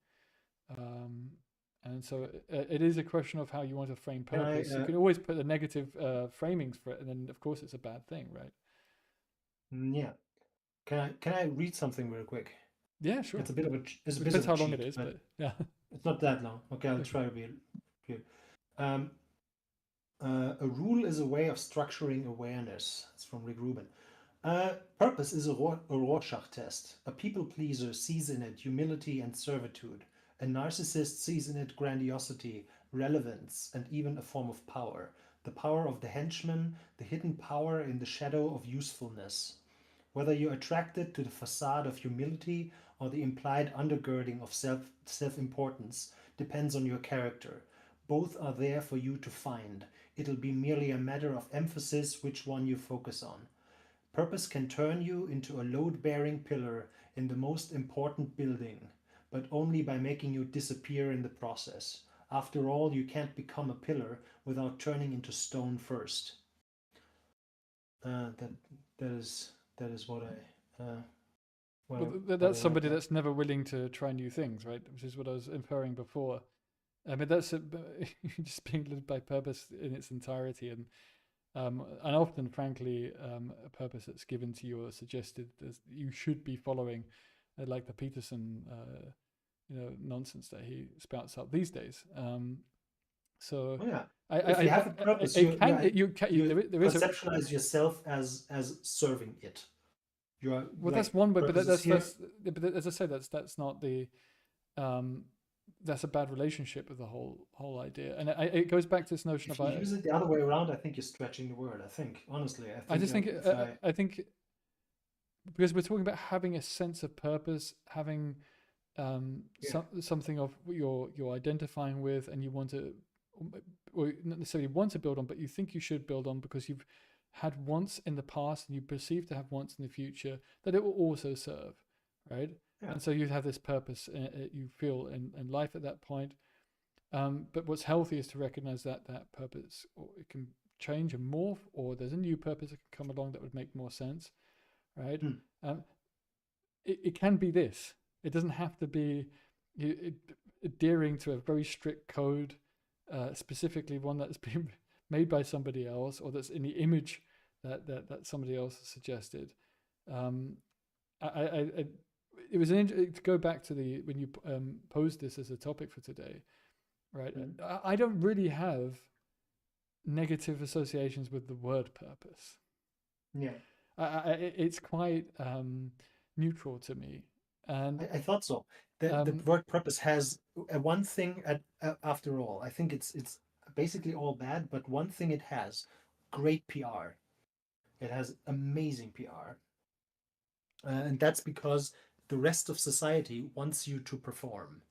Um, and so it is a question of how you want to frame
Can I?
purpose. You can always put the negative framings for it, and then of course it's a bad thing, right?
Yeah. Can I read something real quick?
Yeah, sure.
It's a bit of a it's a bit
Depends
of a
how long it
cheat,
is,
but
but yeah.
it's not that long. Okay, I'll
Okay.
try to be good. Um, a rule is a way of structuring awareness. It's from Rick Rubin. Purpose is a Rorschach test. A people pleaser sees in it humility and servitude. A narcissist sees in it grandiosity, relevance, and even a form of power. The power of the henchman, the hidden power in the shadow of usefulness. Whether you're attracted to the facade of humility or the implied undergirding of self-importance depends on your character. Both are there for you to find. It'll be merely a matter of emphasis which one you focus on. Purpose can turn you into a load-bearing pillar in the most important building, but only by making you disappear in the process. After all, you can't become a pillar without turning into stone first. That that is
Well,
what I
that's
like
somebody
there.
that's never willing to try new things, right? Which is what I was inferring before. I mean, that's just being lived by purpose in its entirety, and often, frankly, a purpose that's given to you or suggested that you should be following, like the Peterson, nonsense that he spouts out these days. So,
Oh, yeah. If
I
you have a purpose,
it can, you can,
you
there is a,
conceptualize yourself as serving it. You are
well, that's
like
one way, but
purpose is here.
but as I said, that's not the, um, that's a bad relationship with the whole idea, and it goes back to this notion
If
of
you use it the other way around, I think you're stretching the word. I think honestly, I
I
think
just think
if I
I think because we're talking about having a sense of purpose, having
yeah
something of you're identifying with, and you want to, or not necessarily want to build on, but you think you should build on because you've had once in the past and you perceive to have once in the future that it will also serve, right?
yeah
And so you have this purpose you feel in life at that point. But what's healthy is to recognize that that purpose, or it can change and morph, or there's a new purpose that can come along that would make more sense, right?
hmm,
Um, it can be this. It doesn't have to be adhering to a very strict code, specifically one that's been made by somebody else or that's in the image that somebody else has suggested. Um, I it was to go back to the when you posed this as a topic for today, right?
hmm,
I don't really have negative associations with the word purpose.
yeah.
It's quite neutral to me, and
I thought so. The
um,
word purpose has one thing after all. I think it's basically all bad, but one thing it has great PR. It has amazing PR. And that's because the rest of society wants you to perform.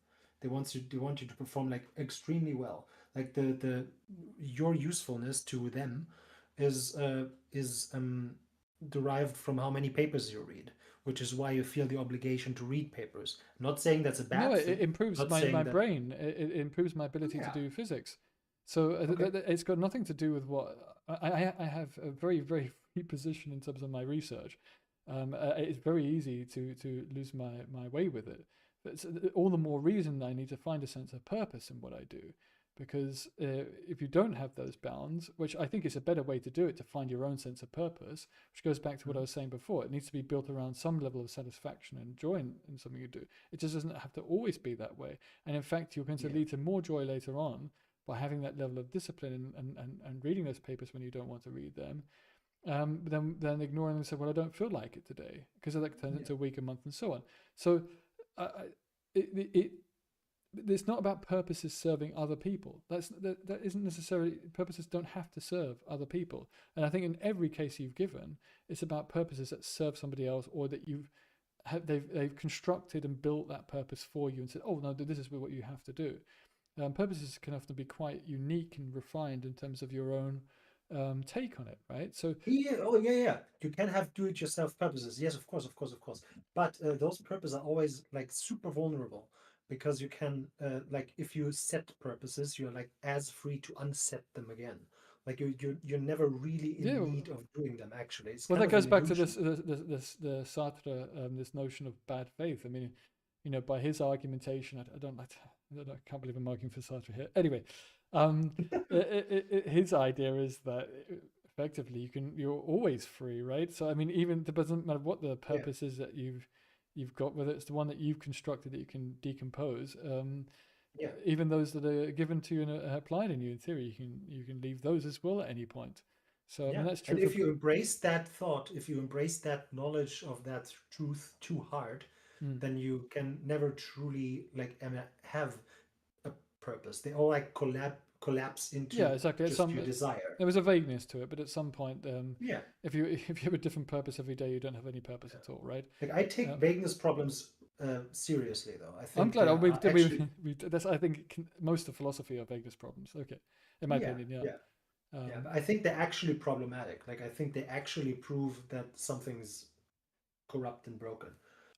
They want you to perform like extremely well. Like the your usefulness to them is derived from how many papers you read, which is why you feel the obligation to read papers. I'm not saying that's a
no,
bad
it
thing.
improves
I'm not saying
my
that
brain. It improves my ability to
yeah,
do physics. So
okay.
it's got nothing to do with what I have a very free position in terms of my research. It's very easy to lose my way with it. But it's all the more reason I need to find a sense of purpose in what I do, because if you don't have those bounds, which I think is a better way to do it, to find your own sense of purpose, which goes back to what I
Mhm.
was saying before, it needs to be built around some level of satisfaction and joy in something you do. It just doesn't have to always be that way. And in fact, you're going to
Yeah,
lead to more joy later on by having that level of discipline and reading those papers when you don't want to read them, then ignoring them and say, well, I don't feel like it today, because that turns
yeah.
into a week, a month, and so on. So uh, it it's not about purposes serving other people. That isn't necessarily, purposes don't have to serve other people. And I think in every case you've given, it's about purposes that serve somebody else, or that they've constructed and built that purpose for you and said, oh no, this is what you have to do. Purposes can often be quite unique and refined in terms of your own take on it, right? So
Yeah, oh yeah, yeah. You can have do-it-yourself purposes. Yes, of course, of course, of course. But those purposes are always like super vulnerable because you can like if you set purposes, you're like as free to unset them again. Like you're never really in
yeah,
need of doing them. Actually, it's
well,
kind
that
of an
goes back to
illusion.
the Sartre, this notion of bad faith. I mean, by his argumentation, I don't like. I can't believe I'm arguing for Sartre here. Anyway, his idea is that effectively you're always free, right? So I mean, even it doesn't matter what the
Yeah.
purpose is that you've got, whether it's the one that you've constructed that you can decompose.
Yeah.
Even those that are given to you and applied in you, in theory, you can leave those as well at any point. So I mean,
Yeah.
that's true
And
for.
if you embrace that thought, if you embrace that knowledge of that truth too hard,
Mm.
then you can never truly like have a purpose. They all like collapse
Yeah,
into
exactly. At
just
some
your desire.
there was a vagueness to it, but at some point,
Yeah.
if you if you have a different purpose every day, you don't have any purpose at all, right?
Like I take
Uh,
vagueness problems seriously, though. I
I'm
think
glad.
they
Oh,
are actually.
that's I think most of philosophy are vagueness problems. Okay, in my
Yeah,
opinion, yeah.
yeah, yeah. But I think they're actually problematic. Like I think they actually prove that something's corrupt and broken.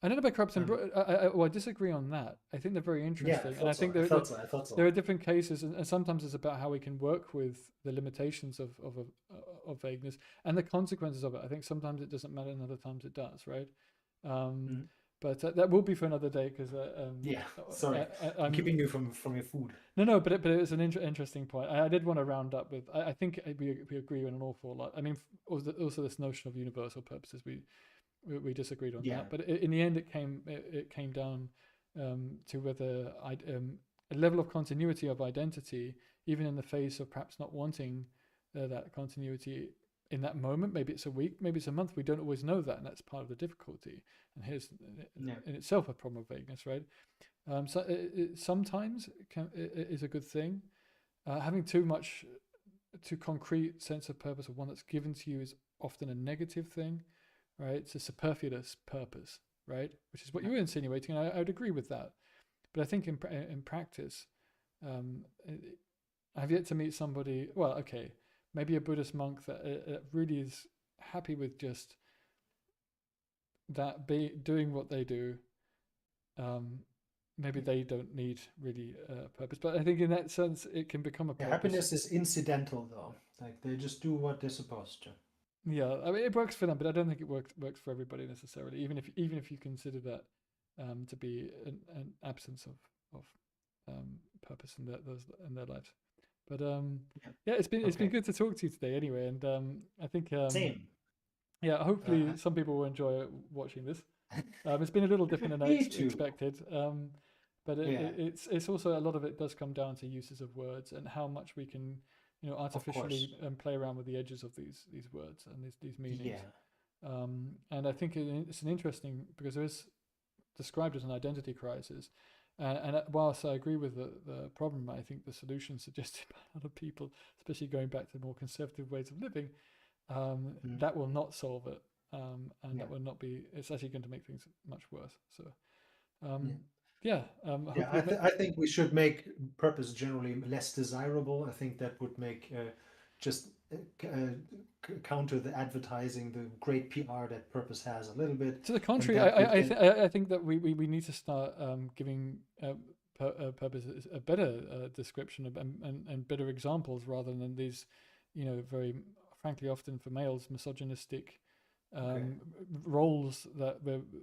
I don't know about corrupts and
Um,
well, I disagree on that. I think they're very
yeah, I
interesting, and I
thought so.
think
I thought so. I thought
there
so.
are different cases, and sometimes it's about how we can work with the limitations of vagueness and the consequences of it. I think sometimes it doesn't matter, and other times it does, right? Um,
Mhm.
but that will be for another day because
Yeah, sorry, I'm
I'm
keeping you from your food.
no, but it was an interesting point. I did want to round up with. I think we agree on an awful lot. I mean, also this notion of universal purposes. We disagreed on
Yeah,
that, but in the end, it came down to whether a level of continuity of identity, even in the face of perhaps not wanting that continuity in that moment. Maybe it's a week, maybe it's a month. We don't always know that, and that's part of the difficulty. And here's
yeah,
in itself a problem of vagueness, right? So sometimes it is a good thing. Having too concrete sense of purpose, or one that's given to you, is often a negative thing, right? It's a superfluous purpose, right? Which is what
yeah.
you were insinuating, and I would agree with that. But I think in practice, um, I've yet to meet somebody. Well, okay, maybe a Buddhist monk that really is happy with just that, doing what they do. Um, Maybe they don't need really a purpose, but I think in that sense, it can become a
Yeah,
purpose.
happiness is incidental, though. Like they just do what they're supposed to.
Yeah, I mean, it works for them, but I don't think it works for everybody necessarily. Even if you consider that to be an absence of purpose in their lives. But
Yeah.
yeah, it's been
Okay.
good to talk to you today anyway, and I think
Same.
yeah,
Uh,
hopefully some people will enjoy watching this. It's been a little different than I
Me too.
expected, but
Yeah,
it's also a lot of it does come down to uses of words and how much we can,
of course.
artificially play around with the edges of these words and these meanings.
Yeah.
And I think it's an interesting, because there is described as an identity crisis. And whilst I agree with the problem, I think the solution suggested by a lot of people, especially going back to more conservative ways of living,
Mm,
that will not solve it. And
yeah.
that will not be, it's actually going to make things much worse. So,
Yeah.
yeah,
Yeah,
hopefully,
I think we should make purpose generally less desirable. I think that would make just counter the advertising, the great PR that purpose has a little bit,
to the
and
contrary,
that would in,
I think that we need to start giving purpose a better description of, and better examples rather than these, very frankly often for males misogynistic
okay,
um, roles that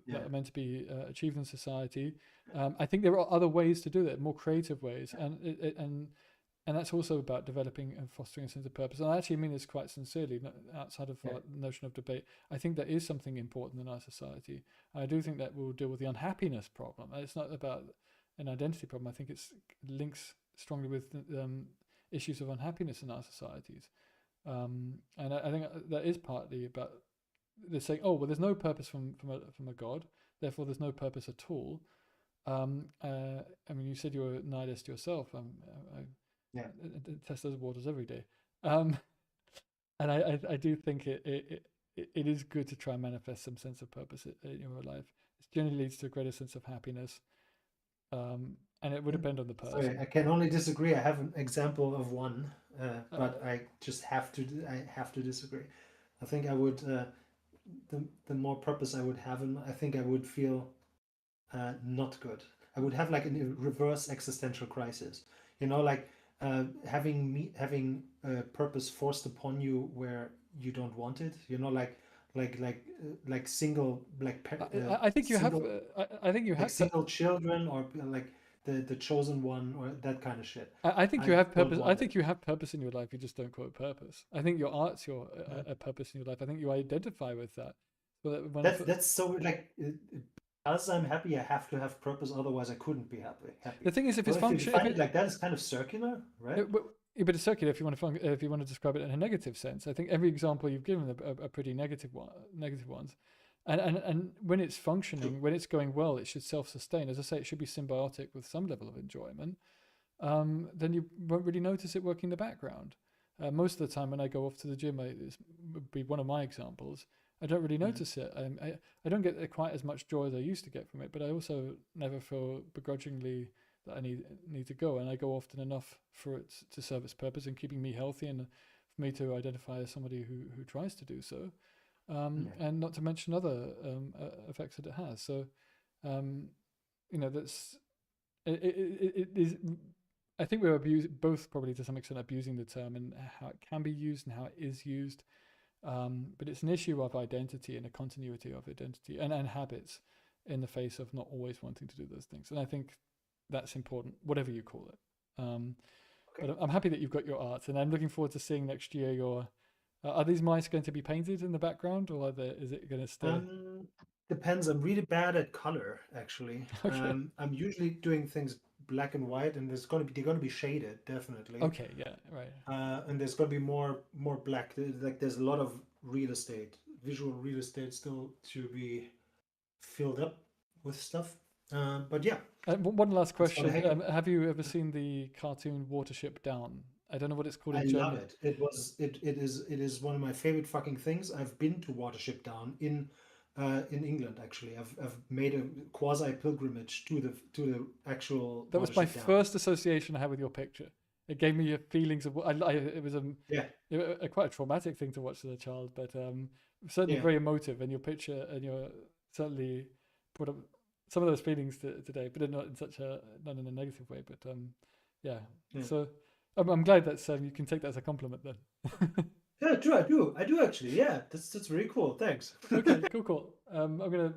yeah,
are meant to be achieved in society. I think there are other ways to do that, more creative ways,
yeah,
and that's also about developing and fostering a sense of purpose. And I actually mean this quite sincerely, outside of
yeah,
our notion of debate. I think that is something important in our society. I do think that we'll deal with the unhappiness problem. It's not about an identity problem. I think it's links strongly with issues of unhappiness in our societies. And I think that is partly about, they're saying, oh well, there's no purpose from a god, therefore there's no purpose at all. I mean, you said you were a nihilist yourself.
yeah,
I test those waters every day. Um, and I do think it is good to try and manifest some sense of purpose in your life. It generally leads to a greater sense of happiness. And it would
And
depend on the
sorry,
person.
I can only disagree. I have an example of one, but
Uh,
I just have to. I have to disagree. I think I would. The more purpose I would have, I think I would feel not good. I would have like a reverse existential crisis. Like having purpose forced upon you where you don't want it. Like single like
I think you have.
single
I think you
like
have.
single children or like the chosen one or that kind of shit.
I think
I
you have
don't
purpose. I
want it.
think you have purpose in your life. You just don't quote purpose. I think your art's your
Uh,
a purpose in your life. I think you identify with that. But when I put,
that's so like as I'm happy, I have to have purpose. Otherwise, I couldn't be happy.
the
Happy.
thing is, if it's
Well, if you
function, if
define it
it,
like that, it's kind of circular, right?
but it's circular. If you want to if you want to describe it in a negative sense, I think every example you've given are pretty negative negative ones. And when it's
True.
functioning, when it's going well, it should self-sustain. As I say, it should be symbiotic with some level of enjoyment. Then you won't really notice it working in the background. Most of the time when I go off to the gym, this would be one of my examples, I don't really
Mm.
notice it. I don't get quite as much joy as I used to get from it, but I also never feel begrudgingly that I need to go, and I go often enough for it to serve its purpose in keeping me healthy and for me to identify as somebody who tries to do so,
Yeah.
and not to mention other effects that it has. So, um, that's it is. I think we're both probably to some extent abusing the term and how it can be used and how it is used. But it's an issue of identity and a continuity of identity and habits in the face of not always wanting to do those things. And I think that's important, whatever you call it.
Okay.
But I'm happy that you've got your art, and I'm looking forward to seeing next year your. Are these mice going to be painted in the background, or is it going to stay?
Depends. I'm really bad at color, actually.
Okay.
I'm usually doing things black and white, and they're gonna be shaded, definitely.
Okay. Yeah. Right.
And there's gonna be more black. Like there's a lot of real estate, visual real estate still to be filled up with stuff. But yeah,
One last
it's gonna
question:
happen.
have you ever seen the cartoon Watership Down? I don't know what it's called
I
in
love
German.
it. It is one of my favorite fucking things. I've been to Watership Down in England actually. I've made a quasi pilgrimage to the actual
That was my
Watership Down.
first association I had with your picture. It gave me feelings of it was
Yeah,
quite a traumatic thing to watch as a child, but certainly
yeah,
very emotive. And your picture and your certainly put up some of those feelings today, but not in not in a negative way. But yeah.
yeah.
So I'm glad that you can take that as a compliment then.
Yeah, true. I do actually. Yeah, that's very cool. Thanks.
Okay, cool. I'm gonna